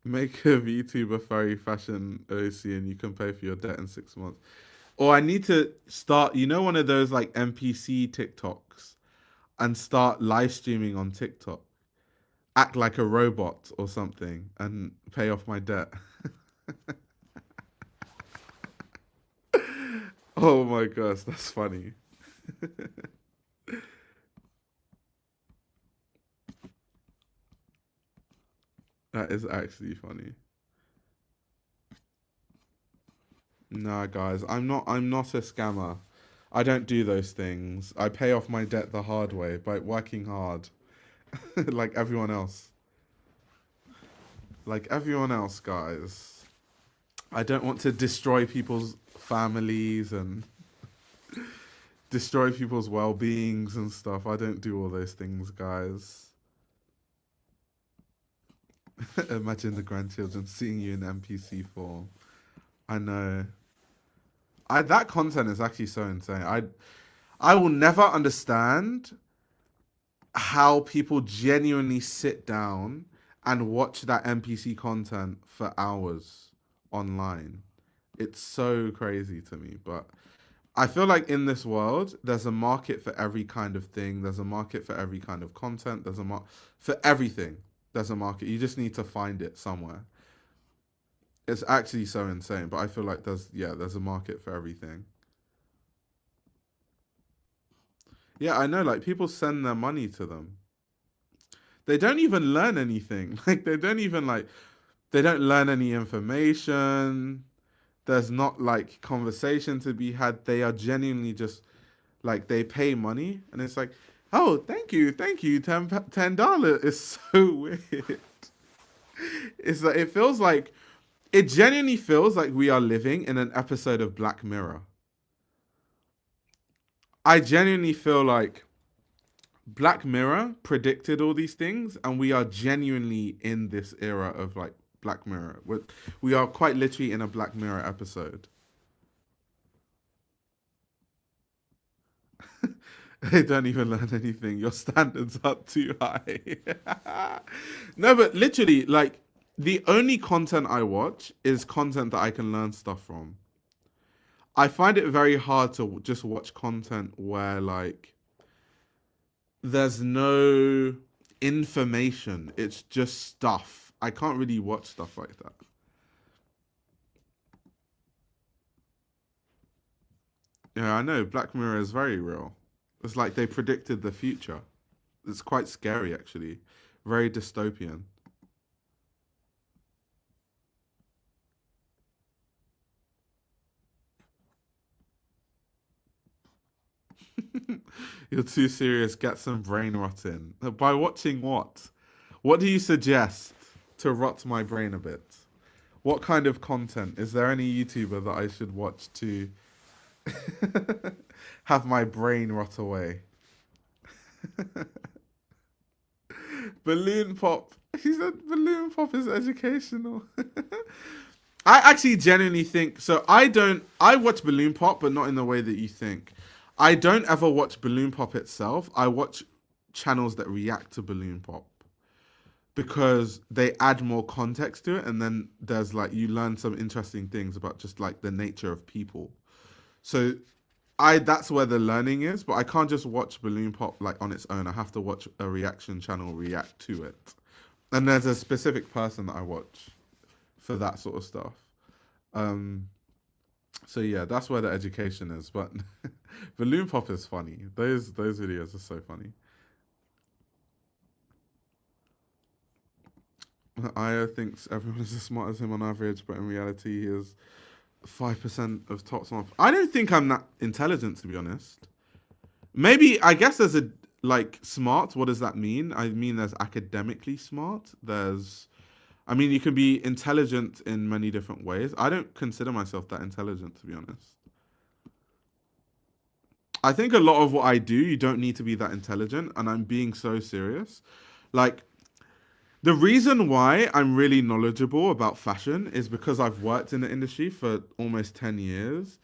Make a VTuber furry fashion OC and you can pay for your debt in 6 months. Or I need to start, one of those like NPC TikToks and start live streaming on TikTok. Act like a robot or something and pay off my debt. Oh my gosh, that's funny. That is actually funny. Nah, guys, I'm not a scammer. I don't do those things. I pay off my debt the hard way by working hard. Like everyone else. Like everyone else, guys. I don't want to destroy people's families and destroy people's well-beings and stuff. I don't do all those things, guys. Imagine the grandchildren seeing you in NPC form. I know. That content is actually so insane. I will never understand how people genuinely sit down and watch that NPC content for hours online. It's so crazy to me, but I feel like in this world, there's a market for every kind of thing. There's a market for every kind of content. There's a for everything. There's a market. You just need to find it somewhere. It's actually so insane, but I feel like there's a market for everything. Yeah, I know. Like people send their money to them. They don't even learn anything. Like they don't learn any information. There's not like conversation to be had. They are genuinely just like they pay money and it's like, oh, thank you, $10. It's so weird. It's like it genuinely feels like we are living in an episode of Black Mirror. I genuinely feel like Black Mirror predicted all these things, and we are genuinely in this era of like Black Mirror. We are quite literally in a Black Mirror episode. They don't even learn anything. Your standards are too high. No, but literally, like, the only content I watch is content that I can learn stuff from. I find it very hard to just watch content where, like, there's no information. It's just stuff. I can't really watch stuff like that. Yeah, I know. Black Mirror is very real. It's like they predicted the future. It's quite scary, actually. Very dystopian. You're too serious. Get some brain rot in. By watching what? What do you suggest to rot my brain a bit? What kind of content? Is there any YouTuber that I should watch to have my brain rot away? Balloon pop. He said balloon pop is educational. I actually genuinely think so. I watch balloon pop, but not in the way that you think. I don't ever watch balloon pop itself. I watch channels that react to balloon pop because they add more context to it, and then there's like you learn some interesting things about just like the nature of people. So that's where the learning is, but I can't just watch balloon pop like on its own. I have to watch a reaction channel react to it. And there's a specific person that I watch for that sort of stuff. So yeah, that's where the education is. But balloon pop is funny. Those videos are so funny. Aya thinks everyone is as smart as him on average, but in reality, he is 5% of top smart. I don't think I'm that intelligent, to be honest. Maybe, I guess there's a, like, smart. What does that mean? I mean, there's academically smart. I mean, you can be intelligent in many different ways. I don't consider myself that intelligent, to be honest. I think a lot of what I do, you don't need to be that intelligent, and I'm being so serious. Like, the reason why I'm really knowledgeable about fashion is because I've worked in the industry for almost 10 years,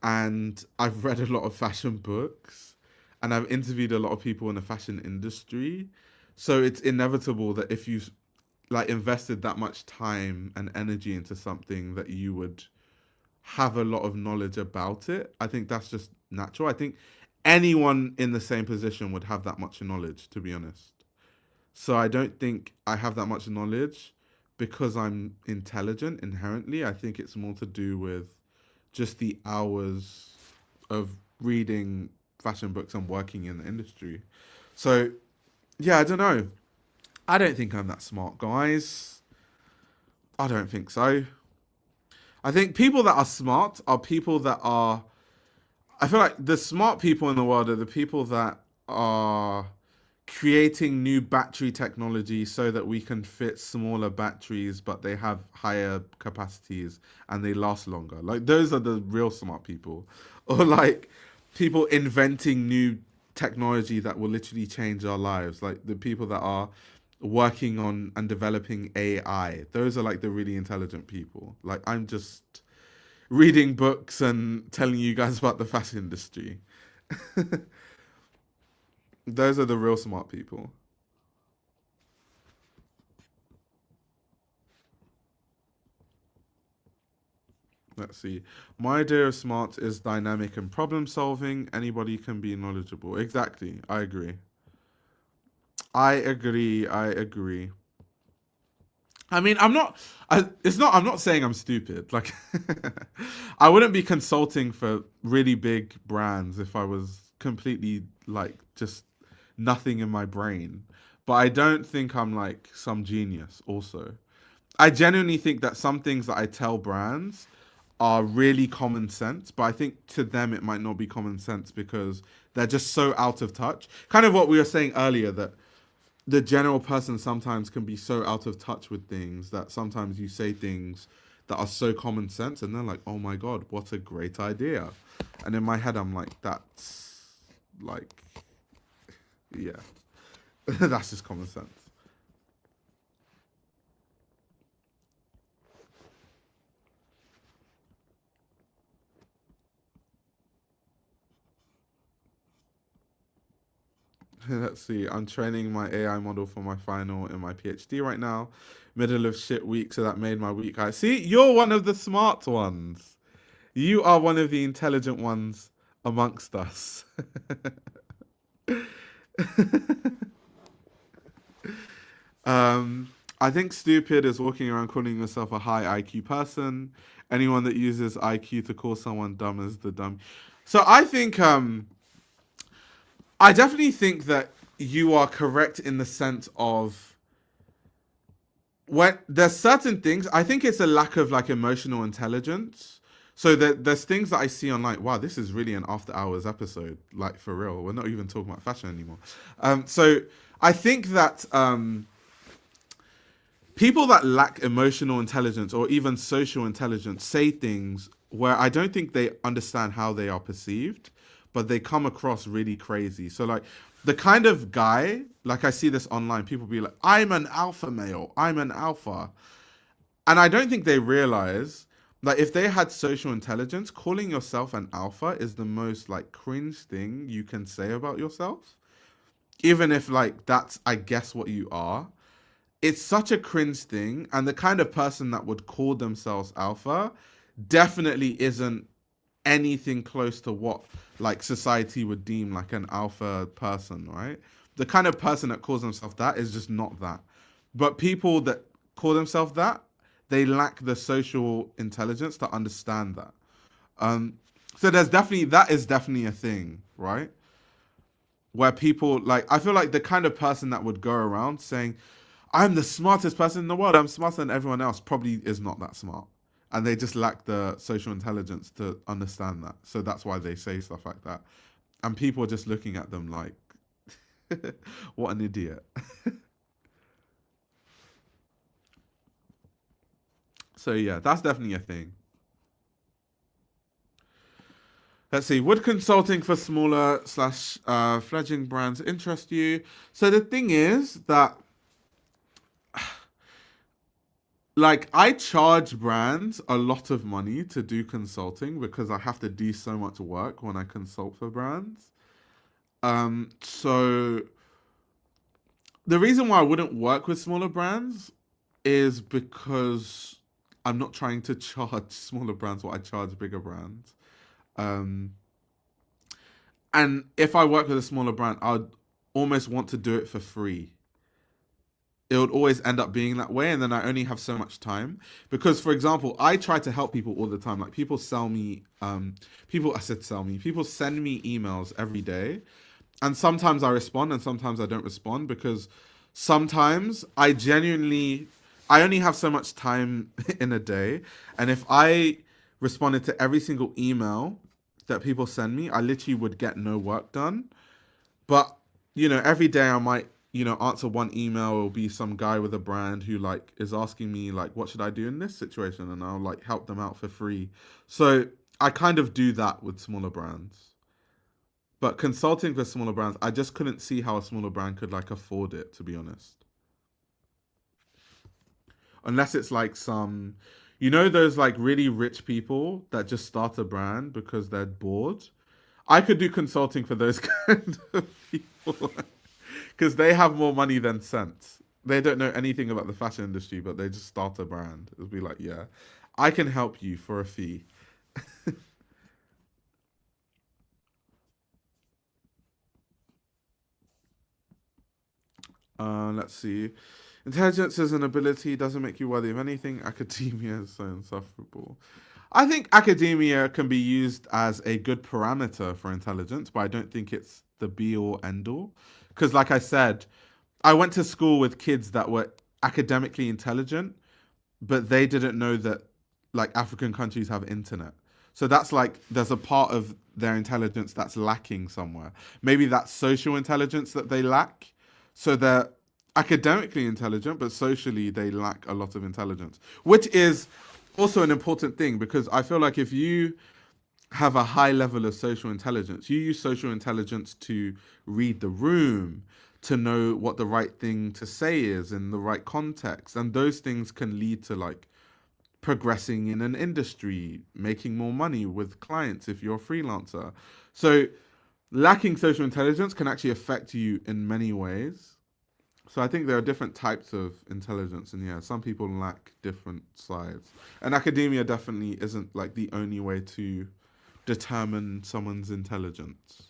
and I've read a lot of fashion books, and I've interviewed a lot of people in the fashion industry. So it's inevitable that if you've like invested that much time and energy into something, that you would have a lot of knowledge about it. I think that's just natural. I think anyone in the same position would have that much knowledge, to be honest. So I don't think I have that much knowledge because I'm intelligent inherently. I think it's more to do with just the hours of reading fashion books and working in the industry. So yeah, I don't know. I don't think I'm that smart, guys. I don't think so. I think people that are smart are people that are... I feel like the smart people in the world are the people that are creating new battery technology so that we can fit smaller batteries, but they have higher capacities and they last longer. Like, those are the real smart people. Or like people inventing new technology that will literally change our lives. Like the people that are working on and developing AI. Those are like the really intelligent people. Like, I'm just reading books and telling you guys about the fashion industry. Those are the real smart people. Let's see. My idea of smart is dynamic and problem solving. Anybody can be knowledgeable. Exactly. I agree. I agree. I mean, I'm not saying I'm stupid. Like, I wouldn't be consulting for really big brands if I was completely like just nothing in my brain. But I don't think I'm like some genius also. I genuinely think that some things that I tell brands are really common sense, but I think to them it might not be common sense because they're just so out of touch. Kind of what we were saying earlier, that the general person sometimes can be so out of touch with things that sometimes you say things that are so common sense and they're like, oh my God, what a great idea. And in my head, I'm like, that's like, yeah, that's just common sense. Let's see. I'm training my AI model for my final in my PhD right now. Middle of shit week, so that made my week. I see. You're one of the smart ones. You are one of the intelligent ones amongst us. I think stupid is walking around calling yourself a high IQ person. Anyone that uses IQ to call someone dumb is the dumb. So I think I definitely think that you are correct in the sense of when there's certain things. I think it's a lack of like emotional intelligence. So there's things that I see online. Wow, this is really an after hours episode. Like for real, we're not even talking about fashion anymore. So I think that people that lack emotional intelligence or even social intelligence say things where I don't think they understand how they are perceived, but they come across really crazy. So like the kind of guy, like I see this online, people be like, I'm an alpha male, I'm an alpha. And I don't think they realize that if they had social intelligence, calling yourself an alpha is the most like cringe thing you can say about yourself. Even if like that's I guess what you are. It's such a cringe thing, and the kind of person that would call themselves alpha definitely isn't anything close to what like society would deem like an alpha person, right? The kind of person that calls themselves that is just not that. But people that call themselves that, they lack the social intelligence to understand that. So that is definitely a thing, right? Where people like I feel like the kind of person that would go around saying, I'm the smartest person in the world, I'm smarter than everyone else, probably is not that smart. And they just lack the social intelligence to understand that. So that's why they say stuff like that. And people are just looking at them like, what an idiot. So yeah, that's definitely a thing. Let's see. Would consulting for smaller slash fledgling brands interest you? So the thing is that like I charge brands a lot of money to do consulting because I have to do so much work when I consult for brands. So the reason why I wouldn't work with smaller brands is because I'm not trying to charge smaller brands what I charge bigger brands. Um, and if I work with a smaller brand, I'd almost want to do it for free. It would always end up being that way, and then I only have so much time. Because, for example, I try to help people all the time. Like people sell me, people I said sell me. People send me emails every day, and sometimes I respond, and sometimes I don't respond because sometimes I only have so much time in a day, and if I responded to every single email that people send me, I literally would get no work done. But every day I might answer one email. It'll be some guy with a brand who like is asking me like, what should I do in this situation, and I'll like help them out for free. So I kind of do that with smaller brands. But consulting for smaller brands, I just couldn't see how a smaller brand could like afford it, to be honest. Unless it's like those like really rich people that just start a brand because they're bored. I could do consulting for those kind of people because they have more money than sense. They don't know anything about the fashion industry, but they just start a brand. It'll be like, yeah, I can help you for a fee. Let's see. Intelligence is an ability, doesn't make you worthy of anything. Academia is so insufferable. I think academia can be used as a good parameter for intelligence, but I don't think it's the be all end all. Because, like I said, I went to school with kids that were academically intelligent, but they didn't know that like African countries have internet. So that's like there's a part of their intelligence that's lacking somewhere. Maybe that's social intelligence that they lack. So they're academically intelligent, but socially they lack a lot of intelligence, which is also an important thing because I feel like if you have a high level of social intelligence. You use social intelligence to read the room, to know what the right thing to say is in the right context. And those things can lead to like progressing in an industry, making more money with clients if you're a freelancer. So lacking social intelligence can actually affect you in many ways. So I think there are different types of intelligence, and yeah, some people lack different sides. And academia definitely isn't like the only way to determine someone's intelligence.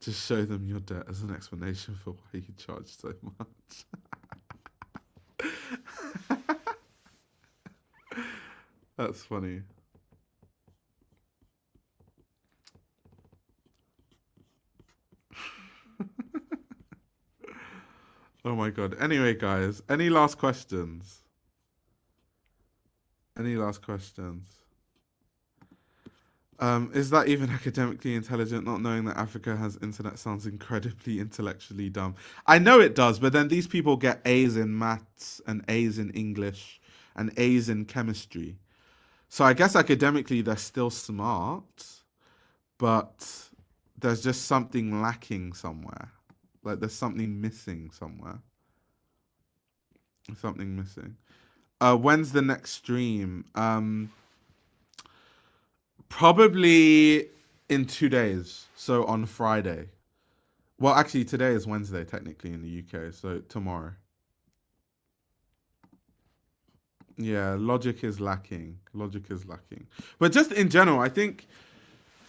Just show them your debt as an explanation for why you charge so much. That's funny. Oh my god. Anyway, guys, any last questions? Any last questions? Is that even academically intelligent? Not knowing that Africa has internet sounds incredibly intellectually dumb. I know it does, but then these people get A's in maths and A's in English and A's in chemistry. So I guess academically they're still smart, but there's just something lacking somewhere. Like there's something missing somewhere. Something missing. When's the next stream? Probably in 2 days. So on Friday. Well, actually, today is Wednesday, technically, in the UK. So tomorrow. Yeah, logic is lacking. Logic is lacking. But just in general, I think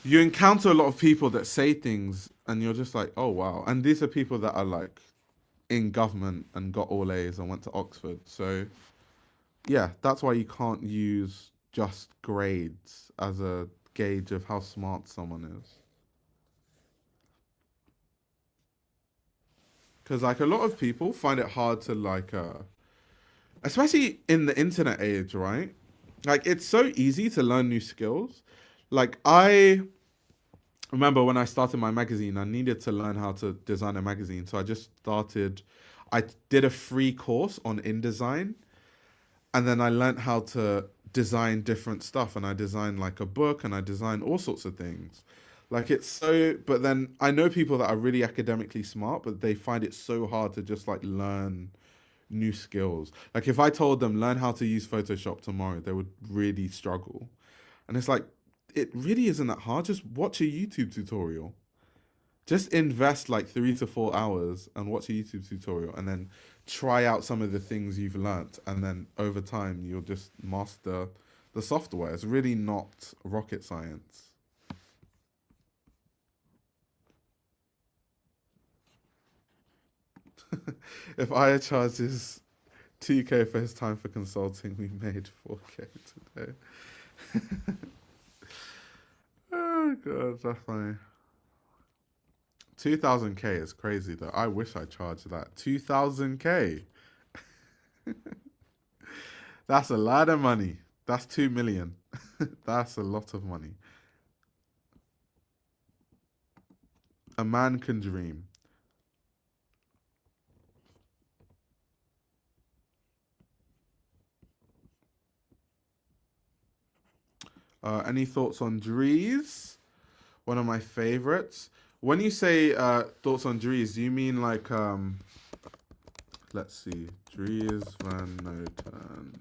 you encounter a lot of people that say things and you're just like, oh, wow. And these are people that are like in government and got all A's and went to Oxford. So, yeah, that's why you can't use just grades as a gauge of how smart someone is. Because, like, a lot of people find it hard to, like, especially in the internet age, right? Like, it's so easy to learn new skills. Like, I remember when I started my magazine, I needed to learn how to design a magazine. So I did a free course on InDesign. And then I learned how to design different stuff. And I designed like a book and I designed all sorts of things. Like it's so, but then I know people that are really academically smart, but they find it so hard to just like learn new skills. Like if I told them learn how to use Photoshop tomorrow, they would really struggle. And it's like, it really isn't that hard. Just watch a YouTube tutorial. Just invest like 3 to 4 hours and watch a YouTube tutorial and then try out some of the things you've learnt. And then over time, you'll just master the software. It's really not rocket science. If Aya charges 2K for his time for consulting, we made 4K today. Oh god, that's funny. 2000K is crazy though. I wish I charged that. 2000K. That's a lot of money. That's 2 million. That's a lot of money. A man can dream. Any thoughts on Drees? One of my favorites. When you say thoughts on Drees, do you mean like let's see, Dries Van Noten,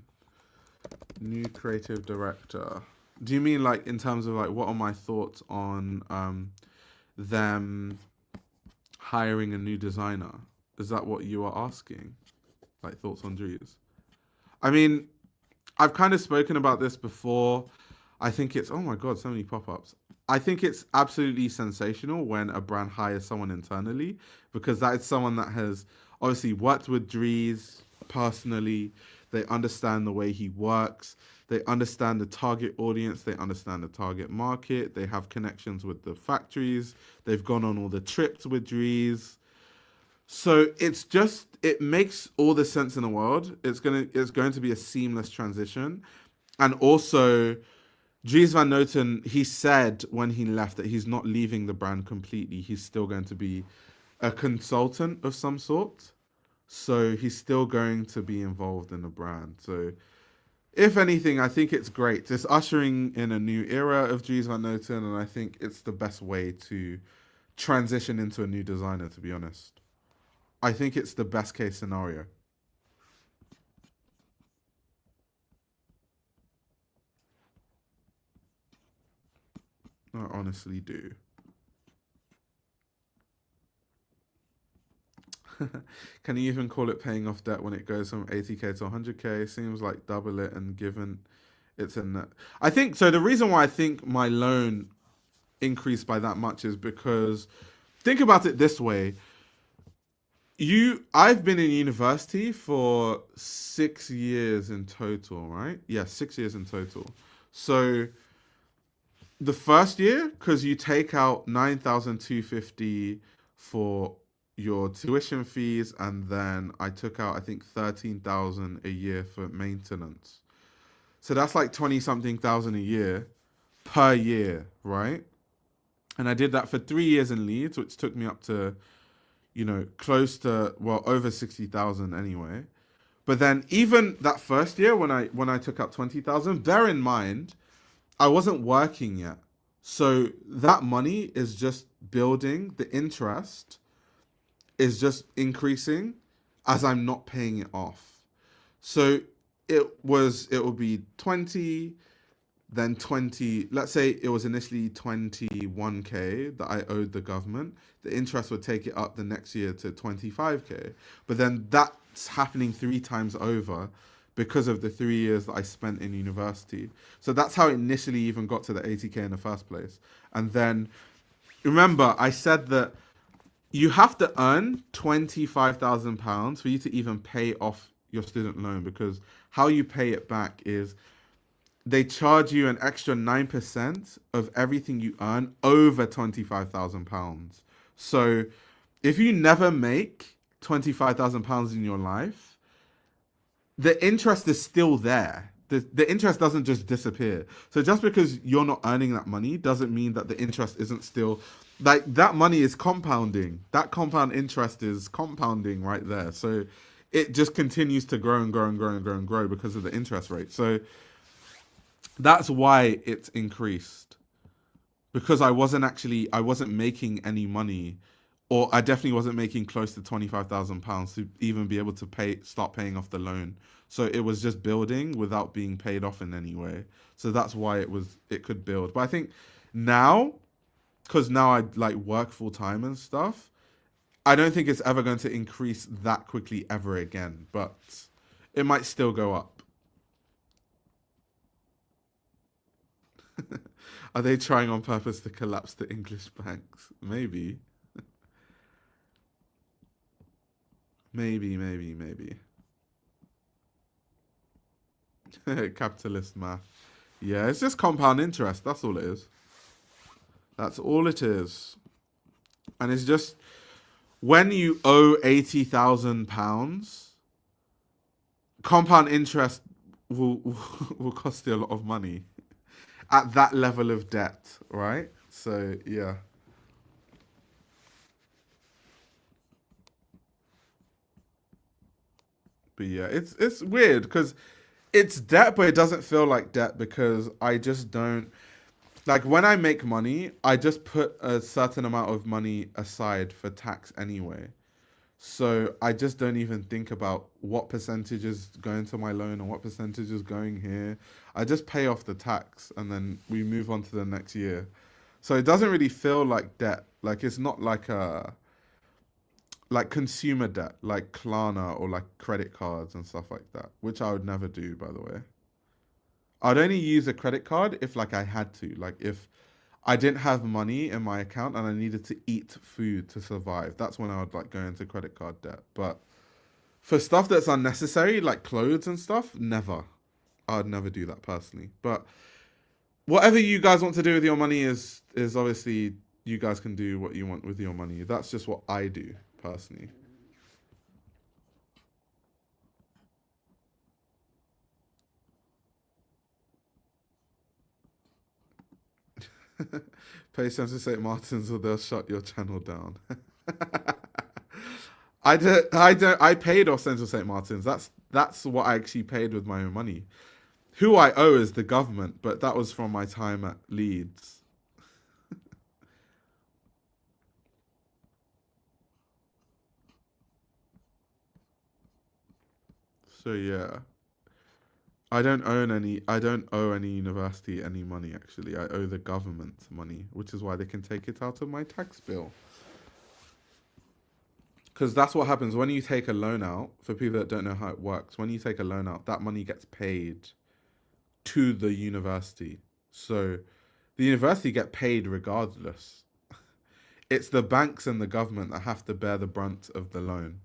new creative director. Do you mean like in terms of like what are my thoughts on them hiring a new designer? Is that what you are asking? Like thoughts on Dries? I mean, I've kind of spoken about this before. I think it's, oh my God, so many pop-ups. I think it's absolutely sensational when a brand hires someone internally because that is someone that has obviously worked with Dries personally. They understand the way he works. They understand the target audience. They understand the target market. They have connections with the factories. They've gone on all the trips with Dries. So it's just, it makes all the sense in the world. It's going to be a seamless transition. And also, Dries Van Noten, he said when he left that he's not leaving the brand completely. He's still going to be a consultant of some sort. So he's still going to be involved in the brand. So if anything, I think it's great. It's ushering in a new era of Dries Van Noten, and I think it's the best way to transition into a new designer, to be honest. I think it's the best case scenario. I honestly do. Can you even call it paying off debt when it goes from 80K to 100K? Seems like double it, and given it's a net. I think so. The reason why I think my loan increased by that much is because think about it this way. I've been in university for 6 years in total, right? Yeah, 6 years in total. So the first year, because you take out 9,250 for your tuition fees, and then I took out I think 13,000 a year for maintenance. So that's like 20 something thousand a year per year, right? And I did that for 3 years in Leeds, which took me up to, close to, well, over 60,000 anyway. But then even that first year when I took out 20,000, bear in mind, I wasn't working yet. So that money is just building, the interest is just increasing as I'm not paying it off. So it will be 20, then 20, let's say it was initially 21k that I owed the government. The interest would take it up the next year to 25k. But then that's happening 3 times over because of the 3 years that I spent in university. So that's how it initially even got to the 80k in the first place. And then remember, I said that you have to earn £25,000 for you to even pay off your student loan, because how you pay it back is they charge you an extra 9% of everything you earn over £25,000. So if you never make £25,000 in your life, the interest is still there. The interest doesn't just disappear. So just because you're not earning that money doesn't mean that the interest isn't still, like, that money is compounding. That compound interest is compounding right there. So it just continues to grow and grow and grow and grow and grow because of the interest rate. So that's why it's increased, because I wasn't making any money, or I definitely wasn't making close to £25,000 to even be able to start paying off the loan. So it was just building without being paid off in any way. So that's why it could build. But I think now, because now I like work full time and stuff, I don't think it's ever going to increase that quickly ever again. But it might still go up. Are they trying on purpose to collapse the English banks? Maybe. Maybe. Capitalist math. Yeah, it's just compound interest. That's all it is. That's all it is. And it's just, when you owe £80,000, compound interest will cost you a lot of money at that level of debt, right? So yeah. But yeah, it's weird because it's debt, but it doesn't feel like debt because I just don't, like, when I make money, I just put a certain amount of money aside for tax anyway. So I just don't even think about what percentage is going to my loan and what percentage is going here. I just pay off the tax and then we move on to the next year. So it doesn't really feel like debt. Like, it's not like consumer debt, like Klarna or like credit cards and stuff like that, which I would never do, by the way. I'd only use a credit card if like I had to, like if I didn't have money in my account and I needed to eat food to survive. That's when I would like go into credit card debt. But for stuff that's unnecessary, like clothes and stuff, never. I'd never do that personally. But whatever you guys want to do with your money is obviously, you guys can do what you want with your money. That's just what I do personally. Pay to St. Martin's or they'll shut your channel down. I paid off Central St. Martin's. That's what I actually paid with my own money. Who I owe is the government, but that was from my time at Leeds. So yeah. I don't owe any university any money actually. I owe the government money, which is why they can take it out of my tax bill. Because that's what happens when you take a loan out. For people that don't know how it works, when you take a loan out, that money gets paid to the university. So the university get paid regardless. It's the banks and the government that have to bear the brunt of the loan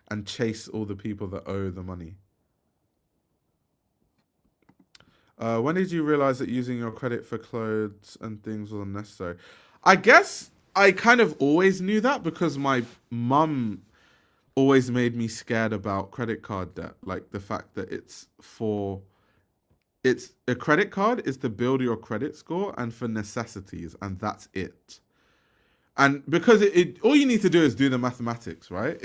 and chase all the people that owe the money. When did you realize that using your credit for clothes and things was unnecessary? I guess I kind of always knew that because my mum always made me scared about credit card debt. Like the fact that it's a credit card is to build your credit score and for necessities, and that's it. And because all you need to do is do the mathematics, right?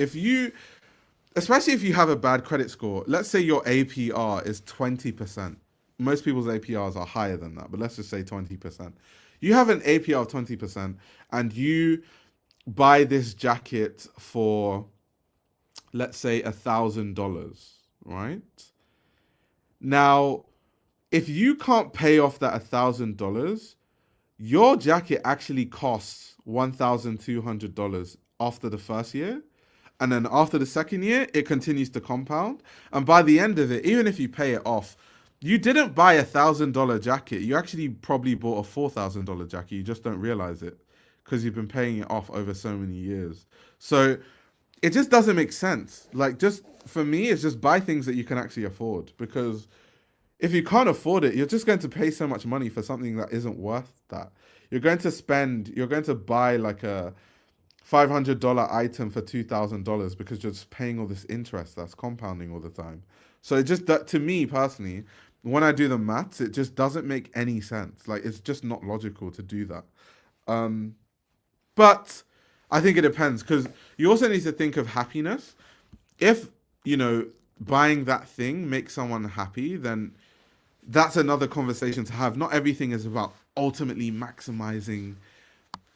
Especially if you have a bad credit score, let's say your APR is 20%. Most people's APRs are higher than that, but let's just say 20%. You have an APR of 20% and you buy this jacket for, let's say, $1,000, right? Now, if you can't pay off that $1,000, your jacket actually costs $1,200 after the first year. And then after the second year, it continues to compound. And by the end of it, even if you pay it off, you didn't buy $1,000 jacket. You actually probably bought a $4,000 jacket. You just don't realize it because you've been paying it off over so many years. So it just doesn't make sense. Like, just for me, it's just buy things that you can actually afford, because if you can't afford it, you're just going to pay so much money for something that isn't worth that. You're going to buy like a $500 item for $2,000 because you're just paying all this interest that's compounding all the time. So it just, that, to me personally, when I do the maths, it just doesn't make any sense. Like, it's just not logical to do that. But I think it depends, because you also need to think of happiness. If, buying that thing makes someone happy, then that's another conversation to have. Not everything is about ultimately maximizing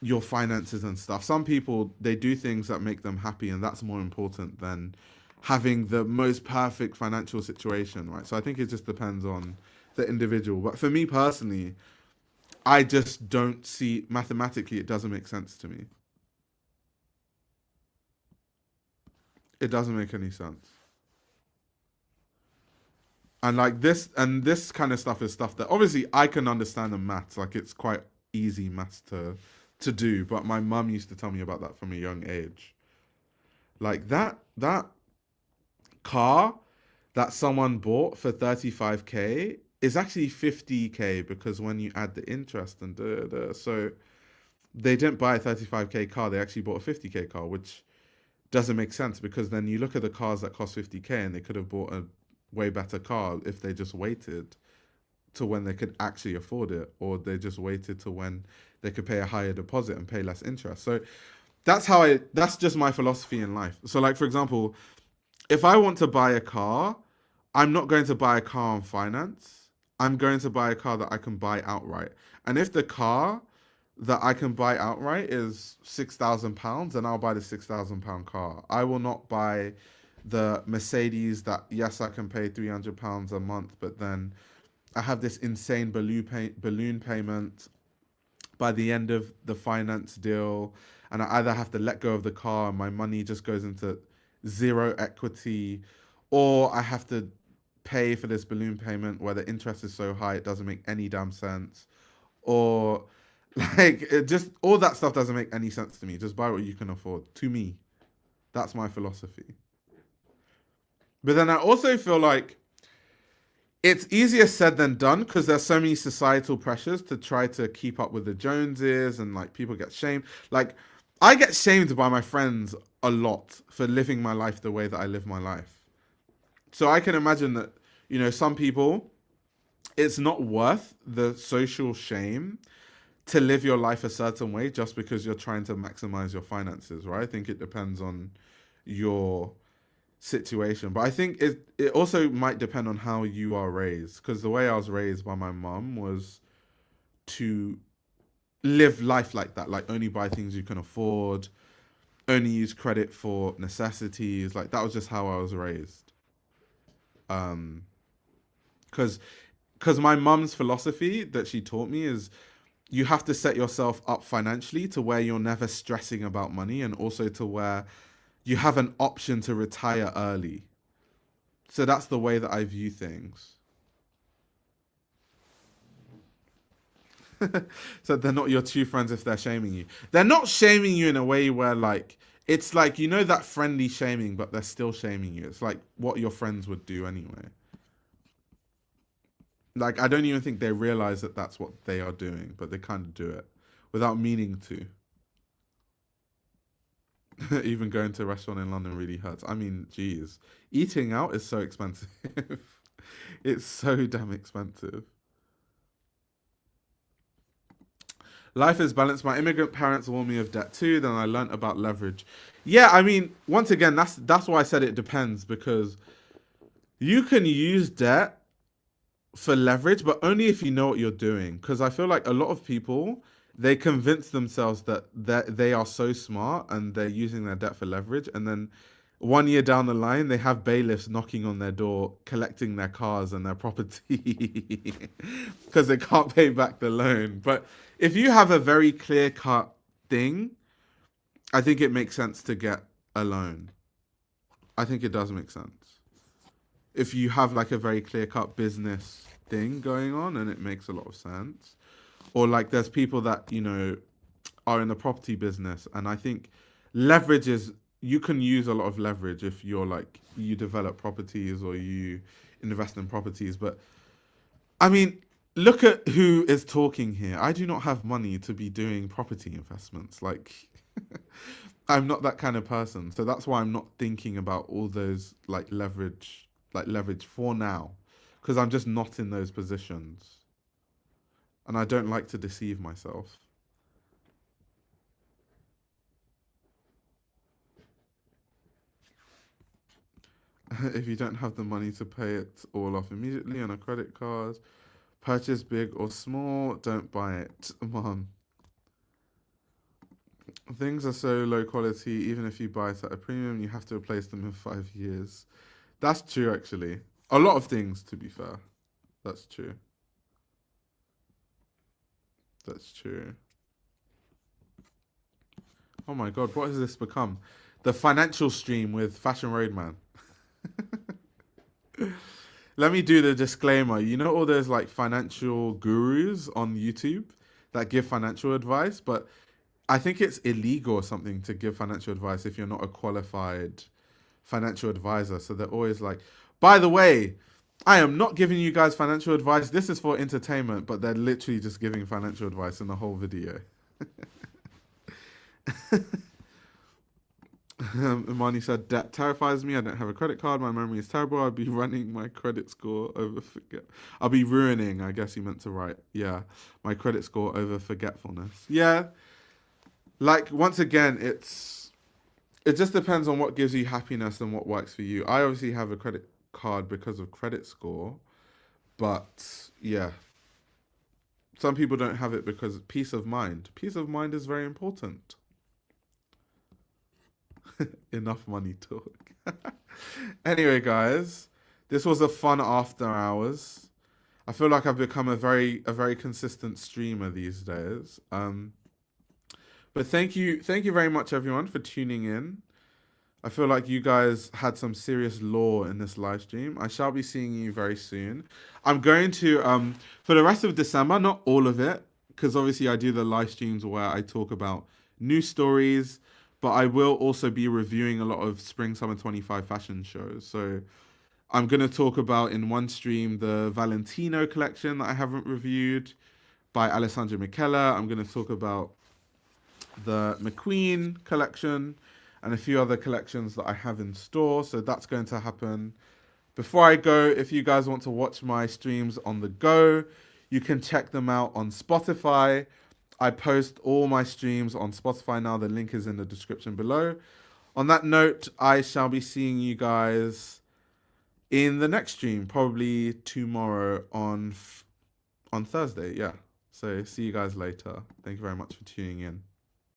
your finances and stuff. Some people, they do things that make them happy, and that's more important than having the most perfect financial situation, right? So I think it just depends on the individual. But for me personally, I just don't see, mathematically, it doesn't make sense to me. It doesn't make any sense. And like this kind of stuff is stuff that obviously I can understand the maths. Like, it's quite easy maths to do. But my mum used to tell me about that from a young age. Like that car that someone bought for 35K is actually 50K, because when you add the interest and so they didn't buy a 35K car, they actually bought a 50K car, which doesn't make sense, because then you look at the cars that cost 50K and they could have bought a way better car if they just waited to when they could actually afford it, or they just waited to when they could pay a higher deposit and pay less interest. So that's just my philosophy in life. So like, for example, if I want to buy a car, I'm not going to buy a car on finance. I'm going to buy a car that I can buy outright. And if the car that I can buy outright is £6,000, then I'll buy the £6,000 car. I will not buy the Mercedes that, yes, I can pay £300 a month, but then I have this insane balloon payment by the end of the finance deal, and I either have to let go of the car and my money just goes into zero equity, or I have to pay for this balloon payment where the interest is so high it doesn't make any damn sense, or like, it just, all that stuff doesn't make any sense to me. Just buy what you can afford. To me, that's my philosophy. But then I also feel like it's easier said than done, because there's so many societal pressures to try to keep up with the Joneses, and like, people get shamed. Like, I get shamed by my friends a lot for living my life the way that I live my life. So I can imagine that, some people, it's not worth the social shame to live your life a certain way just because you're trying to maximize your finances, right? I think it depends on your situation, but I think it also might depend on how you are raised, because the way I was raised by my mum was to live life like that, like only buy things you can afford, only use credit for necessities. Like, that was just how I was raised. Because my mum's philosophy that she taught me is, you have to set yourself up financially to where you're never stressing about money, and also to where you have an option to retire early. So that's the way that I view things. So they're not your true friends if they're shaming you. They're not shaming you in a way where, like, it's like, that friendly shaming, but they're still shaming you. It's like what your friends would do anyway. Like, I don't even think they realize that that's what they are doing, but they kind of do it without meaning to. Even going to a restaurant in London really hurts. I mean, geez, eating out is so expensive. It's so damn expensive. Life is balanced. My immigrant parents warned me of debt too. Then I learnt about leverage. Yeah, I mean, once again, that's why I said it depends, because you can use debt for leverage, but only if you know what you're doing. Because I feel like a lot of people, they convince themselves that they are so smart and they're using their debt for leverage, and then 1 year down the line, they have bailiffs knocking on their door, collecting their cars and their property because they can't pay back the loan. But if you have a very clear-cut thing, I think it makes sense to get a loan. I think it does make sense. If you have like a very clear-cut business thing going on, and it makes a lot of sense. Or like there's people that, you know, are in the property business, and I think leverage is, you can use a lot of leverage if you're like, you develop properties or you invest in properties. But I mean, look at who is talking here. I do not have money to be doing property investments. Like, I'm not that kind of person. So that's why I'm not thinking about all those like leverage for now, because I'm just not in those positions. And I don't like to deceive myself. If you don't have the money to pay it all off immediately on a credit card, purchase big or small, don't buy it, Mom. Things are so low quality, even if you buy it at a premium, you have to replace them in 5 years. That's true, actually. A lot of things, to be fair. That's true. That's true. Oh my God, what has this become? The financial stream with Fashion Roadman. Let me do the disclaimer. You know all those like financial gurus on YouTube that give financial advice, but I think it's illegal or something to give financial advice if you're not a qualified financial advisor. So they're always like, by the way, I am not giving you guys financial advice. This is for entertainment, but they're literally just giving financial advice in the whole video. Imani said, debt terrifies me. I don't have a credit card. My memory is terrible. I'll be running my credit score over forget. I'll be ruining, I guess he meant to write. Yeah, my credit score over forgetfulness. Yeah, like once again, it just depends on what gives you happiness and what works for you. I obviously have a credit card because of credit score, but yeah, some people don't have it because peace of mind. Peace of mind is very important. Enough money talk. Anyway, guys, this was a fun after hours. I feel like I've become a very consistent streamer these days. But thank you very much, everyone, for tuning in. I feel like you guys had some serious lore in this live stream. I shall be seeing you very soon. I'm going to for the rest of December, not all of it, because obviously I do the live streams where I talk about news stories, but I will also be reviewing a lot of Spring Summer 25 fashion shows. So I'm going to talk about in one stream the Valentino collection that I haven't reviewed by Alessandro Michele. I'm going to talk about the McQueen collection and a few other collections that I have in store. So that's going to happen. Before I go, if you guys want to watch my streams on the go, you can check them out on Spotify. I post all my streams on Spotify now. The link is in the description below. On that note, I shall be seeing you guys in the next stream, probably tomorrow on Thursday. Yeah. So see you guys later. Thank you very much for tuning in.